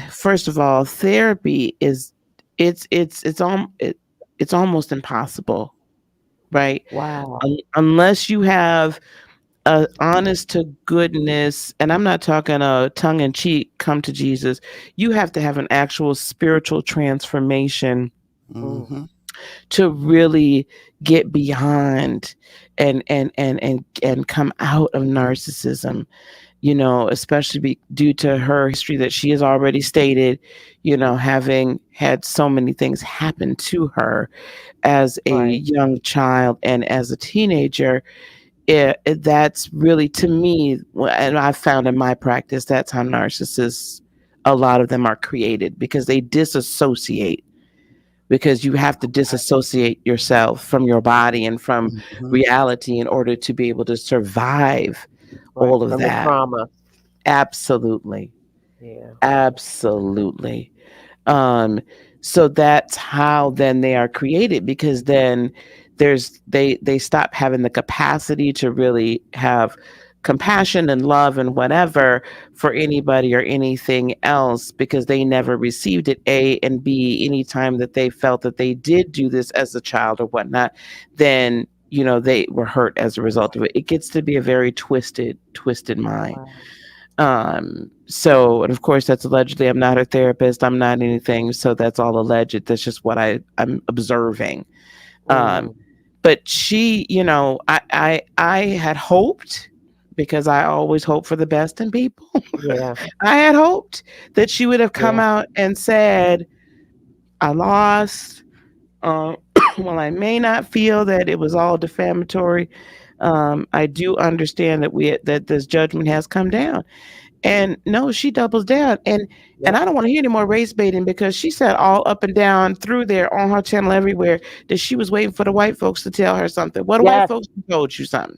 first of all, therapy is it's almost impossible, right? Wow. Unless you have a honest to goodness, and I'm not talking a tongue in cheek come to Jesus. You have to have an actual spiritual transformation Mm. Hmm. to really get beyond and come out of narcissism, especially due to her history that she has already stated, having had so many things happen to her as a Right. young child and as a teenager. That's really, to me, and I've found in my practice, that's how narcissists, a lot of them are created, because they disassociate, because you have to disassociate yourself from your body and from Hmm. reality in order to be able to survive Right. all of From the that. trauma. Absolutely. Yeah. Absolutely. Um, so that's how then they are created, because then they stop having the capacity to really have compassion and love and whatever for anybody or anything else, because they never received it. A and B, anytime that they felt that they did do this as a child or whatnot, then they were hurt as a result of it. It gets to be a very twisted mind. Wow. So, and of course, that's allegedly. I'm not a therapist. I'm not anything. So that's all alleged. That's just what I'm observing. Um, Mm. but she, I had hoped, because I always hope for the best in people. Yeah. I had hoped that she would have come Yeah. out and said, "I lost. Um, well, I may not feel that it was all defamatory. I do understand that this judgment has come down." And no, she doubles down. And Yep. I don't want to hear any more race baiting, because she said all up and down through there on her channel everywhere that she was waiting for the white folks to tell her something. What the white Yes. folks told you something?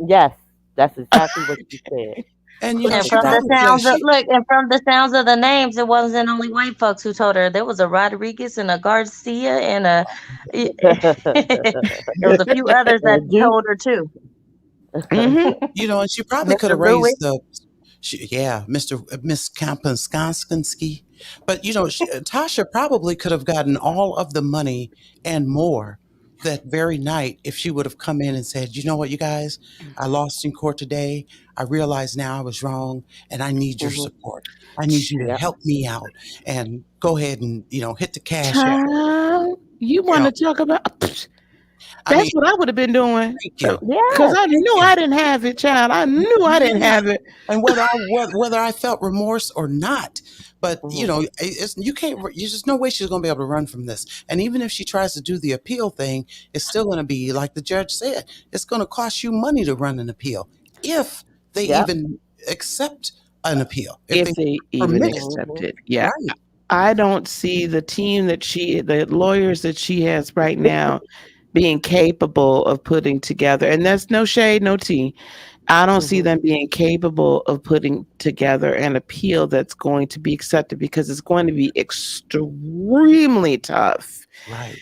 Yes. That's exactly what she said. And And she from the probably sounds of she look, and from the sounds of the names, it wasn't only white folks who told her. There was a Rodriguez and a Garcia and there was a few others that Duke. told her too. Hmm. and she probably could Mr. have Lewis. raised the yeah, Miss Kampenskansky. But Tasha probably could have gotten all of the money and more that very night if she would have come in and said, "You know what, you guys, I lost in court today. I realize now I was wrong, and I need your Hmm. support. I need you to Yep. help me out, and go ahead and hit the cash app." Child, you You want know, to talk about? I That's mean, what I would have been doing. thank you. Because Yes. I Thank knew you. I didn't have it, child. I knew I didn't Yeah. have it. And whether I felt remorse or not, but Hmm. you can't. There's just no way she's going to be able to run from this. And even if she tries to do the appeal thing, it's still going to be like the judge said. It's going to cost you money to run an appeal if they Yep. even accept an appeal, if If they they even permit it. accept Hmm. it. Yeah. Right. I don't see the team the lawyers that she has right now being capable of putting together. And that's no shade, no tea. I don't see Mhm. them being capable of putting together an appeal that's going to be accepted because it's going to be extremely tough. Right.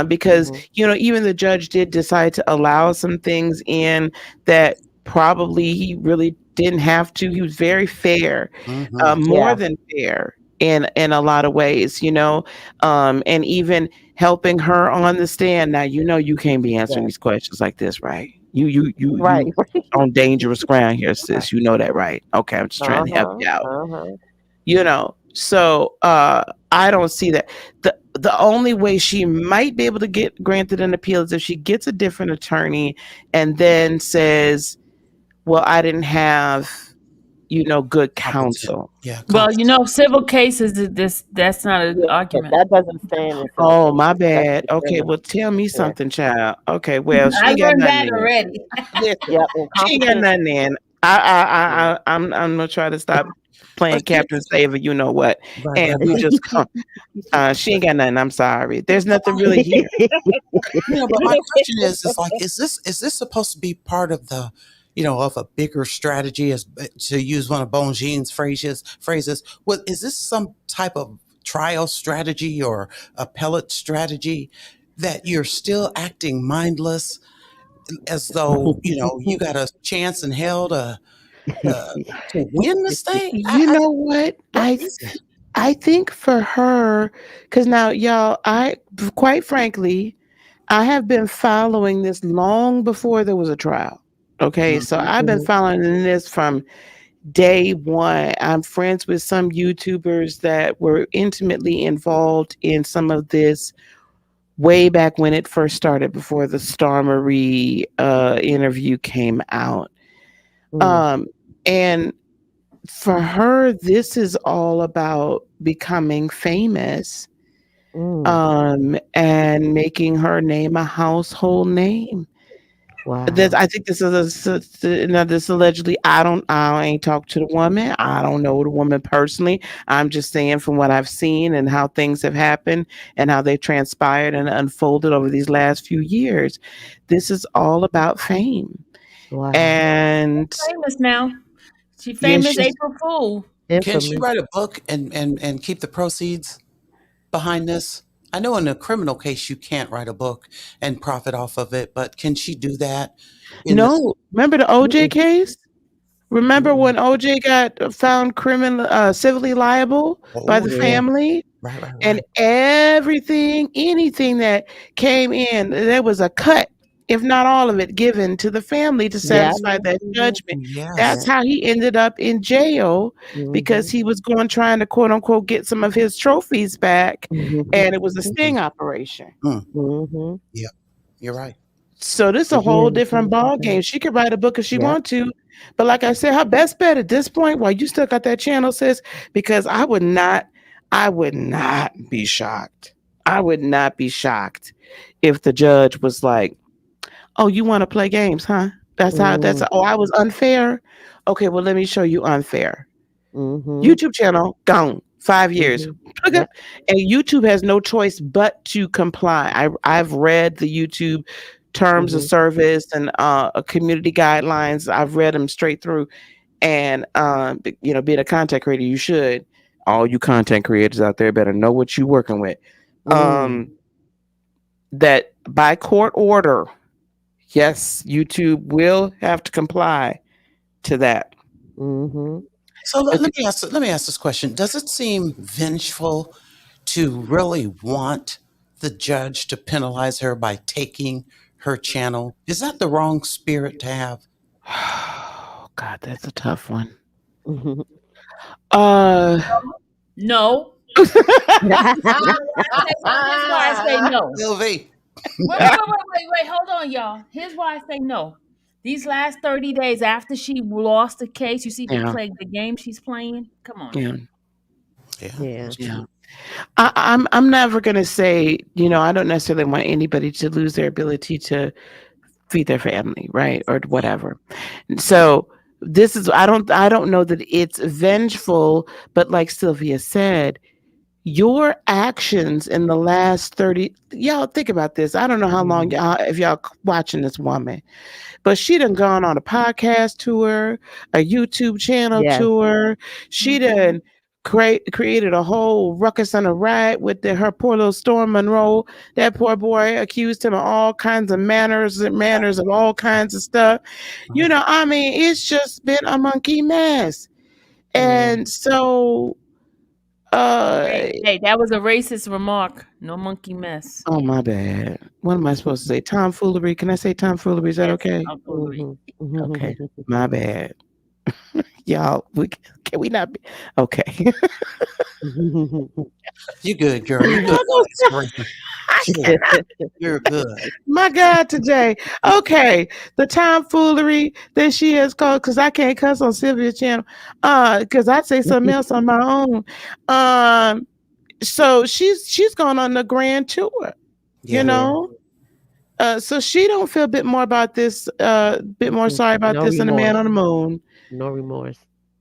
Because Mhm. even the judge did decide to allow some things in that probably he really didn't have to. He was very fair, Mm-hmm. more Yeah. than fair in a lot of ways, and even helping her on the stand. Now you can't be answering Yeah. these questions like this, right? You Right. on dangerous ground here, Right. sis. You know that, right? Okay, I'm just trying to help Uh-huh. you out. Uh-huh. So I don't see that. The only way she might be able to get granted an appeal is if she gets a different attorney and then says, well, I didn't have good Competent. counsel. Yeah, Well, competent. civil cases, that's not an Yeah, argument. that doesn't stand in civil Oh, my cases. That's bad. just Okay, well, tell me yeah. something, child. Okay, well, she I ain't got learned nothing that in. already. Listen, Yep, she ain't got incompetent. nothing in. Yeah. I'm gonna try to stop But playing Captain here's Saver, you know what, right, and right, we right. just she ain't got nothing. I'm sorry. There's nothing really here. But my question is like, is this supposed to be part of the, of a bigger strategy, as to use one of Bonjean's phrases? Well, is this some type of trial strategy or appellate strategy that you're still acting mindless, as though you got a chance in hell uh, to win this thing? You know what? What is it? I think for her, because now, y'all, quite frankly, I have been following this long before there was a trial. Okay, so Hmm. I've been Mhm. following this from day one. I'm friends with some YouTubers that were intimately involved in some of this way back when it first started, before the Star Marie interview came out. Mm, Um, and for her, this is all about becoming famous, mm. and making her name a household name. Wow. I think this is now this allegedly. I ain't talked to the woman. I don't know the woman personally. I'm just saying from what I've seen and how things have happened and how they've transpired and unfolded over these last few years. This is all about fame. Wow. And Famous now. She yeah, famous she's April Fool. Can she Infamous. write a book and keep the proceeds behind this? I know in a criminal case you can't write a book and profit off of it, but can she do that in this? no. Remember the OJ Mm-mm. case? Remember Mm-mm. when OJ got found civilly liable by Oh the yeah, Yeah. family? right, right, And right. anything that came in, there was a cut, if not all of it, given to the family to Yep. satisfy that Mhm. judgment. That's Yep. Yes. how he ended up in jail, because Mhm. he was going trying to quote unquote get some of his trophies back, Mhm. and it was a sting operation. Mm, Mhm. yeah, you're right. So this is a Did he whole have a different chance ball with that? game. She could write a book if she Yep. want to, but like I said, her best bet at this point, while you still got that channel, sis, because I would not be shocked. I would not be shocked if the judge was like, "Oh, you want to play games, huh? That's Mm. oh, I was unfair. Okay, well, let me show you unfair. Mhm. YouTube channel gone. 5 years. Mhm. Okay. Yep. And YouTube has no choice but to comply. I've read the YouTube terms of Mhm. service and community guidelines. I've read them straight through. And being a content creator, you should. All you content creators out there better know what you're working with. Mm. Um, that by court order, yes, YouTube will have to comply to that. Mhm. So let, It's- let me ask this question: does it seem vengeful to really want the judge to penalize her by taking her channel? Is that the wrong spirit to have? Oh God, that's a tough one. Mhm. Uh, No. I say so. Here's why I say no. Sylvie. Wait. Hold on, y'all. Here's why I say no. These last 30 days after she lost the case, you see yeah, the game she's playing? Come on now. yeah, Yeah, Yeah. that's yeah. true. I'm never gonna say, I don't necessarily want anybody to lose their ability to feed their family, right? Or whatever. So I don't know that it's vengeful, but like Sylvia said, your actions in the last 30, y'all think about this. I don't know how long Mhm. y'all, if y'all watching this woman, but she done gone on a podcast tour, a YouTube channel Yes. tour. She Mhm. done created a whole ruckus and a riot with her poor little Storm Monroe. That poor boy accused him of all kinds of manners of all kinds of stuff. You know, I mean, it's just been a monkey mess. Mm. And so, uh, Hey, hey, that was a racist remark. No monkey mess. oh my bad. What am I supposed to say? Tomfoolery. Can I say tomfoolery? Is that Yes, okay? tomfoolery. Mhm. Okay. My bad. Y'all, can we not be okay? You good, girl. You good. I'm gonna stop. Inspiration. I Sure. cannot. You're good. My God, today. Okay, the tomfoolery that she has called, because I can't cuss on Sylvia's channel, because I say something else on my own. Um, so she's gone on the grand tour, you Yeah. Yeah. know. So she don't feel a bit more about this, bit more sorry about No this than the man remorse. on the moon. No remorse.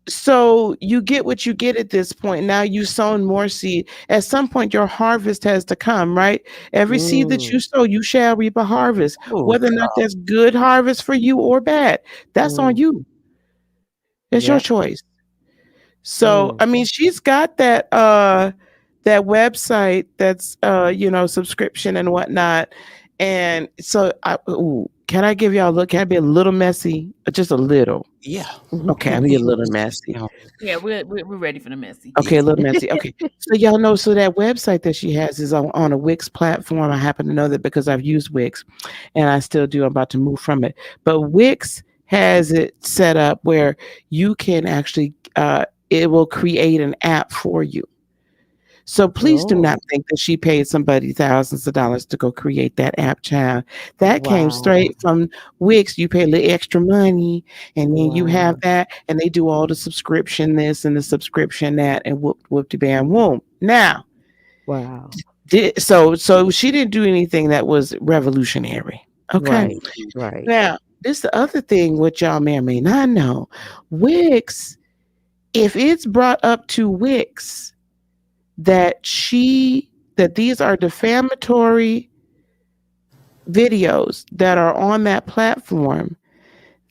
So you get what you get at this point. Now you sown more seed. At some point, your harvest has to come, right? Every seed that Mm. you sow, you shall reap a harvest. Oh, Whether or not God. that's good harvest for you or bad, that's on Mm. you. It's your Yep. choice. So Mm. I mean, she's got that website that's subscription and whatnot. And so can I give y'all a look? Can I be a little messy? Just a little. Yeah. Okay, I'll be a We little just, messy. Yeah, we're ready for the messy. Okay, yeah. a little messy. Okay. So y'all know, so that website that she has is on a Wix platform. I happen to know that because I've used Wix and I still do. I'm about to move from it. But Wix has it set up where you can actually it will create an app for you. So please do Oh, not think that she paid somebody thousands of dollars to go create that app, child. That came wow. straight from Wix. You pay a little extra money, and then you have Wow. that, and they do all the subscription this and the subscription that, and whoop whoop de bam whoom. Now, Wow. so she didn't do anything that was revolutionary. Okay. Right. Right. Now, this the other thing which y'all may or may not know. Wix, if it's brought up to Wix that these are defamatory videos that are on that platform,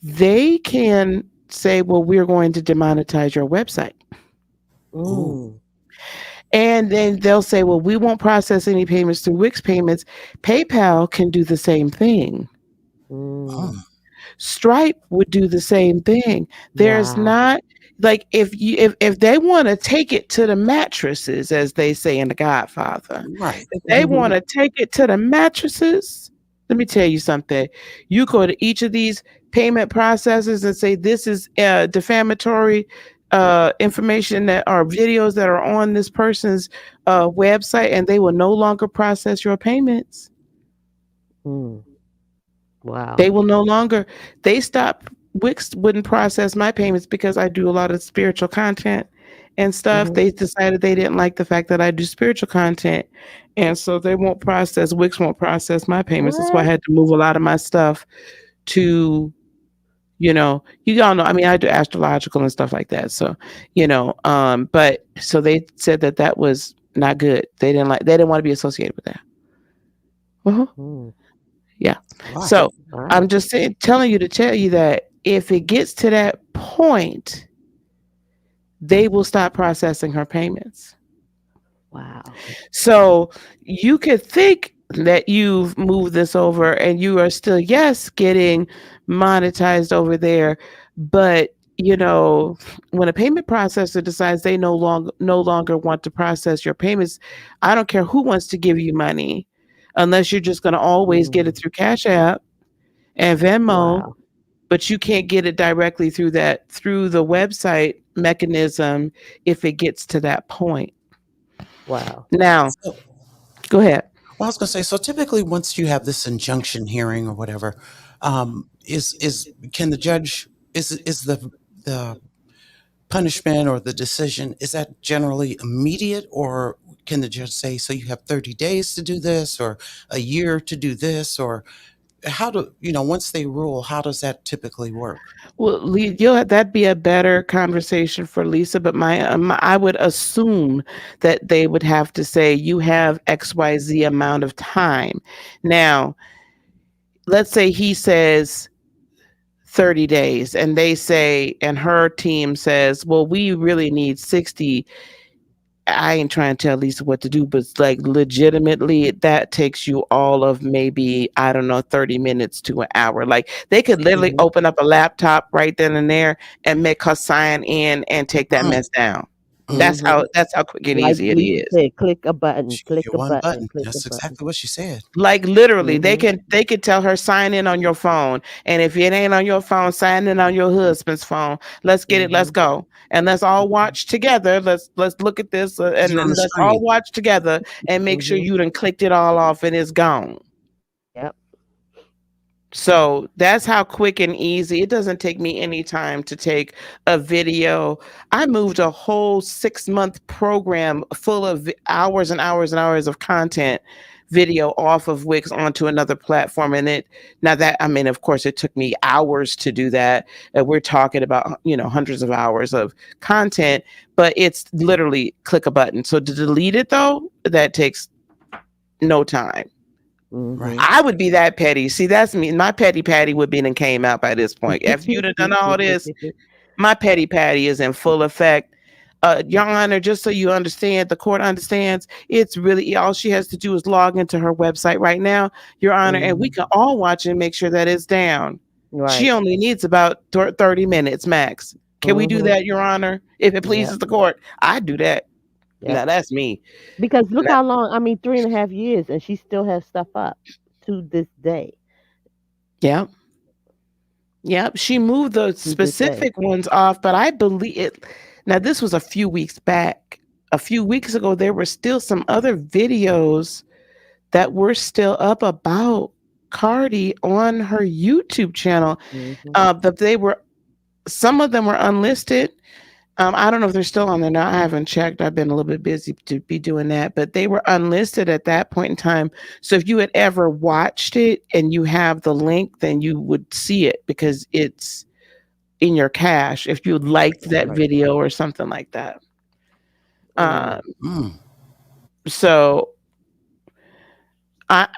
they can say, well, we're going to demonetize your website. Ooh. Mm. And then they'll say, well, we won't process any payments through Wix payments. PayPal can do the same thing. Mm. Oh, Stripe would do the same thing. There's Wow. not like if they want to take it to the mattresses, as they say in The Godfather, right. if they want to take it to the mattresses, let me tell you something. You go to each of these payment processors and say this is defamatory information that are videos that are on this person's website, and they will no longer process your payments. Mm. They Wow. will no longer, they stop, Wix wouldn't process my payments because I do a lot of spiritual content and stuff. Mhm. They decided they didn't like the fact that I do spiritual content. And so they won't process, Wix won't process my payments. That's why I What? had to move a lot of my stuff to, you all know, I mean, I do astrological and stuff like that. So, but so they said that that was not good. They didn't want to be associated with that. Uh-huh. Mm. Yeah. Wow. So I'm Wow. just saying, telling you to tell you that if it gets to that point, they will stop processing her payments. Wow. So you could think that you've moved this over and you are still, yes, getting monetized over there. But, when a payment processor decides they no longer want to process your payments, I don't care who wants to give you money, unless you're just going to always get it Mm. through Cash App and Venmo, Wow. but you can't get it directly through the website mechanism if it gets to that point. Wow. Now, So, go ahead. well, I was going to say, so typically once you have this injunction hearing or whatever, is can the judge is the punishment or the decision, is that generally immediate, or can the judge say, so you have 30 days to do this or a year to do this, or how do once they rule, how does that typically work? Well, that'd be a better conversation for Lisa, but I would assume that they would have to say you have XYZ amount of time. Now, let's say he says 30 days and they say, and her team says, well, we really need 60. I ain't trying to tell Lisa what to do, but it's like legitimately that takes you all of maybe, I don't know, 30 minutes to an hour. Like they could literally Mhm. open up a laptop right then and there and make her sign in and take that Mm, mess down. mm. Mhm. That's how quick and Like easy it Lisa is. said, click a button, She gave click you a one button, button. click a That's button. exactly what she said. Like literally, Mhm. they could tell her sign in on your phone, and if it ain't on your phone, sign in on your husband's phone. Let's get it. Let's Mhm. go, and let's all watch together. Let's look at this, Is and it on then the let's screen? all watch together and make sure Mhm. you done clicked it all off and it's gone. Yep. So that's how quick and easy. It doesn't take me any time to take a video. I moved a whole 6-month program full of hours and hours and hours of content video off of Wix onto another platform. And now that, I mean, of course, it took me hours to do that. We're talking about, hundreds of hours of content, but it's literally click a button. So to delete it though, that takes no time. Right. Mhm. I would be that petty. See, that's me. My petty patty would be and came out by this point. If you'd have done all this, my petty patty is in full effect. Your Honor, just so you understand, the court understands, it's really all she has to do is log into her website right now, Your Honor, and we Mhm. can all watch and make sure that it's down. She Right. only needs about 30 minutes max. Can we do Mhm. that, Your Honor? If it Yep. pleases the court, I do that. Yep. Now that's me. Because look how long, I mean, 3.5 years, and she still has stuff up to this day. Yeah. Yep, she moved the To this day. specific ones off, but I believe it. Now, this was a few weeks back. A few weeks ago, there were still some other videos that were still up about Cardi on her YouTube channel. Mhm. But some of them were unlisted. I don't know if they're still on there now. I haven't checked. I've been a little bit busy to be doing that, but they were unlisted at that point in time. So if you had ever watched it and you have the link, then you would see it because it's in your cache if you liked that Right. video or something like that. Um, Mm. Mm. so I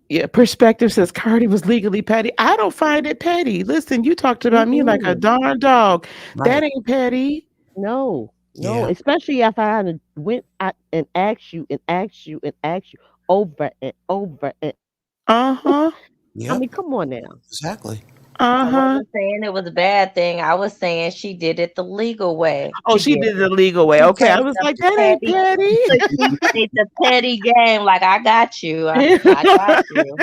yeah, perspective says Cardi was legally petty. I don't find it petty. Listen, you talked about me like a Mm-mm. darn dog. That Right. ain't petty. No, no. Yeah. Especially if I had went out and asked you and asked you and asked you over and over and Uh-huh. I Yep. mean, come on now. Exactly. I Uh-huh. wasn't saying it was a bad thing. I was saying she did it the legal way. Oh, she did it the legal way. She Okay. I played was the like, that ain't petty. petty. She played the petty game. Like I got you. I got you.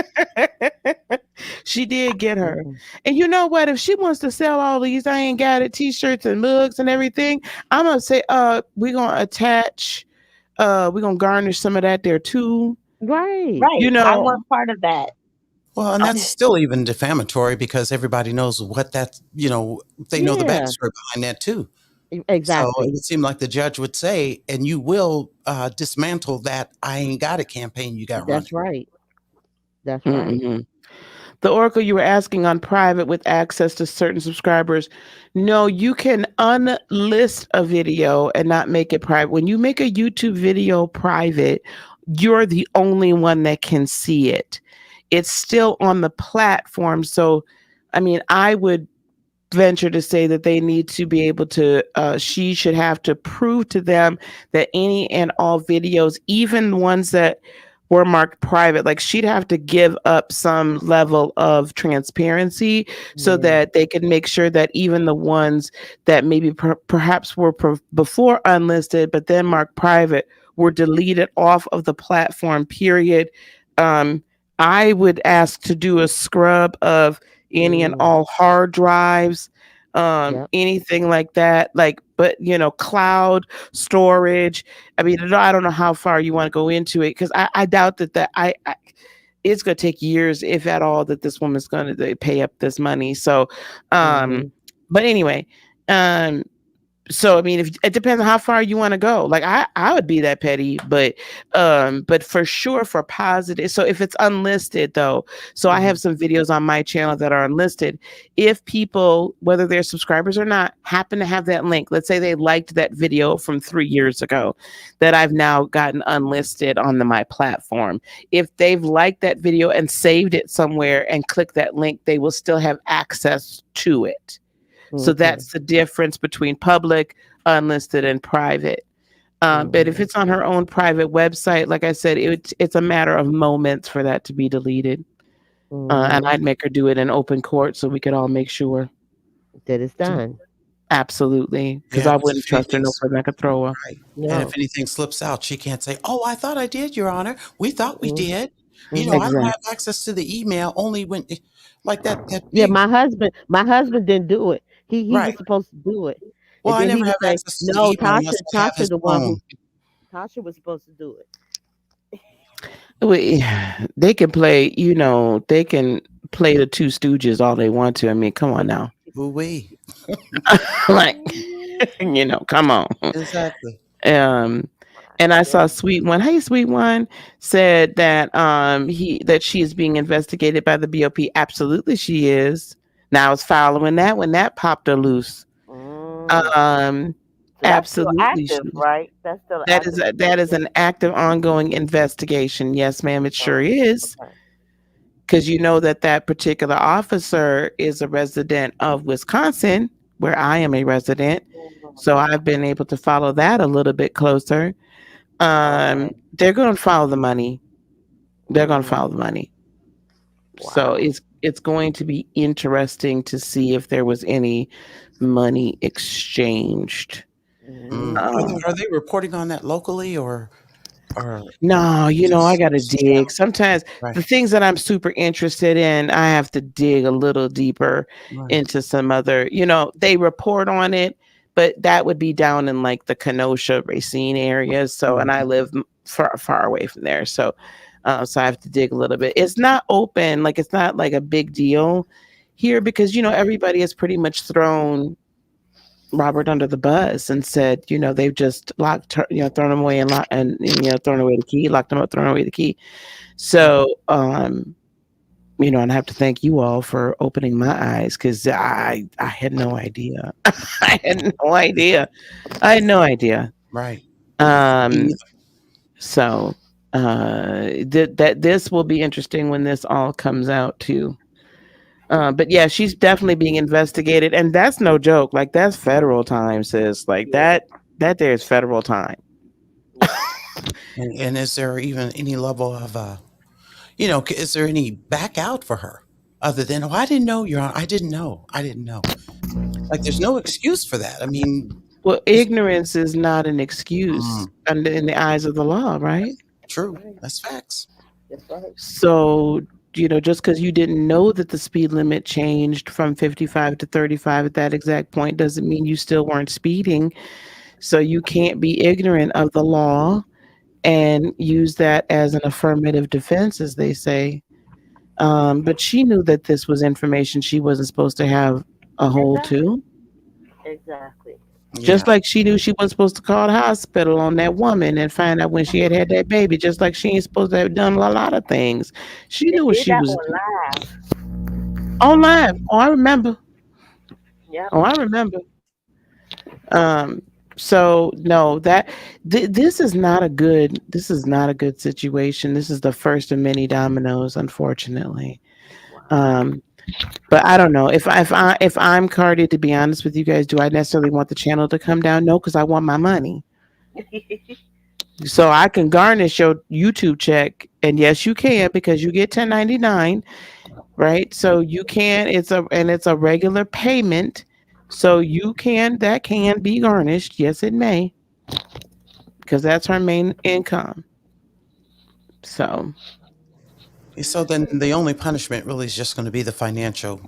She did get her. Mm-mm. And you know what? If she wants to sell all these, I ain't got it, t-shirts and mugs and everything, I'm gonna say, we're gonna attach, we're gonna garnish some of that there too. Right. Right. You I know, want part of that. Well, and that's still even defamatory because everybody knows what that, they know the Yeah. backstory behind that too. So it Exactly. would seem like the judge would say, and you will dismantle that I ain't got a campaign you got That's running. right. That's right. mm-mm. The Oracle you were asking on private with access to certain subscribers. No, you can unlist a video and not make it private. When you make a YouTube video private, you're the only one that can see it. It's still on the platform. So, I mean, I would venture to say that they need to be able to, she should have to prove to them that any and all videos, even ones that were marked private, like she'd have to give up some level of transparency so Yeah. that they could make sure that even the ones that maybe perhaps were before unlisted but then marked private were deleted off of the platform, period. um, I would ask to do a scrub of any and Mm. all hard drives, Yep. anything like that, like, but cloud storage. I mean, I don't know how far you want to go into it because I doubt that it's going to take years, if at all, that this woman's going to pay up this money. So, Mhm. but anyway, um, So I mean, if it depends on how far you want to go. Like I would be that petty, but for sure for positive. So if it's unlisted though, so I have Mhm. some videos on my channel that are unlisted. If people, whether they're subscribers or not, happen to have that link, let's say they liked that video from 3 years ago that I've now gotten unlisted on my platform. If they've liked that video and saved it somewhere and click that link, they will still have access to it. So Okay. that's the difference between public, unlisted, and private. But if Mhm. it's on her own private website, like I said, it's a matter of moments for that to be deleted. And Mhm. I'd make her do it in open court so we could all make sure. That is done. Absolutely. Because Yeah, I because wouldn't if trust her no anything's further. I could throw her. right, and if No. anything slips out, she can't say, "Oh, I thought I did, Your Honor. We thought we Mhm. did." I Mhm. don't have Exactly. access to the email only when like that Yeah, pig. my husband didn't do it. He was Right. supposed to do it. Well, And I then he never would have say, access to the "No, email unless I have Tasha his the one who phone. Tasha was supposed to do it." We, they can play, they can play the Two Stooges all they want to. I mean, come on now. Ooh-wee. Like, come on. Exactly. Um, and I saw Sweet One. Hey, Sweet One said that she is being investigated by the BOP. Absolutely, she is. Now I was following that when that popped her loose. Mm. Um, So that's still absolutely, active, she. right? That's still an That is active an investigation. active, ongoing investigation. Yes, ma'am, it sure Oh, is. okay. Because you know that particular officer is a resident of Wisconsin, where I am a resident. So Mhm. I've been able to follow that a little bit closer. Okay. They're going to follow the money. They're going to follow the Mhm. money. So Wow. it's going to be interesting to see if there was any money exchanged. Me Mm. too. Are they reporting on that locally or No, I just got to straight dig. out? Sometimes Right. the things that I'm super interested in, I have to dig a little deeper Right. into some other, they report on it, but that would be down in like the Kenosha, Racine areas. So, and I Mhm. live far, far away from there. So I have to dig a little bit. It's not open, like it's not like a big deal here because, everybody has pretty much thrown Robert under the bus and said, they've just thrown him away and thrown away the key, locked him up, thrown away the key. So, and I have to thank you all for opening my eyes because I had no idea. I had no idea. I had no idea. Right. Me Um, neither. so that this will be interesting when this all comes out too. But yeah, she's definitely being investigated, and that's no joke. Like that's federal time, sis. Like Yeah. that there's federal time. Yeah. And is there even any level of is there any back out for her other than, "Oh, I didn't know, Your Honor. I didn't know. I didn't know." Like there's no excuse for that. I mean, Well, it's ignorance is not an mm, excuse under in the eyes of the law, right? That's true. right. That's facts. That's right. So, just because you didn't know that the speed limit changed from 55 to 35 at that exact point doesn't mean you still weren't speeding. So you can't be ignorant of the law and use that as an affirmative defense, as they say. But she knew that this was information she wasn't supposed to have a hold Exactly. to. Exactly. Yeah. Just like she knew she wasn't supposed to call the hospital on that woman and find out when she had that baby. Just like she ain't supposed to have done a lot of things. She They knew what did she that was on doing. live. On live. Oh, I remember. Yep. Oh, I remember. Um, so no, this is not a good situation. This is the first of many dominoes, unfortunately. Wow. Um, but I don't know if I'm Cardi. To be honest with you guys, do I necessarily want the channel to come down? No, because I want my money. So I can garnish your YouTube check, and yes, you can because you get 1099, right? So you can. It's a regular payment, so that can be garnished. Yes, it may because that's her main income. So So then the only punishment really is just going to be the financial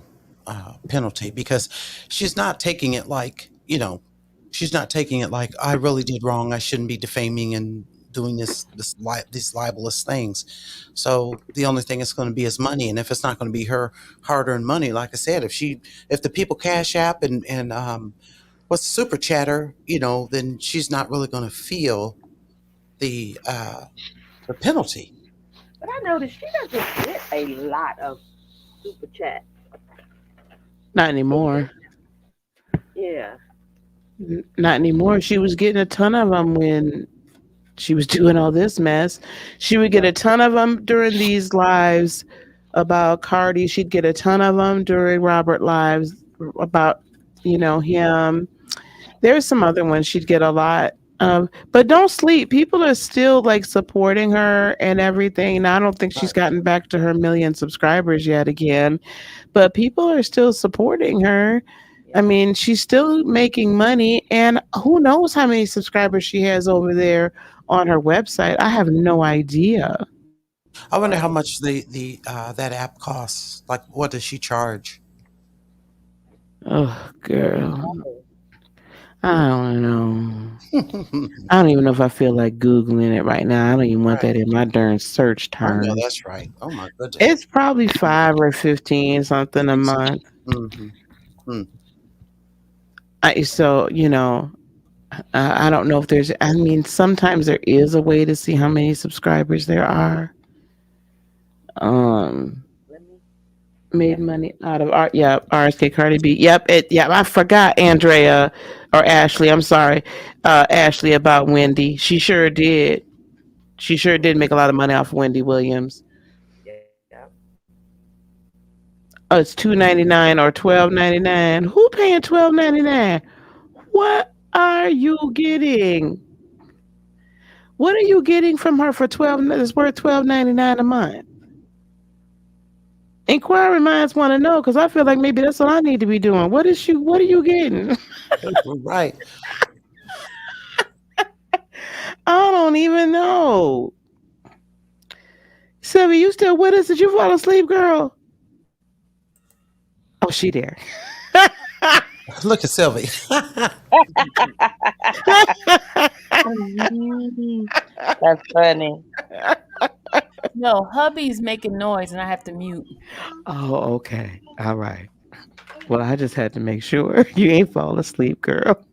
penalty because she's not taking it like, she's not taking it like, I really did wrong. I shouldn't be defaming and doing these libelous things. So the only thing it's going to be is money. And if it's not going to be her hard earned money, like I said, if the people cash app and what's super chatter, then she's not really going to feel the penalty. But I noticed she doesn't get a lot of super chat. Not anymore. Yeah. Not anymore. She was getting a ton of them when she was doing all this mess. She would get a ton of them during these lives about Cardi. She'd get a ton of them during Robert lives about, him. There's some other ones she'd get a lot of, but don't sleep. People are still like supporting her and everything. Now, I don't think she's gotten back to her million subscribers yet again, but people are still supporting her. I mean, she's still making money, and who knows how many subscribers she has over there on her website. I have no idea. I wonder how much the that app costs. Like, what does she charge? Oh, girl. I don't know. I don't even know if I feel like Googling it right now. I don't even want Right. that in my darn search I know terms. that's right. Oh my goodness. It's probably 5 or 15 something a month. Mm-hmm. Mm. So, I don't know if there's, I mean, sometimes there is a way to see how many subscribers there are. Um, Made money out of art. Yeah, RSK Cardi B. Yep, I forgot Andrea or Ashley. I'm sorry, Ashley, about Wendy. She sure did. She sure did make a lot of money off of Wendy Williams. Yeah. Oh, it's $2.99 or $12.99. Who paying $12.99? What are you getting? What are you getting from her for 12? It's worth $12.99 a month. Inquiring minds want to know because I feel like maybe that's what I need to be doing. What is she? What are you getting? Right. I don't even know. Sylvia, you still with us? Did you fall asleep, girl? Oh, she there. Look at Sylvie. That's funny. No, hubby's making noise and I have to mute. Oh, okay. All right. Well, I just had to make sure you ain't fall asleep, girl.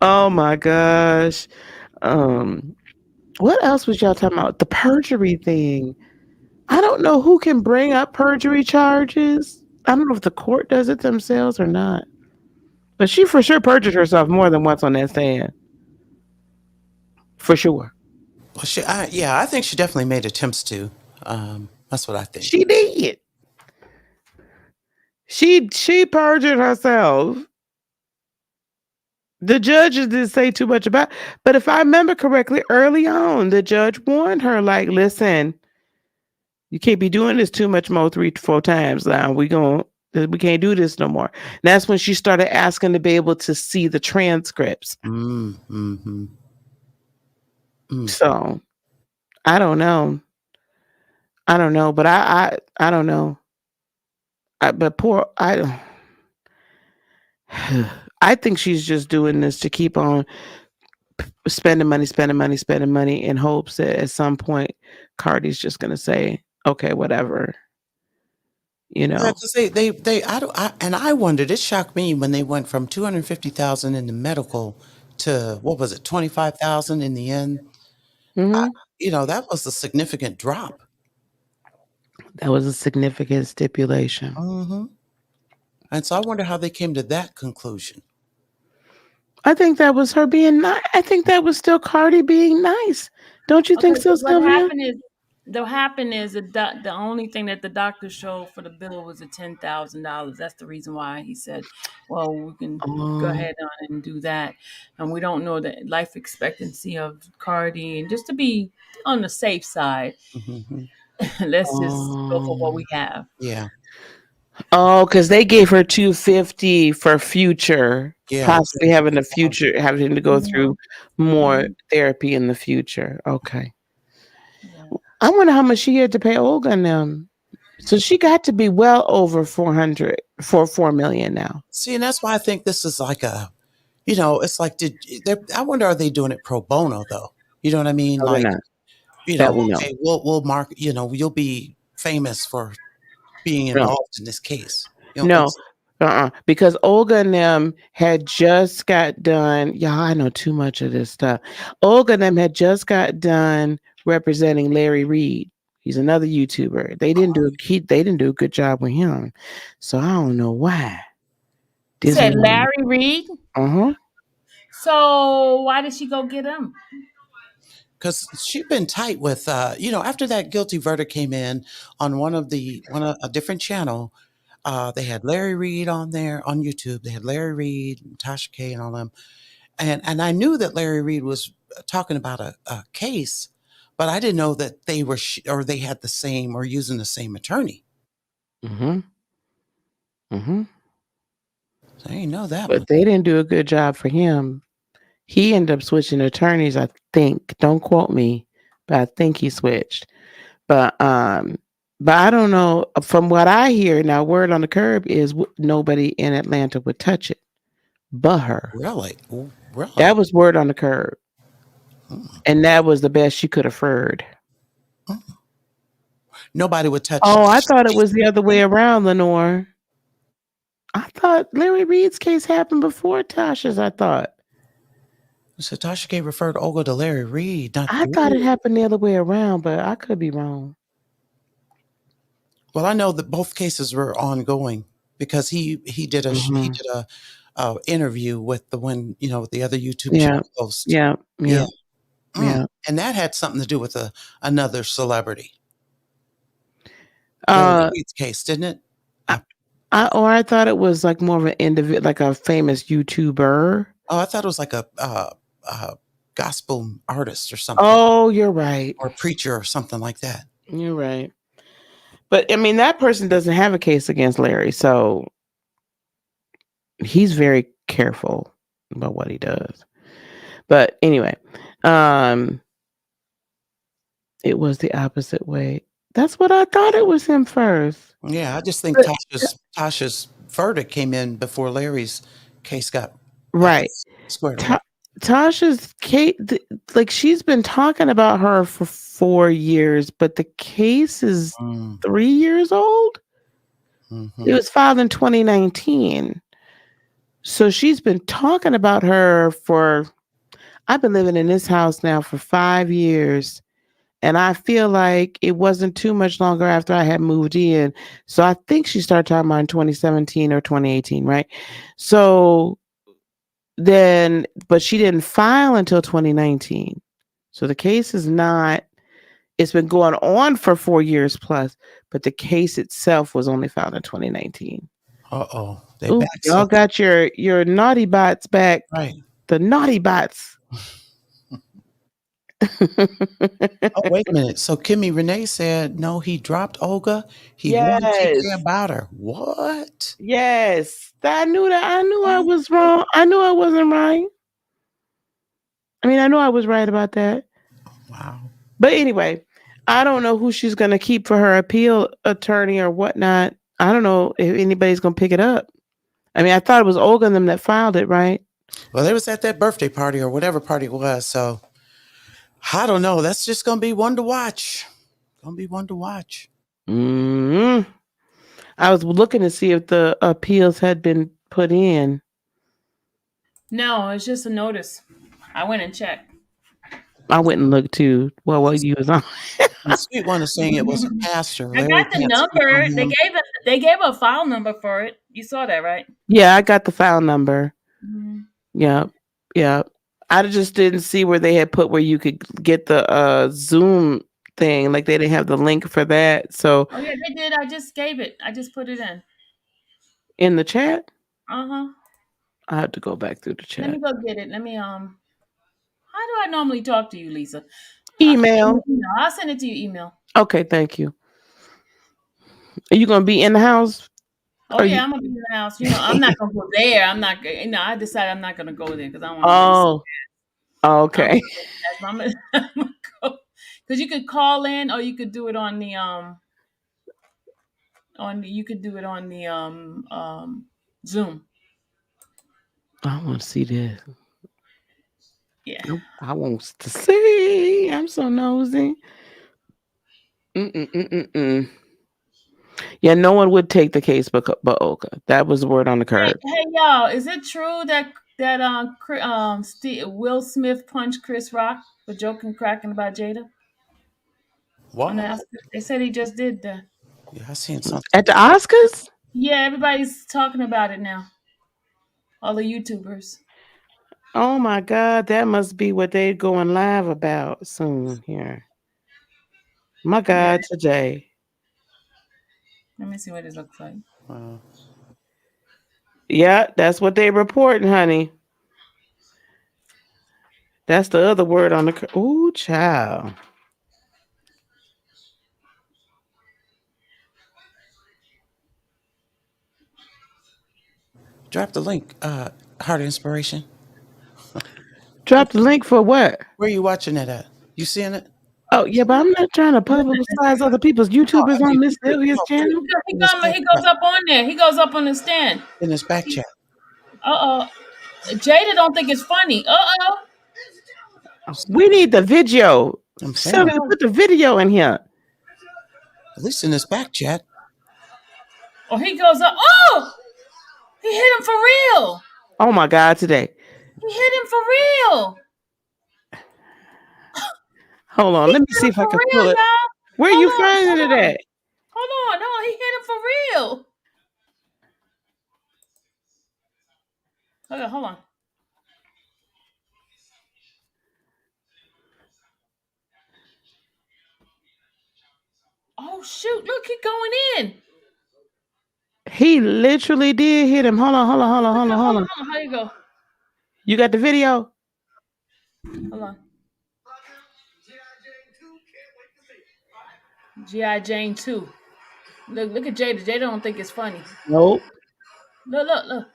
Oh my gosh. Um, what else was y'all talking about? The perjury thing. I don't know who can bring up perjury charges. I don't know if the court does it themselves or not. But she for sure perjured herself more than once on that stand. For sure. Well, I think she definitely made attempts to. That's what I think. She did. She perjured herself. The judges didn't say too much about, but if I remember correctly, early on, the judge warned her, like, listen, you can't be doing this too much more 3 to 4 times now. We can't do this no more. And that's when she started asking to be able to see the transcripts. Mm-hmm. So I don't know. But I don't know. But poor I think she's just doing this to keep on spending money in hopes that at some point Cardi's just gonna say, okay, whatever. Yeah, because I wondered. It shocked me when they went from 250,000 in the medical to what was it, 25,000 in the end. I, Mhm. that was a significant drop. That was a significant stipulation. Mm-hmm. And so I wonder how they came to that conclusion. I think that was her being nice. I think that was still Cardi being nice. Don't you think Okay, so, so what Sylvia? happened is the only thing that the doctor showed for the bill was a $10,000. That's the reason why he said, "Well, we can go Um, ahead on and do that." And we don't know the life expectancy of Cardi, and just to be on the safe side, Mm-hmm. let's just go for what we um, have. Yeah, because they gave her 250 for future, yeah. possibly having the future, having to go through more Mhm. therapy in the future. Okay. Yeah. I wonder how much she had to pay Olga and them. So she got to be well over 4 million now. See, and that's why I think this is like it's like, I wonder, are they doing it pro bono though? You know what I mean? No, they're Like, not. That we know. okay, we'll mark, you'll be famous for being No. involved in this case. You know, No, it's because Olga and them had just got done. Y'all, I know too much of this stuff. Olga and them had just got done representing Larry Reed. He's another YouTuber. They didn't do a good job with him. So I don't know why You this said woman. Larry Reed. Uh-huh. So why did she go get him? because she'd been tight with, after that guilty verdict came in on a different channel. They had Larry Reed on there on YouTube. They had Larry Reed, and Tasha K, and all them. And I knew that Larry Reed was talking about a case, but I didn't know that they were or they had the same or using the same attorney. Mm-hmm. Mm-hmm. So I didn't know that But one. they didn't do a good job for him. He ended up switching attorneys, I think. Don't quote me, but I think he switched. But I don't know. From what I hear now, word on the curb is nobody in Atlanta would touch it, but her. Really, That really. was word on the curb, Mm. and that was the best she could have heard. Nobody would touch. Oh, I thought it was the other way around, Lenore. I thought Larry Reed's case happened before Tasha's. I thought. So Tasha K referred Olga to Larry Reed, not I thought it Larry. happened the other way around, but I could be wrong. Well, I know that both cases were ongoing because he Hmm. did a interview with the one with the other YouTube Yeah, channel host. yeah, Yeah, yeah, mm. yeah. And that had something to do with another celebrity. Larry Uh, Reed's case, didn't it? I, I thought it was like more of an individual, like a famous YouTuber. Oh, I thought it was like a gospel artist or something, Oh, you're right. or a preacher or something like that. You're right. But I mean, that person doesn't have a case against Larry, so he's very careful about what he does. But anyway, um, it was the opposite way. That's what I thought it was him first. Yeah, I just think But Tasha's verdict came in before Larry's case got uh, right. squared away. Ta- Tasha's Kate, like she's been talking about her for 4 years, but the case is Mm, 3 years old. It hmm. was filed in 2019. So she's been talking about her for, I've been living in this house now for 5 years. And I feel like it wasn't too much longer after I had moved in. So I think she started talking about in 2017 or 2018, right? So then, but she didn't file until 2019. So the case is not, it's been going on for 4 years plus, but the case itself was only filed in 2019. Uh-oh, they Oh, back y'all something. got your naughty bots back. Right. The naughty bots. Oh, wait a minute. So Kimmy Renee said, no, he dropped Olga. He warned TK Yes. about her. What? Yes. I knew that. I knew I was wrong. I knew I wasn't right. I mean, I know I was right about that. Wow. But anyway, I don't know who she's going to keep for her appeal attorney or whatnot. I don't know if anybody's going to pick it up. I mean, I thought it was Olga and them that filed it, right? Well, they was at that birthday party or whatever party it was. So I don't know. That's just going to be one to watch. Going to be one to watch. Mm-hmm. I was looking to see if the appeals had been put in. No, it's just a notice. I went and checked. I went and looked too. Well, what you was on. And Sweet One is saying it was a pastor. I Larry got the can't speak number. on him. They gave a file number for it. You saw that, right? Yeah, I got the file number. Mhm. Yeah, yeah. I just didn't see where they had put where you could get the Zoom thing. Like they didn't have the link for that. So Oh yeah, they did. I just gave it. I just put it in. in the chat, Uh-huh. I have to go back through the Let me chat. go get it. Let me how do I normally talk to you, Lisa? Email. I'll send it to you email. Okay, thank you. Are you gonna be in the house? Oh Are you? yeah, I'm gonna be in the house. I'm not gonna go there. I'm not. I decided I'm not gonna go there because I don't want to waste. Oh, I'm okay. gonna, I'm gonna go because you could call in or you could do it on the you could do it on the Zoom. I want to see this. Yeah. I want to see. I'm so nosy. Mm-mm-mm-mm-mm. Yeah, no one would take the case but Oka. That was the word on the Hey, curb. hey, y'all, is it true that Will Smith punched Chris Rock for joking, cracking about Jada on the What? Oscars? They said he just did that. Yeah, I seen something. At the Oscars? Yeah, everybody's talking about it now. All the YouTubers. Oh my God, that must be what they're going live about soon here. My Yeah, God, today. let me see what it looks like. Uh, Yeah, that's what they reporting, honey. That's the other word on the. Ooh, child. drop the link. Heart of Inspiration. Drop the link for what? Where you watching it at? You seeing it? Oh yeah, but I'm not trying to publicize other people's No, YouTubers I mean on Miss put Sylvia's no, put it channel. He, in this come, back he chat. goes up on there. He goes up on the stand. In this back chat. Uh oh. Jada don't think it's funny. Uh oh. We need the video. I'm saying, Sylvia, put the video in here. at least in this back chat. Or he goes up. Oh! He hit him for real. Oh my God, today. He hit him for real. Hold on, He let me hit see him if I for can real, pull it. y'all. Where Hold you on, finding hold it on. at? Hold on, no, he hit him for real. Okay, hold on. Oh shoot! Look, he going in. He literally did hit him. Hold on, hold on, hold on, Look, hold on, hold hold on, on. hold on. How you go? You got the video? Hold on. G.I. Jane 2. Look at Jada. Jada don't think it's funny. Nope. Look.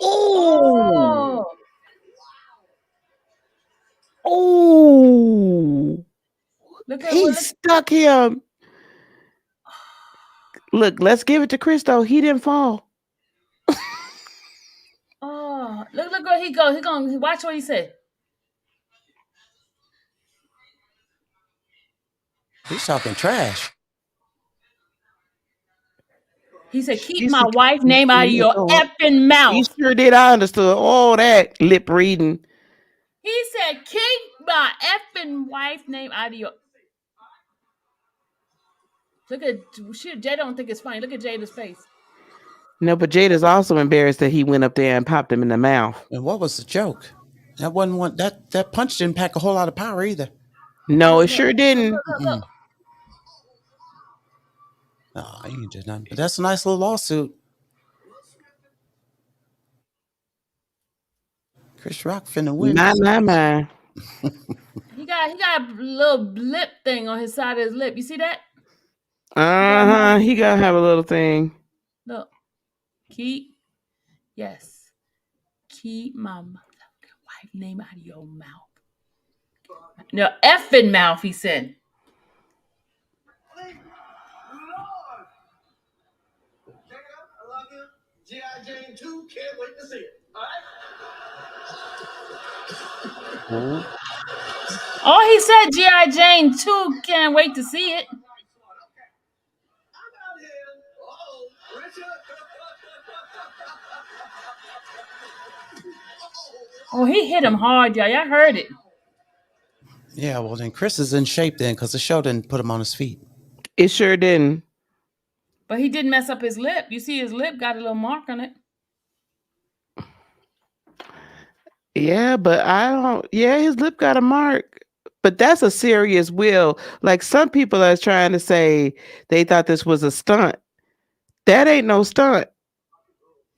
Oh, Oh, oh. look at He what. Look. stuck him. Look, let's give it to Christo. He didn't fall. Oh, look where he go. He gonna watch what he said. He's talking trash. He said, "Keep He my said, wife name out of your oh, effing he mouth." sure did. I understood all that lip reading. He said, "Keep my effing wife name out of your." Look at shit. Jada don't think it's funny. Look at Jada's face. No, but Jada's also embarrassed that he went up there and popped him in the mouth. And what was the joke? That wasn't one. That punch didn't pack a whole lot of power either. No, it Look. sure didn't. Mm-mm. No, you did nothing. But that's a nice little lawsuit. Chris Rock finna win. My. He got a little lip thing on his side of his lip. You see that? He gotta have a little thing. Look. Keep yes. Keep my motherfucking wife name out of your mouth. No effing mouth, he said. G.I. Jane 2, can't wait to see it. All right? Ooh. Oh, he said G.I. Jane 2, can't wait to see it. Oh, he hit him hard, y'all. Y'all heard it. Yeah, well then Chris is in shape then because the show didn't put him on his feet. It sure didn't. But he did mess up his lip. You see his lip got a little mark on it. Yeah, but I don't. Yeah, his lip got a mark. But that's a serious will. Like some people are trying to say they thought this was a stunt. That ain't no stunt.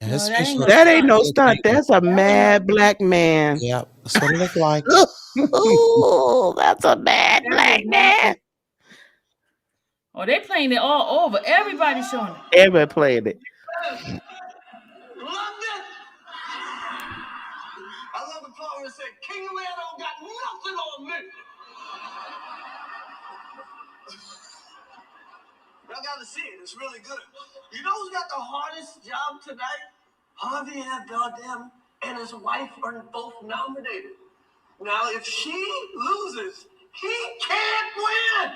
Yeah, No, his that face ain't no looked, That ain't stunt. no looked stunt. angry. That's a That ain't no. mad black man. Yeah, that's what it looked like. Ooh, that's a mad That black is man. not. Oh, they playing it all over. Everybody's showing it. Ever played it. Love it. I love the part where it said, King Leon got nothing on me. Y'all got to see it. It's really good. You know who's got the hardest job tonight? Harvey and that goddamn and his wife are both nominated. Now, if she loses, he can't win.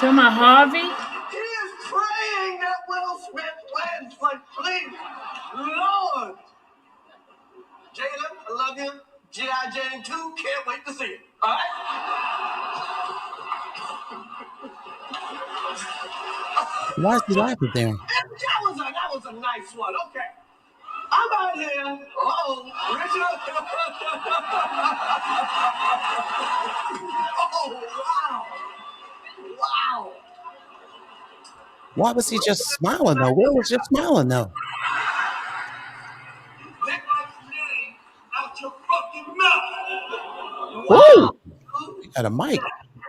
To my Harvey. He is praying that Will Smith wins. Like, please, Lord. Jada, I love you. G.I. Jane 2, can't wait to see it. All right? Why is he laughing there? That was a nice one. Okay. I'm out here. Oh, Richard. Oh, wow. Wow. Why was he just smiling though? Will was just smiling though. Get my name out your fucking mouth. Woo! You got a mic. It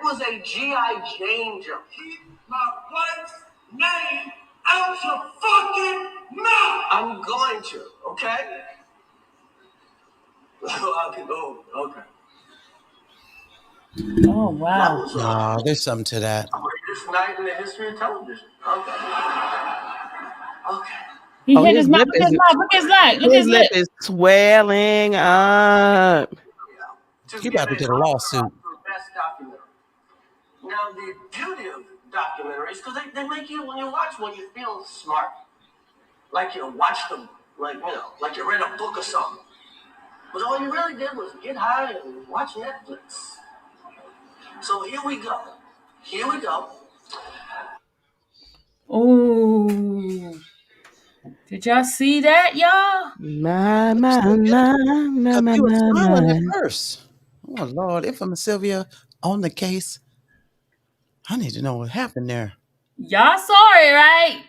was a G.I. Jane joke. Keep my wife's name out your fucking mouth. I'm going to, okay? Okay. Oh wow. No, there's something to that. Greatest night in the history of television. Okay. Okay. He Oh, hit his his mouth. lip Look at his is mouth. Look at his leg. Look at his his lip lip. is swelling up. He about to get a lawsuit. Best documentary. Now, the beauty of documentaries, because they make you, when you watch one, you feel smart. Like you watched them, like, like you read a book or something. But all you really did was get high and watch Netflix. So here we go. Here we go. Ooh. Did y'all see that, y'all? My. Because he was smiling at first. Oh Lord, infamous Sylvia on the case. I need to know what happened there. Y'all saw it, right?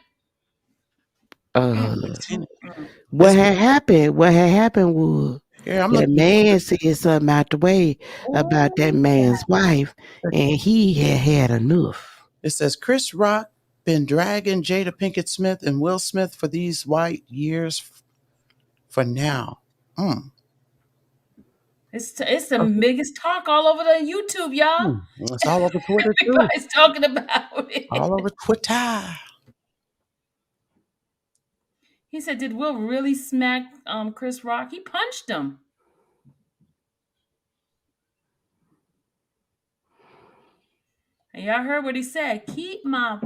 What had happened? What had happened was Yeah, I'm that looking. man said something out the way about that man's wife, and he had enough. It says Chris Rock been dragging Jada Pinkett Smith and Will Smith for these white years for now. It's the biggest talk all over the YouTube, y'all. It's all over Twitter too. Everybody's talking about it. All over Twitter. He said, "Did Will really smack Chris Rock? He punched him." And y'all heard what he said. Keep my.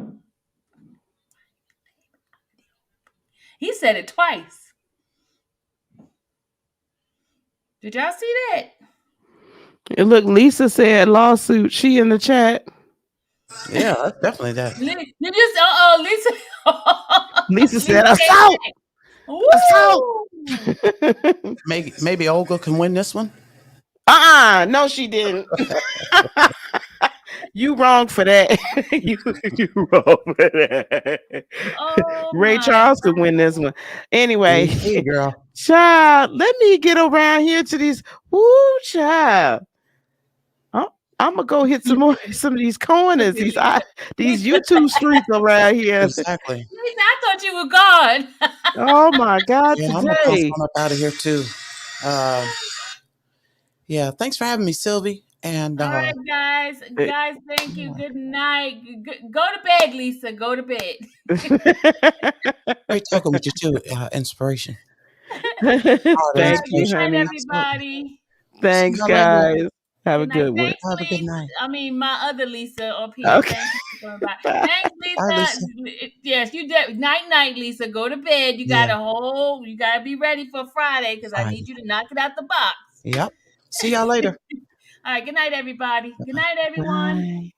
He said it twice. Did y'all see that? And look, Lisa said lawsuit. She in the chat. Yeah, that's definitely that. You just Lisa. Lisa said assault. Assault. Maybe Olga can win this one. No, she didn't. You wrong for that. you wrong for that. Oh, Ray Charles could win this one. Anyway, Hey, girl. Child, let me get around here to these. Woo, child. I'm gonna go hit some of these corners, these YouTube streets around here. Exactly. Lisa, I thought you were gone. Oh my God! Yeah, I'm gonna today. come up out of here too. Yeah, thanks for having me, Sylvie. And all right, guys, thank you. Good night. Go to bed, Lisa. Go to bed. Great talking with you too. Inspiration. Thank you, good night, honey. everybody. Thanks, guys. Have a good one. Thanks, Have a good night. I mean, my other Lisa up here. Okay. Thank you for coming by. Thanks, Lisa. Bye, Lisa. Yes, you did. Night, Lisa. Go to bed. You gotta be ready for Friday because I need you to knock it out the box. Yep. See y'all later. All right. Good night, everybody. Good night, everyone. Bye.